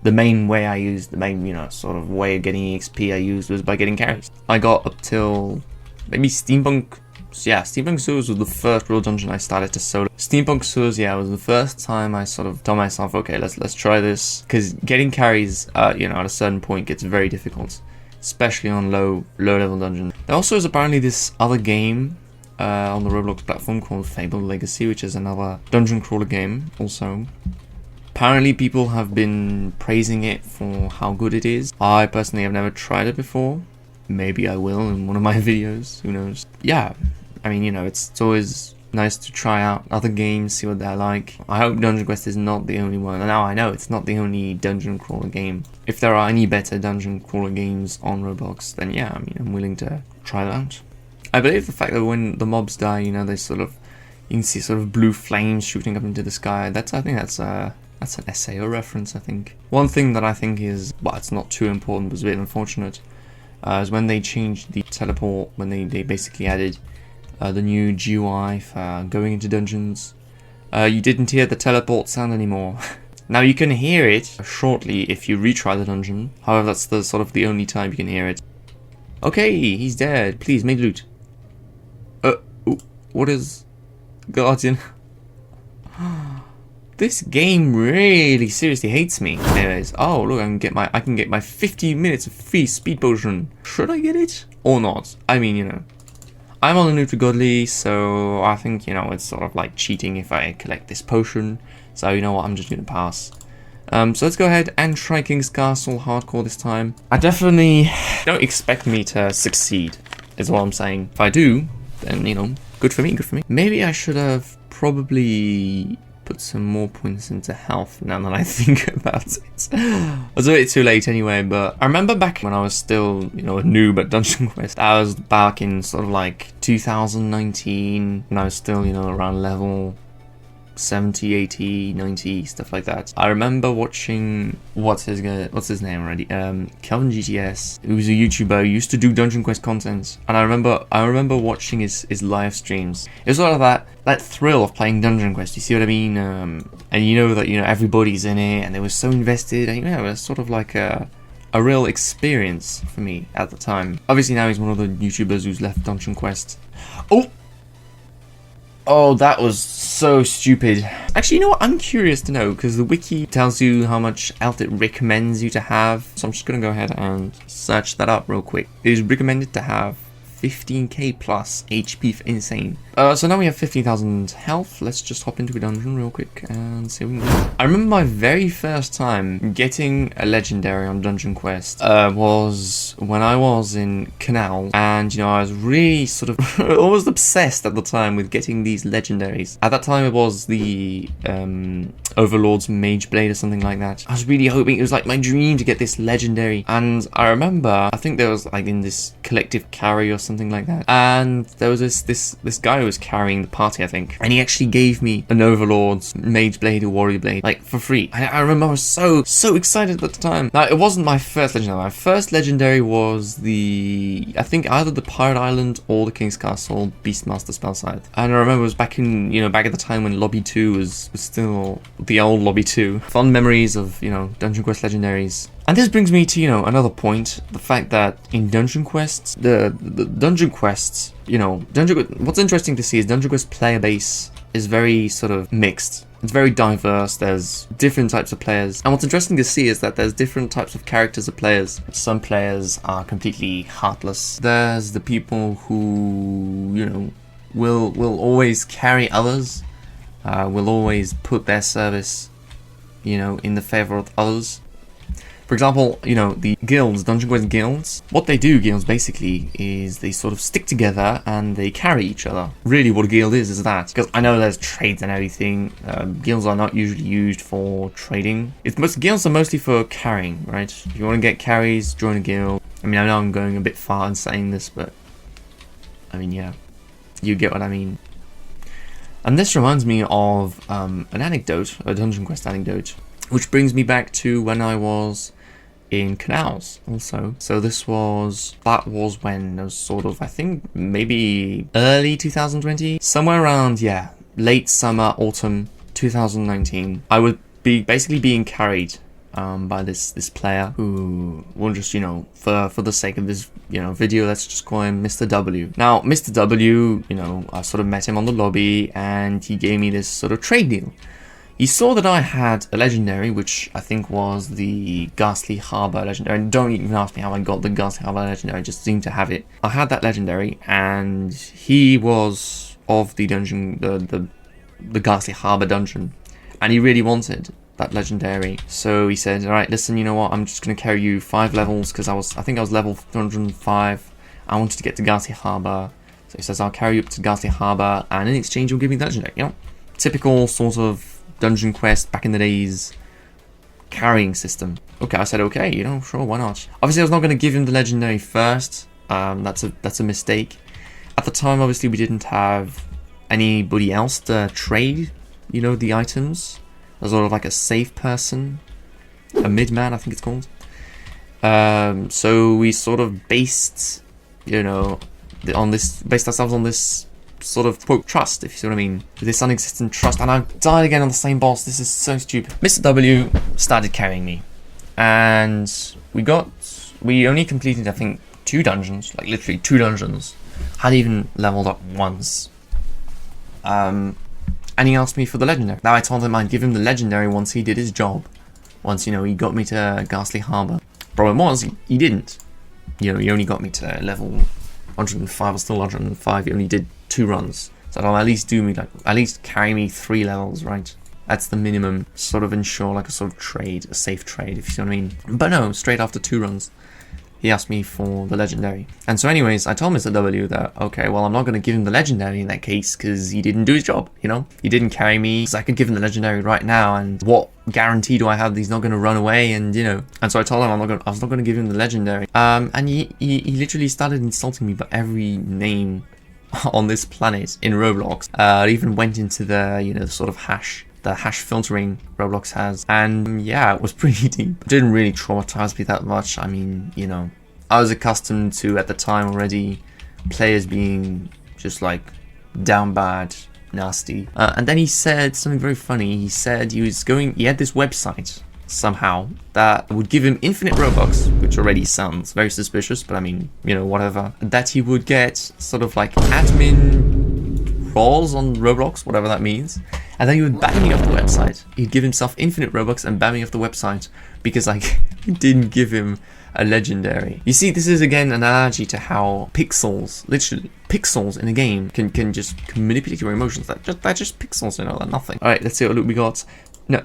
the main way I used, the main, you know, sort of way of getting EXP I used was by getting carries. I got up till maybe Steampunk. Yeah, Steampunk Sewers was the first real dungeon I started to solo. Steampunk Sewers, yeah, was the first time I sort of told myself, okay, let's try this, because getting carries, you know, at a certain point gets very difficult, especially on low level dungeons. There also is apparently this other game on the Roblox platform called Fable Legacy, which is another dungeon crawler game also. Apparently people have been praising it for how good it is. I personally have never tried it before. Maybe I will in one of my videos, who knows. Yeah, I mean, you know, it's always nice to try out other games, see what they're like. I hope Dungeon Quest is not the only one. Now I know it's not the only dungeon crawler game. If there are any better dungeon crawler games on Roblox, then yeah, I mean, I'm willing to try that out. I believe the fact that when the mobs die, you know, they sort of, you can see sort of blue flames shooting up into the sky. I think that's an SAO reference, I think. One thing that I think is, well, it's not too important, but it's a bit unfortunate, is when they changed the teleport, when they basically added the new GUI for going into dungeons. You didn't hear the teleport sound anymore. Now you can hear it shortly if you retry the dungeon. However, that's the sort of the only time you can hear it. Okay, he's dead. Please, make loot. What is Guardian? This game really seriously hates me. Anyways, oh look, I can get my 50 minutes of free speed potion. Should I get it or not? I mean, you know, I'm on the Noob To Godly, so I think, you know, it's sort of like cheating if I collect this potion. So you know what, I'm just gonna pass. So let's go ahead and try King's Castle hardcore this time. I definitely don't expect me to succeed, is what I'm saying. If I do, then, you know, good for me, good for me. Maybe I should have probably put some more points into health now that I think about it. I was a bit too late anyway, but I remember back when I was still, you know, a noob at Dungeon Quest. I was back in sort of like 2019, when I was still, you know, around level 70, 80, 90, stuff like that. I remember watching, what's his name already? Kelvin GTS, who was a YouTuber who used to do Dungeon Quest content, and I remember watching his live streams. It was sort of that thrill of playing Dungeon Quest, you see what I mean? And you know that, you know, everybody's in it, and they were so invested, and, you know, it was sort of like a real experience for me at the time. Obviously now he's one of the YouTubers who's left Dungeon Quest. Oh, that was so stupid. Actually, you know what? I'm curious to know, because the wiki tells you how much health it recommends you to have. So I'm just going to go ahead and search that up real quick. It is recommended to have 15k plus HP for insane. So now we have 15,000 health. Let's just hop into a dungeon real quick and see what we can do. I remember my very first time getting a legendary on Dungeon Quest was when I was in Canal, and you know, I was really sort of almost obsessed at the time with getting these legendaries. At that time it was the Overlord's Mage Blade or something like that. I was really hoping, it was like my dream to get this legendary, and I remember, I think there was like in this collective carry or something like that, and there was this guy who was carrying the party, I think, and he actually gave me an Overlord's Mage Blade or Warrior Blade, like for free. I remember I was so excited at the time. Now, it wasn't my first legendary. My first legendary was the, I think either the Pirate Island or the King's Castle Beastmaster spell site. And I remember it was back in, you know, back at the time when Lobby 2 was still the old Lobby 2. Fond memories of, you know, Dungeon Quest legendaries. And this brings me to, you know, another point, the fact that in Dungeon Quests, the Dungeon Quests, you know, what's interesting to see is Dungeon Quest player base is very sort of mixed. It's very diverse. There's different types of players. And what's interesting to see is that there's different types of characters of players. Some players are completely heartless. There's the people who, you know, will always carry others, will always put their service, you know, in the favor of others. For example, you know, the guilds, Dungeon Quest guilds, what they do, guilds, basically, is they sort of stick together and they carry each other. Really, what a guild is that. Because I know there's trades and everything. Guilds are not usually used for trading. Guilds are mostly for carrying, right? If you want to get carries, join a guild. I mean, I know I'm going a bit far in saying this, but I mean, yeah, you get what I mean. And this reminds me of an anecdote, a Dungeon Quest anecdote, which brings me back to when I was in Canals also. So that was when it was sort of, I think maybe early 2020, somewhere around, yeah, late summer, autumn 2019. I would be basically being carried by this player who will just, you know, for the sake of this, you know, video, let's just call him Mr. W. Now, Mr. W, you know, I sort of met him on the lobby and he gave me this sort of trade deal. He saw that I had a legendary, which I think was the Ghastly Harbour legendary. And don't even ask me how I got the Ghastly Harbour legendary, I just seemed to have it. I had that legendary, and he was of the dungeon, the Ghastly Harbour dungeon, and he really wanted that legendary. So he said, all right, listen, you know what, I'm just going to carry you 5 levels, because I think I was level 105. I wanted to get to Ghastly Harbour. So he says, I'll carry you up to Ghastly Harbour, and in exchange, you'll give me the legendary. You know, typical sort of Dungeon Quest back in the days carrying system. Okay, I said okay, you know, sure, why not? Obviously I was not going to give him the legendary first. That's a mistake. At the time, obviously, we didn't have anybody else to trade, you know, the items. There's sort of like a safe person, a mid-man, I think it's called. So we sort of based, you know, based ourselves on this sort of, quote, trust, if you see what I mean. This non-existent trust. And I died again on the same boss. This is so stupid. Mr. W started carrying me. And we only completed, I think, 2 dungeons. Like, literally 2 dungeons. Hadn't even leveled up once. And he asked me for the legendary. Now, I told him I'd give him the legendary once he did his job. Once, you know, he got me to Ghastly Harbour. Problem was, he didn't. You know, he only got me to level 105 or still 105. He only did 2 runs. So that'll at least do me, like, at least carry me 3 levels, right? That's the minimum. Sort of ensure like a sort of trade, a safe trade, if you see what I mean. But no, straight after 2 runs, he asked me for the legendary. And so anyways, I told Mr. W that, okay, well, I'm not going to give him the legendary in that case because he didn't do his job, you know? He didn't carry me, so I could give him the legendary right now, and what guarantee do I have that he's not going to run away? And, you know, and so I told him I was not going to give him the legendary. And he literally started insulting me by every name on this planet in Roblox. It even went into the, you know, sort of the hash filtering Roblox has. And yeah, it was pretty deep. It didn't really traumatize me that much. I mean, you know, I was accustomed to, at the time already, players being just like down bad, nasty. And then he said something very funny. He said he had this website somehow that would give him infinite Robux, which already sounds very suspicious, but I mean, you know, whatever. That he would get sort of like admin roles on Roblox, whatever that means. And then he would ban me off the website. He'd give himself infinite Robux and ban me off the website because I didn't give him a legendary. You see, this is again an analogy to how pixels, literally pixels in a game, can manipulate your emotions. They're just pixels, you know, they're nothing. All right, let's see what loot we got. No.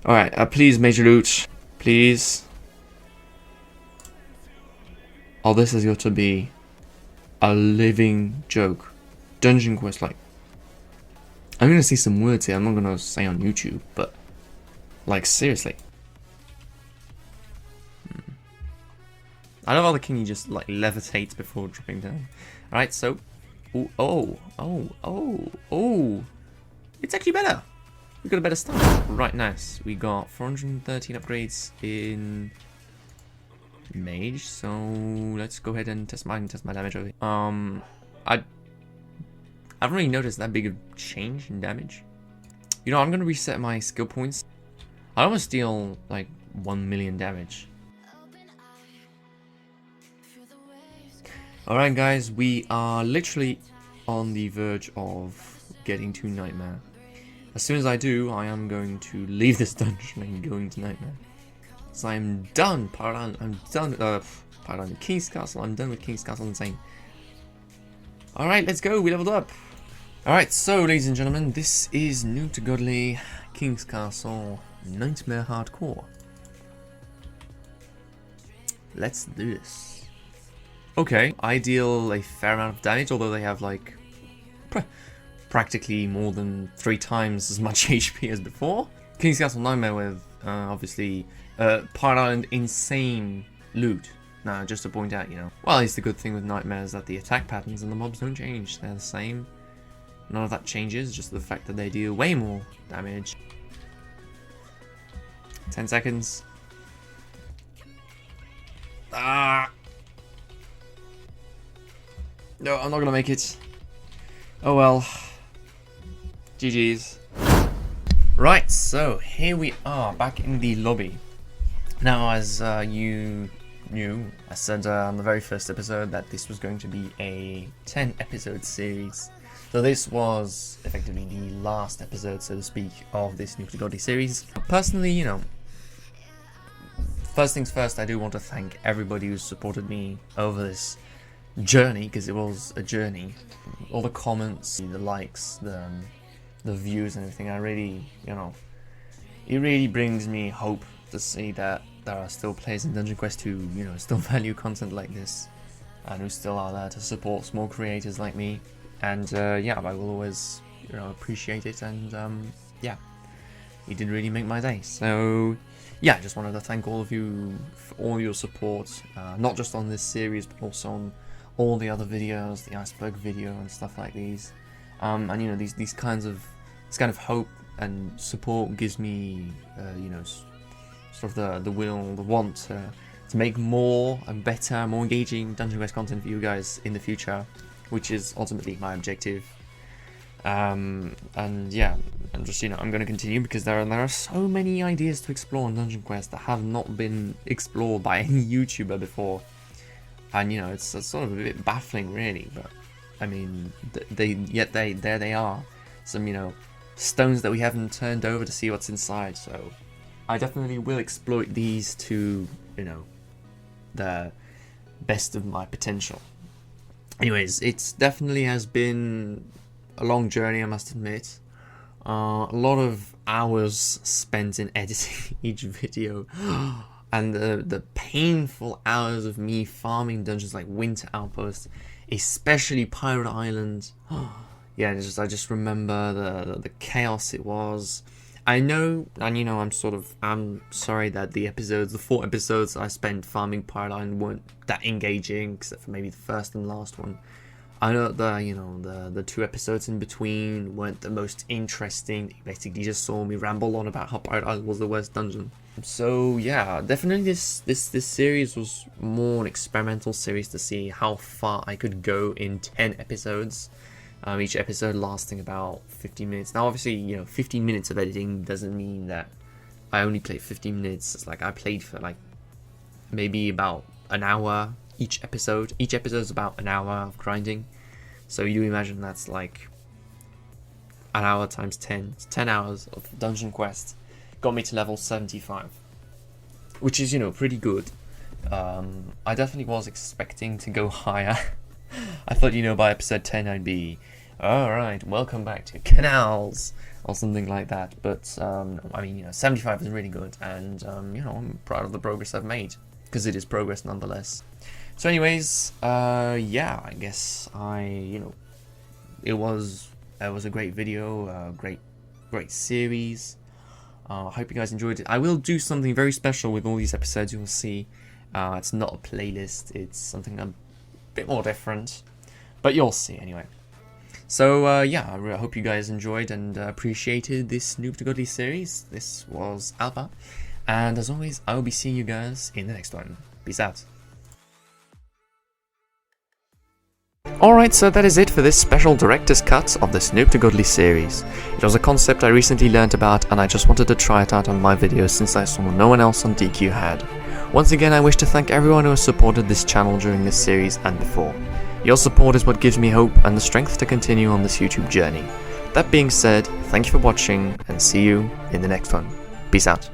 All right, please, Major Loot, please. Oh, this has got to be a living joke. Dungeon quest, like, I'm gonna say some words here I'm not gonna say on YouTube, but like, seriously. I love how the king just like levitates before dropping down. Alright, so oh, it's actually better. We got a better start. Right, nice. We got 413 upgrades in mage, so let's go ahead and test my damage over here. I haven't really noticed that big of change in damage. You know, I'm gonna reset my skill points. I almost deal like 1 million damage. Alright guys, we are literally on the verge of getting to Nightmare. As soon as I do, I am going to leave this dungeon and go into Nightmare. So I'm done, Paradigm. I'm done with Paradigm King's Castle. I'm done with King's Castle Insane. Alright, let's go. We leveled up. Alright, so ladies and gentlemen, this is Noob To Godly, King's Castle, Nightmare Hardcore. Let's do this. Okay, I deal a fair amount of damage, although they have like practically more than 3 times as much HP as before. King's Castle Nightmare with obviously Pirate Island insane loot. Now, just to point out, you know, well, it's the good thing with Nightmares that the attack patterns and the mobs don't change. They're the same. None of that changes, just the fact that they deal way more damage. 10 seconds. Ah! No, I'm not gonna make it. Oh well. GG's. Right, so here we are back in the lobby. Now, as you knew, I said on the very first episode that this was going to be a 10 episode series. So this was effectively the last episode, so to speak, of this Noob To Godly series. Personally, you know, first things first, I do want to thank everybody who supported me over this journey, because it was a journey. All the comments, the likes, the views and everything, I really, you know, it really brings me hope to see that there are still players in Dungeon Quest who, you know, still value content like this, and who still are there to support small creators like me. And yeah, I will always, you know, appreciate it, and yeah, it did really make my day. So yeah, I just wanted to thank all of you for all your support, not just on this series, but also on all the other videos, the iceberg video and stuff like these. And you know, this kind of hope and support gives me, you know, sort of the will, the want to make more and better, more engaging Dungeon Quest content for you guys in the future, which is ultimately my objective. And yeah, and just, you know, I'm going to continue because there are so many ideas to explore in Dungeon Quest that have not been explored by any YouTuber before. And you know, it's sort of a bit baffling, really. But I mean, there they are. Some, you know, stones that we haven't turned over to see what's inside. So I definitely will exploit these to, you know, the best of my potential. Anyways, it's definitely has been a long journey, I must admit. A lot of hours spent in editing each video. And the painful hours of me farming dungeons like Winter Outpost, especially Pirate Island. Yeah, I just remember the chaos it was. I know, and you know, I'm sorry that the 4 episodes I spent farming Pirate Island weren't that engaging, except for maybe the first and last one. I know that the 2 episodes in between weren't the most interesting. They basically just saw me ramble on about how Pirate Island was the worst dungeon. So yeah, definitely this series was more an experimental series to see how far I could go in 10 episodes. Each episode lasting about 15 minutes. Now obviously, you know, 15 minutes of editing doesn't mean that I only played 15 minutes. It's like I played for like maybe about an hour each episode. Each episode is about an hour of grinding. So you imagine that's like an hour times 10. 10 hours of dungeon quest got me to level 75. Which is, you know, pretty good. I definitely was expecting to go higher. I thought, you know, by episode 10 I'd be, alright, welcome back to Canals, or something like that. But, I mean, you know, 75 is really good, and, you know, I'm proud of the progress I've made, because it is progress nonetheless. So anyways, yeah, I guess you know, it was a great video, great series. I hope you guys enjoyed it. I will do something very special with all these episodes, you will see. It's not a playlist, it's something a bit more different, but you'll see anyway. So yeah, I hope you guys enjoyed and appreciated this Noob To Godly series. This was Alpar, and as always, I will be seeing you guys in the next one. Peace out. Alright, so that is it for this special director's cut of this Noob To Godly series. It was a concept I recently learnt about, and I just wanted to try it out on my videos since I saw no one else on DQ had. Once again, I wish to thank everyone who has supported this channel during this series and before. Your support is what gives me hope and the strength to continue on this YouTube journey. That being said, thank you for watching, and see you in the next one. Peace out.